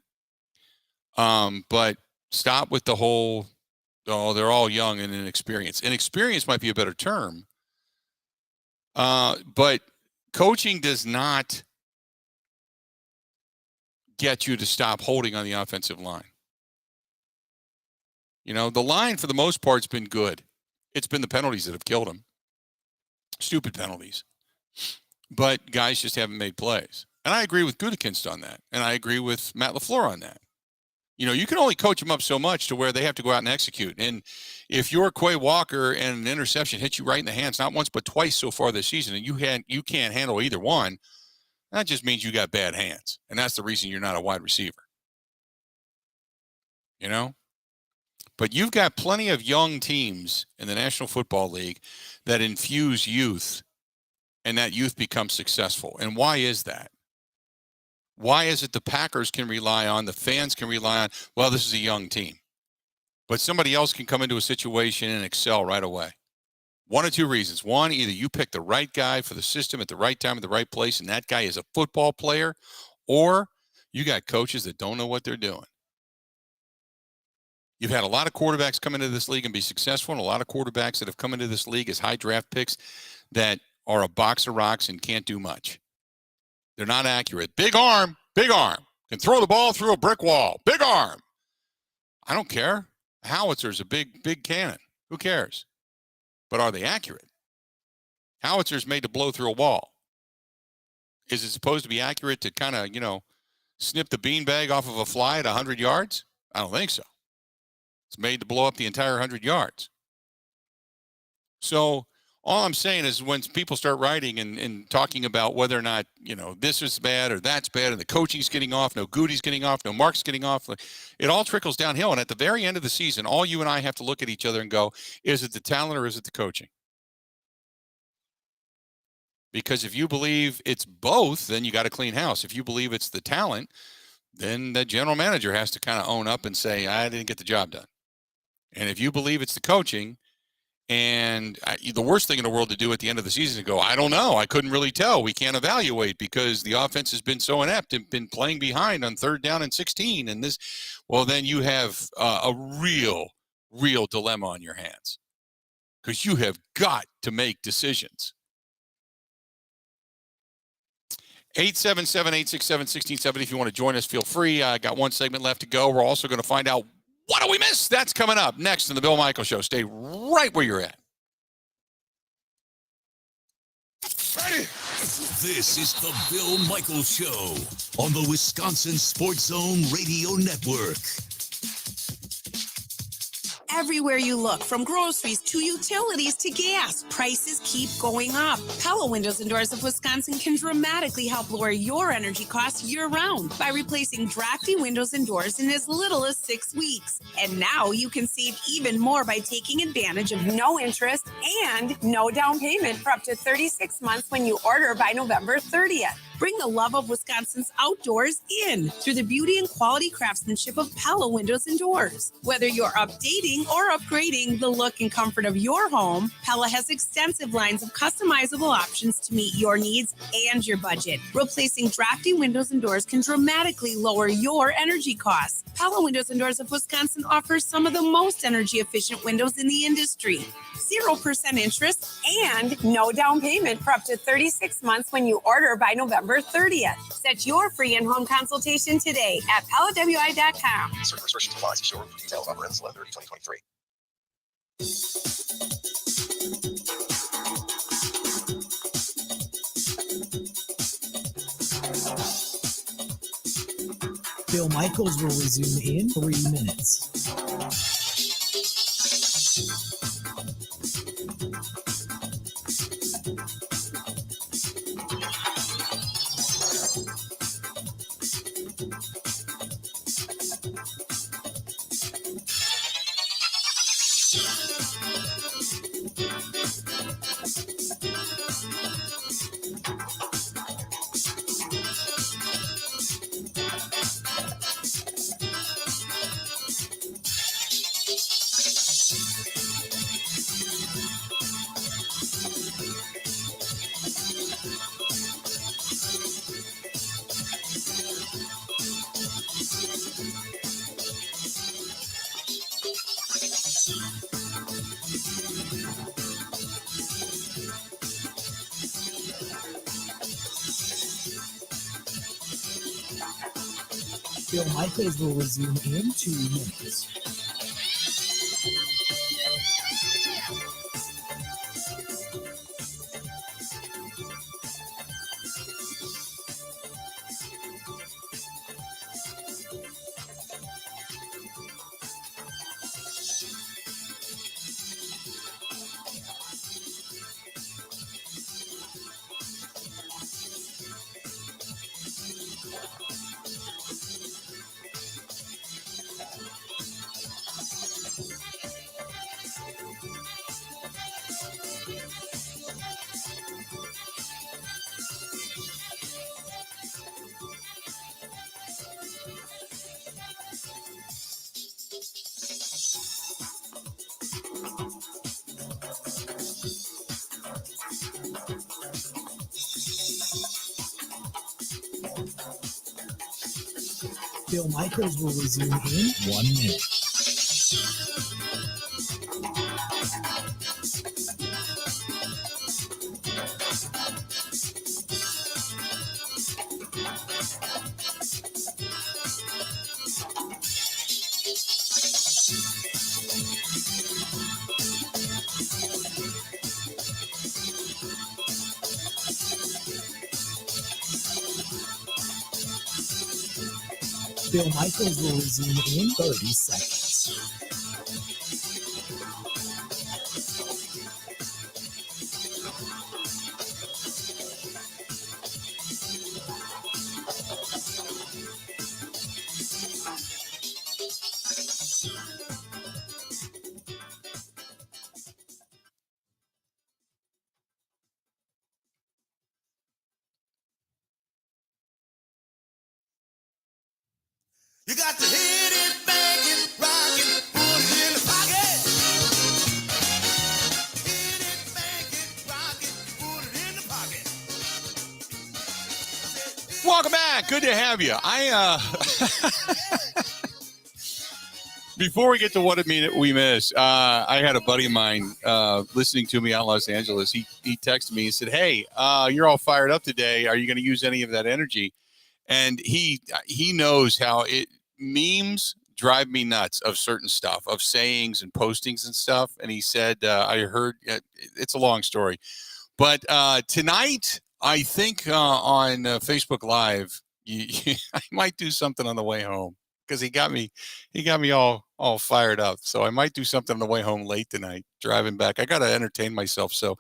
But stop with the whole, oh, they're all young and inexperienced. Inexperienced might be a better term. But coaching does not get you to stop holding on the offensive line. You know, the line for the most part has been good. It's been the penalties that have killed them. Stupid penalties. But guys just haven't made plays. And I agree with Gutekunst on that. And I agree with Matt LaFleur on that. You know, you can only coach them up so much to where they have to go out and execute. And if your Quay Walker and an interception hits you right in the hands, not once but twice so far this season, and you can't handle either one, that just means you got bad hands. And that's the reason you're not a wide receiver. You know? But you've got plenty of young teams in the National Football League that infuse youth, and that youth becomes successful. And why is that? Why is it the Packers can rely on, the fans can rely on, well, this is a young team. But somebody else can come into a situation and excel right away. One of two reasons. One, either you pick the right guy for the system at the right time at the right place, and that guy is a football player, or you got coaches that don't know what they're doing. You've had a lot of quarterbacks come into this league and be successful, and a lot of quarterbacks that have come into this league as high draft picks that are a box of rocks and can't do much. They're not accurate. Big arm, can throw the ball through a brick wall. Big arm. I don't care. Howitzer's a big cannon. Who cares? But are they accurate? Howitzer's made to blow through a wall. Is it supposed to be accurate to kind of, snip the beanbag off of a fly at 100 yards? I don't think so. It's made to blow up the entire 100 yards. So all I'm saying is when people start writing and talking about whether or not, this is bad or that's bad and the coaching's getting off, no Goody's getting off, no Mark's getting off, it all trickles downhill. And at the very end of the season, all you and I have to look at each other and go, is it the talent or is it the coaching? Because if you believe it's both, then you got to clean house. If you believe it's the talent, then the general manager has to kind of own up and say, I didn't get the job done. And if you believe it's the coaching, and the worst thing in the world to do at the end of the season is go, I don't know. I couldn't really tell. We can't evaluate because the offense has been so inept and been playing behind on 3rd down and 16. And this, well, then you have a real dilemma on your hands because you have got to make decisions. 877-867-1670. If you want to join us, feel free. I got one segment left to go. We're also going to find out what do we miss. That's coming up next in the Bill Michaels Show. Stay right where you're at. This is the Bill Michaels Show on the Wisconsin Sports Zone Radio Network. Everywhere you look, from groceries to utilities to gas, prices keep going up. Pella Windows and Doors of Wisconsin can dramatically help lower your energy costs year-round by replacing drafty windows and doors in as little as 6 weeks. And now you can save even more by taking advantage of no interest and no down payment for up to 36 months when you order by November 30th. Bring the love of Wisconsin's outdoors in through the beauty and quality craftsmanship of Pella Windows and Doors. Whether you're updating or upgrading the look and comfort of your home, Pella has extensive lines of customizable options to meet your needs and your budget. Replacing drafty windows and doors can dramatically lower your energy costs. Pella Windows and Doors of Wisconsin offers some of the most energy efficient windows in the industry. 0% interest and no down payment for up to 36 months when you order by November 30th. Set your free in-home consultation today at PellaWI.com. Certain restrictions apply. See showroom for details. Offer ends 11/30/2023. Bill Michaels will resume in 3 minutes. Bill Michaels will resume in 2 minutes. Bill Michaels will resume in 1 minute. Bill Michaels will resume in 30 seconds. You got to hit it, bang it, rock it, put it in the pocket. Hit it, bang it, rock it, put it in the pocket. Welcome back. Good to have you. Before we get to what we miss, I had a buddy of mine listening to me out in Los Angeles. He texted me and said, "Hey, you're all fired up today. Are you going to use any of that energy?" And he knows how memes drive me nuts of certain stuff, of sayings and postings and stuff. And he said, I heard, it's a long story, but tonight, I think on Facebook Live, I might do something on the way home because he got me all fired up. So I might do something on the way home late tonight, driving back. I got to entertain myself. So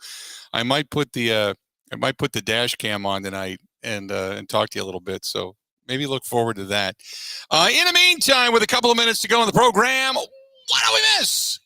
I might put the dash cam on tonight and talk to you a little bit. So maybe look forward to that. In the meantime, with a couple of minutes to go in the program, what do we miss?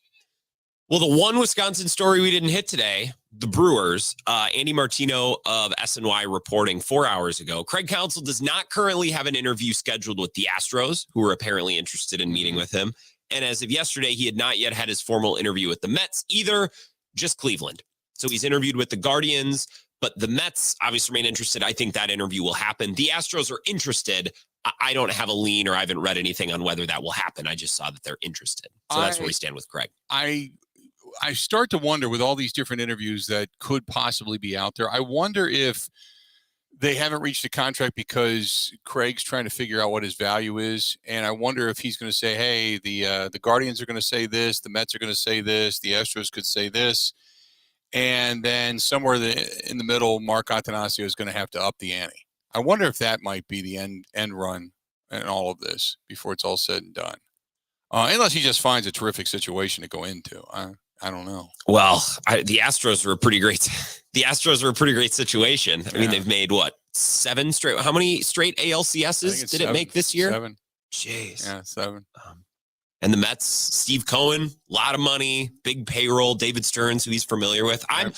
Well, the one Wisconsin story we didn't hit today, the Brewers, Andy Martino of SNY reporting 4 hours ago. Craig Counsell does not currently have an interview scheduled with the Astros, who are apparently interested in meeting with him. And as of yesterday, he had not yet had his formal interview with the Mets either, just Cleveland. So he's interviewed with the Guardians, but the Mets obviously remain interested. I think that interview will happen. The Astros are interested. I don't have a lean or I haven't read anything on whether that will happen. I just saw that they're interested. So that's where we stand with Craig. I start to wonder with all these different interviews that could possibly be out there. I wonder if they haven't reached a contract because Craig's trying to figure out what his value is. And I wonder if he's going to say, hey, the Guardians are going to say this, the Mets are going to say this, the Astros could say this. And then somewhere in the middle, Mark Attanasio is going to have to up the ante. I wonder if that might be the end run in all of this before it's all said and done. Unless he just finds a terrific situation to go into. I don't know. Well, the Astros are a pretty great. The Astros are a pretty great situation. I mean, they've made what 7 straight? How many straight ALCSs did it make this year? 7. Jeez. Yeah, 7. And the Mets, Steve Cohen, a lot of money, big payroll. David Stearns, who he's familiar with. I'm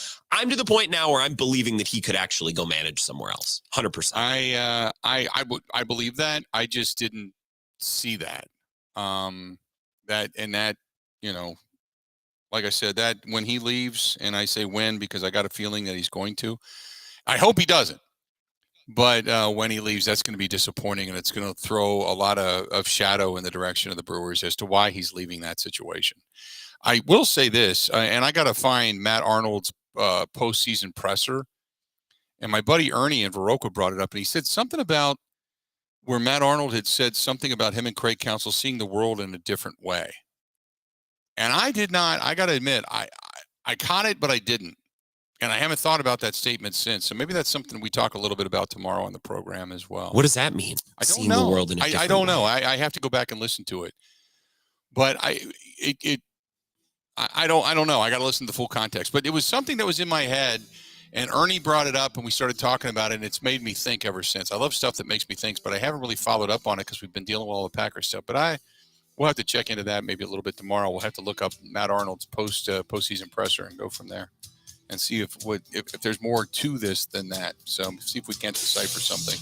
to the point now where I'm believing that he could actually go manage somewhere else. 100%. I believe that. I just didn't see that. That like I said, that when he leaves, and I say when because I got a feeling that he's going to. I hope he doesn't. But when he leaves, that's going to be disappointing, and it's going to throw a lot of shadow in the direction of the Brewers as to why he's leaving that situation. I will say this, and I got to find Matt Arnold's postseason presser, and my buddy Ernie in Viroqua brought it up, and he said something about where Matt Arnold had said something about him and Craig Counsell seeing the world in a different way. And I did not, I got to admit, I caught it, but I didn't. And I haven't thought about that statement since. So maybe that's something we talk a little bit about tomorrow on the program as well. What does that mean? I don't Seeing know. The world in a I don't know. I have to go back and listen to it. But I don't know. I got to listen to the full context. But it was something that was in my head, and Ernie brought it up, and we started talking about it, and it's made me think ever since. I love stuff that makes me think, but I haven't really followed up on it because we've been dealing with all the Packers stuff. But we'll have to check into that maybe a little bit tomorrow. We'll have to look up Matt Arnold's postseason presser and go from there and see if there's more to this than that. So see if we can't decipher something.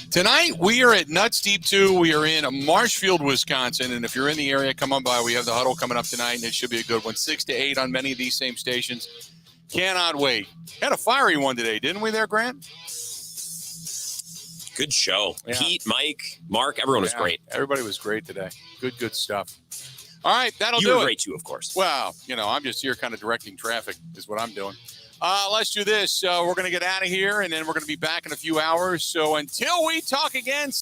Tonight, we are at Nuts Deep 2. We are in Marshfield, Wisconsin. And if you're in the area, come on by. We have the huddle coming up tonight, and it should be a good one. 6 to 8 on many of these same stations. Cannot wait. Had a fiery one today, didn't we there, Grant? Good show. Yeah. Pete, Mike, Mark, everyone was great. Everybody was great today. Good stuff. All right, that'll do it. You were great too, of course. Well, I'm just here kind of directing traffic is what I'm doing. Let's do this. We're going to get out of here, and then we're going to be back in a few hours. So until we talk again.